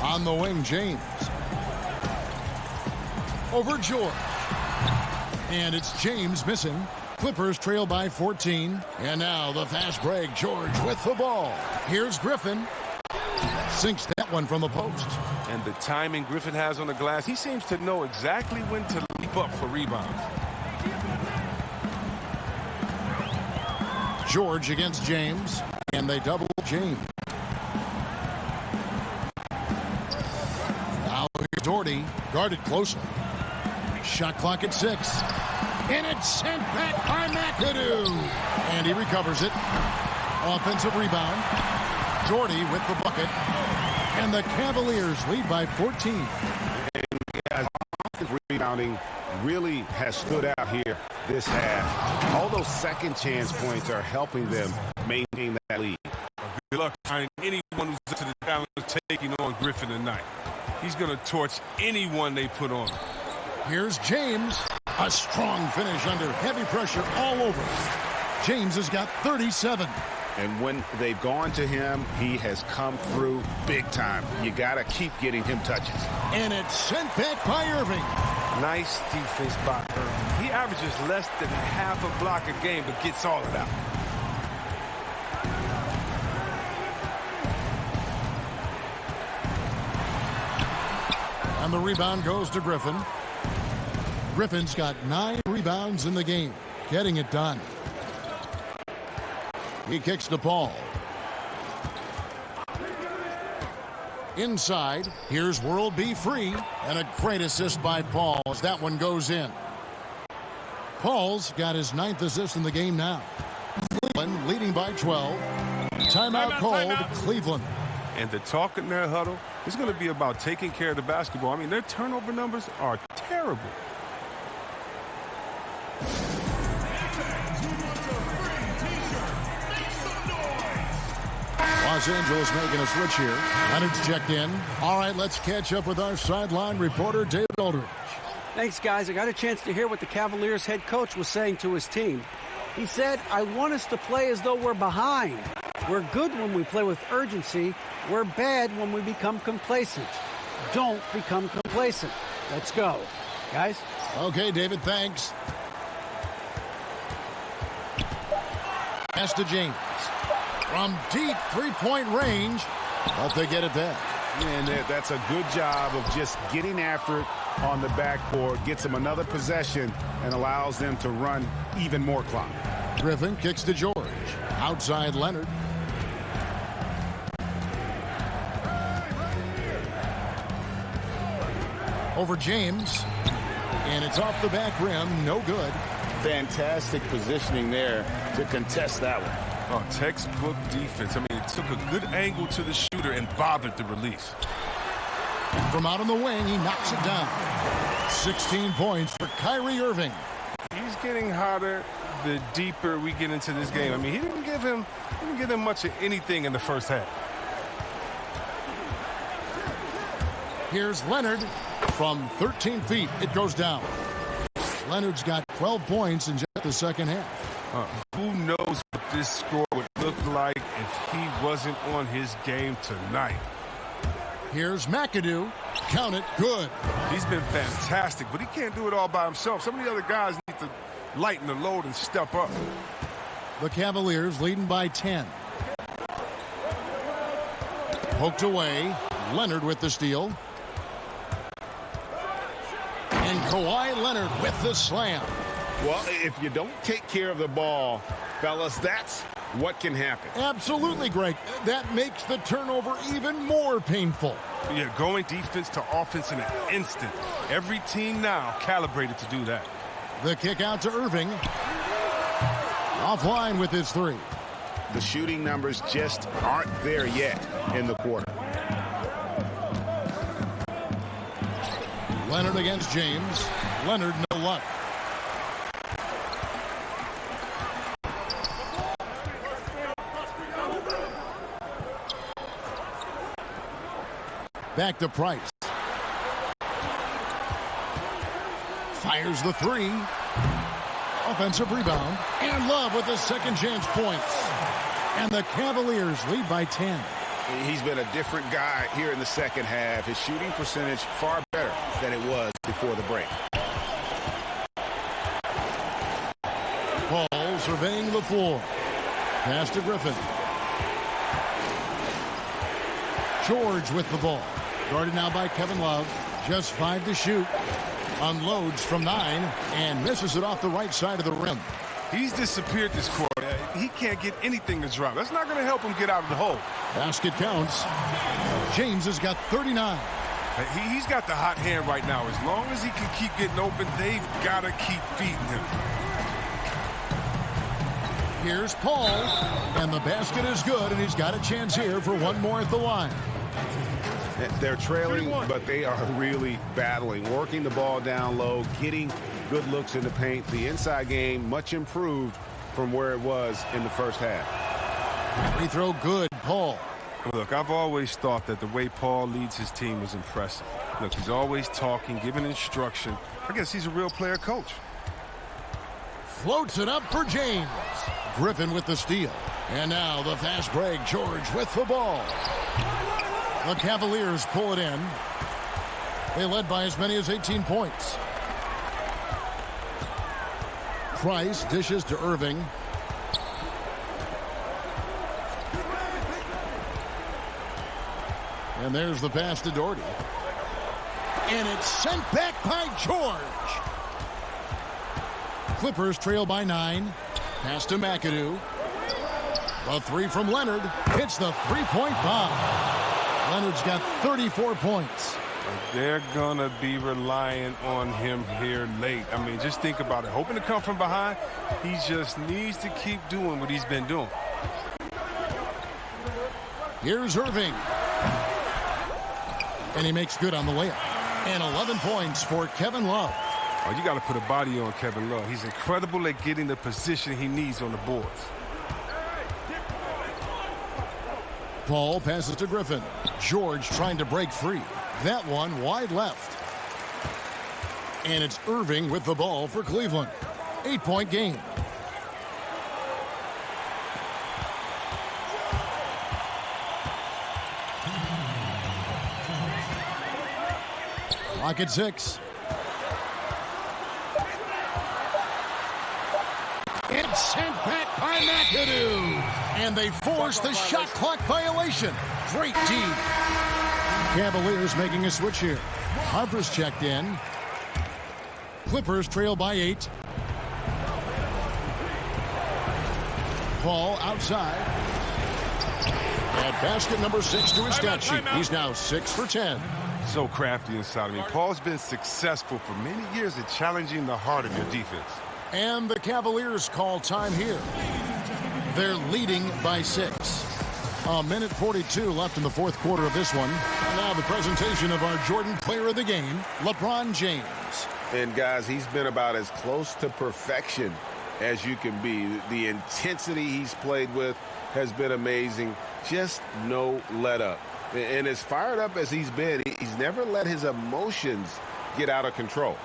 On the wing, James. Over George. And it's James missing. Clippers trail by 14. And now the fast break. George with the ball. Here's Griffin. Sinks that one from the post. And the timing Griffin has on the glass, he seems to know exactly when to leap up for rebounds. George against James, and they double James. Now here's Doherty, guarded closely. Shot clock at 6. And it's sent back by McAdoo. And he recovers it. Offensive rebound. Doherty with the bucket. And the Cavaliers lead by 14. And guys, offensive rebounding really has stood out here this half. All those second chance points are helping them maintain that lead. Good luck finding anyone who's up to the challenge of taking on Griffin tonight. He's going to torch anyone they put on. Here's James. A strong finish under heavy pressure all over. James has got 37. And when they've gone to him, he has come through big time. You got to keep getting him touches. And it's sent back by Irving. Nice defense by Irving. He averages less than half a block a game, but gets all of that. And the rebound goes to Griffin. Griffin's got 9 rebounds in the game, getting it done. He kicks to Paul. Inside, here's World B. Free, and a great assist by Paul as that one goes in. Paul's got his 9th assist in the game now. Cleveland leading by 12. Timeout called, Cleveland. And the talk in their huddle is going to be about taking care of the basketball. I mean, their turnover numbers are terrible. Los Angeles making a switch here. Leonard's checked in. All right, let's catch up with our sideline reporter, David Aldridge. Thanks, guys. I got a chance to hear what the Cavaliers head coach was saying to his team. He said, I want us to play as though we're behind. We're good when we play with urgency. We're bad when we become complacent. Don't become complacent. Let's go. Guys? Okay, David, thanks. Pass to James. From deep three-point range, but they get it back. And that's a good job of just getting after it on the backboard. Gets them another possession and allows them to run even more clock. Griffin kicks to George. Outside Leonard. Over James. And it's off the back rim. No good. Fantastic positioning there to contest that one. Oh, textbook defense. I mean, it took a good angle to the shooter and bothered the release. From out on the wing, he knocks it down. 16 points for Kyrie Irving. He's getting hotter the deeper we get into this game. I mean, he didn't give him much of anything in the first half. Here's Leonard from 13 feet. It goes down. Leonard's got 12 points in just the second half. Who knows what this score would look like if he wasn't on his game tonight. Here's McAdoo. Count it. Good. He's been fantastic, but he can't do it all by himself. Some of the other guys need to lighten the load and step up. The Cavaliers leading by 10. Poked away. Leonard with the steal. And Kawhi Leonard with the slam. Well, if you don't take care of the ball, fellas, that's what can happen. Absolutely, Greg. That makes the turnover even more painful. Yeah, going defense to offense in an instant. Every team now calibrated to do that. The kick out to Irving. Offline with his three. The shooting numbers just aren't there yet in the quarter. Leonard against James. Leonard, no luck. Back to Price. Fires the three. Offensive rebound. And Love with the second chance points. And the Cavaliers lead by 10. He's been a different guy here in the second half. His shooting percentage far better than it was before the break. Paul surveying the floor. Pass to Griffin. George with the ball. Guarded now by Kevin Love. Just 5 to shoot. Unloads from 9 and misses it off the right side of the rim. He's disappeared this quarter. He can't get anything to drop. That's not going to help him get out of the hole. Basket counts. James has got 39. He's got the hot hand right now. As long as he can keep getting open, they've got to keep feeding him. Here's Paul, and the basket is good, and he's got a chance here for one more at the line. They're trailing, but they are really battling, working the ball down low, getting good looks in the paint. The inside game much improved from where it was in the first half. Free throw good, Paul. Look, I've always thought that the way Paul leads his team was impressive. Look, he's always talking, giving instruction. I guess he's a real player coach. Floats it up for James. Griffin with the steal. And now the fast break. George with the ball. The Cavaliers pull it in. They led by as many as 18 points. Price dishes to Irving. And there's the pass to Doherty. And it's sent back by George. Clippers trail by 9. Pass to McAdoo. A three from Leonard. Hits the three-point bomb. Leonard's got 34 points. They're going to be relying on him here late. I mean, just think about it. Hoping to come from behind, he just needs to keep doing what he's been doing. Here's Irving. And he makes good on the layup. And 11 points for Kevin Love. Oh, you got to put a body on Kevin Love. He's incredible at getting the position he needs on the boards. Paul passes to Griffin. George trying to break free. That one wide left. And it's Irving with the ball for Cleveland. 8-point game. Clock at 6. It's sent back by McAdoo. And they force the shot clock violation. Great D. Cavaliers making a switch here. Harper's checked in. Clippers trail by 8. Paul outside. At basket number 6 to his stat sheet. He's now 6 for 10. So crafty inside. I mean, Paul's been successful for many years at challenging the heart of your defense. And the Cavaliers call time here. They're leading by 6. A minute 42 left in the fourth quarter of this one. And now the presentation of our Jordan Player of the Game, LeBron James. And guys, he's been about as close to perfection as you can be. The intensity he's played with has been amazing. Just no let up. And as fired up as he's been, he's never let his emotions get out of control.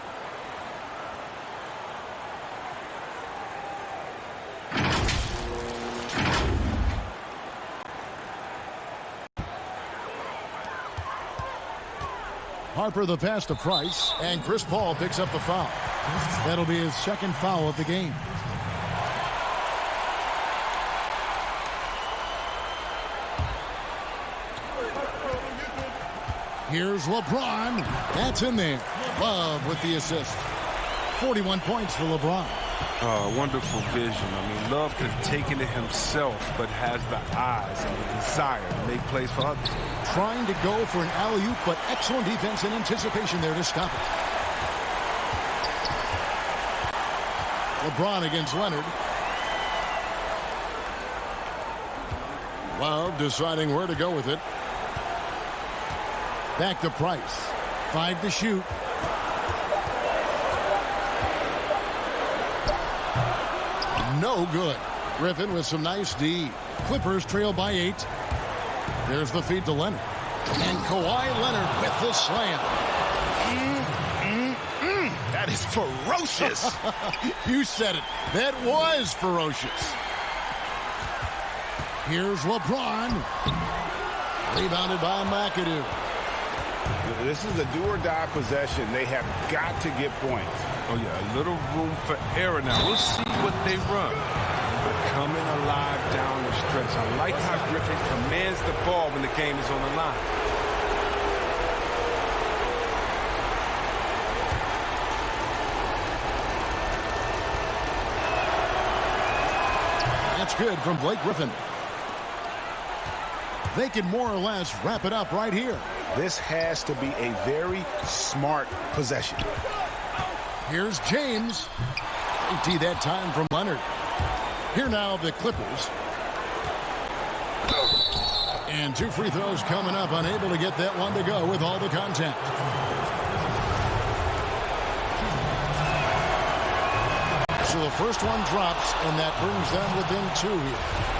Harper the pass to Price, and Chris Paul picks up the foul. That'll be his second foul of the game. Here's LeBron. That's in there. Love with the assist. 41 points for LeBron. Wonderful vision. I mean, Love could have taken it himself, but has the eyes and the desire to make plays for others. Trying to go for an alley-oop, but excellent defense and anticipation there to stop it. LeBron against Leonard. Love deciding where to go with it. Back to Price. 5 to shoot. No good. Griffin with some nice D. Clippers trail by 8. There's the feed to Leonard. And Kawhi Leonard with the slam. That is ferocious. You said it. That was ferocious. Here's LeBron. Rebounded by McAdoo. This is a do-or-die possession. They have got to get points. Oh, yeah, a little room for error now. We'll see what they run. They're coming alive down the stretch. I like how Griffin commands the ball when the game is on the line. That's good from Blake Griffin. They can more or less wrap it up right here. This has to be a very smart possession. Here's James. Empty that time from Leonard. Here now the Clippers. And 2 free throws coming up. Unable to get that one to go with all the contact. So the first one drops, and that brings them within 2 here.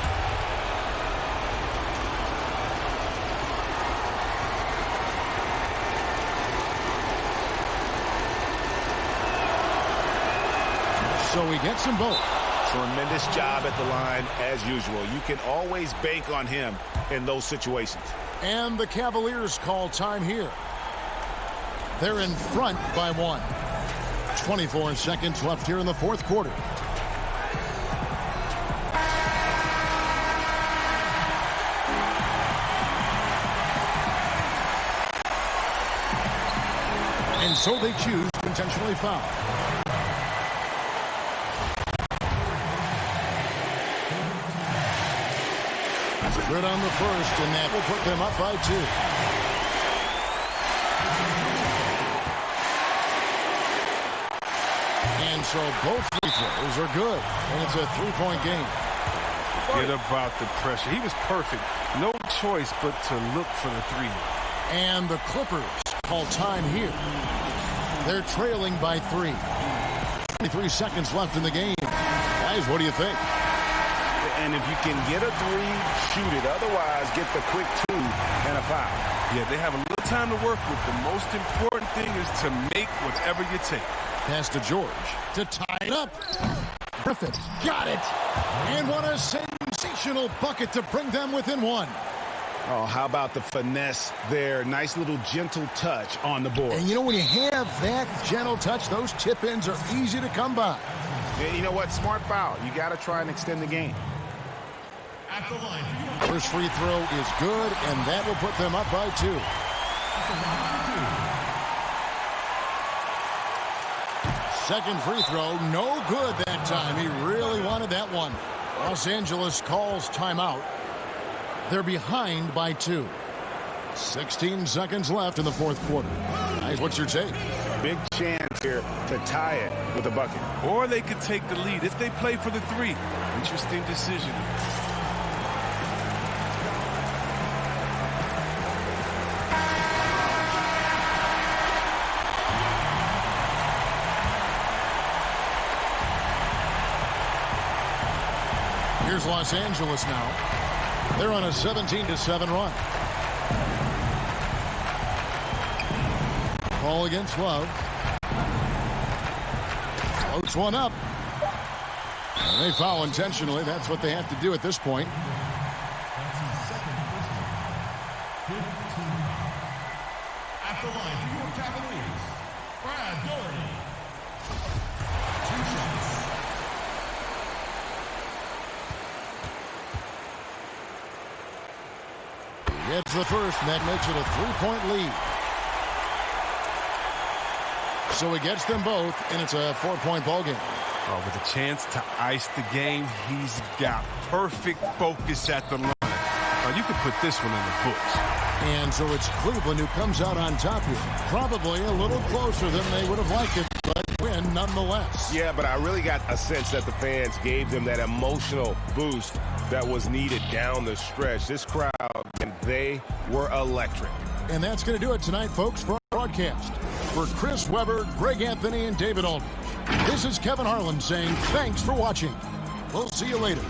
So he gets them both. Tremendous job at the line as usual. You can always bank on him in those situations. And the Cavaliers call time here. They're in front by 1. 24 seconds left here in the fourth quarter. And so they choose to intentionally foul. Good on the first, and that will put them up by 2. And so both free throws are good, and it's a 3-point game. Forget about the pressure. He was perfect. No choice but to look for the 3. And the Clippers call time here. They're trailing by 3. 23 seconds left in the game. Guys, what do you think? And if you can get a 3, shoot it. Otherwise, get the quick 2 and a foul. Yeah, they have a little time to work with. The most important thing is to make whatever you take. Pass to George to tie it up. Griffin got it. And what a sensational bucket to bring them within 1. Oh, how about the finesse there? Nice little gentle touch on the board. And you know, when you have that gentle touch, those tip-ins are easy to come by. And you know what? Smart foul. You got to try and extend the game. At the line. First free throw is good, and that will put them up by 2. Second free throw, no good that time. He really wanted that one. Los Angeles calls timeout. They're behind by 2. 16 seconds left in the fourth quarter. Guys, what's your take? Big chance here to tie it with a bucket. Or they could take the lead if they play for the 3. Interesting decision. Here's Los Angeles now. They're on a 17-7 run. Ball against Love. Floats one up. And they foul intentionally. That's what they have to do at this point. At the line for your Cavaliers, Brad Doherty. 2 shots. Gets the first, and that makes it a 3-point lead. So he gets them both, and it's a 4-point ball game. Oh, with a chance to ice the game, he's got perfect focus at the line. Now, you could put this one in the books. And so it's Cleveland who comes out on top here. Probably a little closer than they would have liked it, but win nonetheless. Yeah, but I really got a sense that the fans gave them that emotional boost that was needed down the stretch. This crowd, and they were electric. And that's going to do it tonight, folks, for our broadcast. For Chris Webber, Greg Anthony, and David Aldridge, this is Kevin Harlan saying thanks for watching. We'll see you later.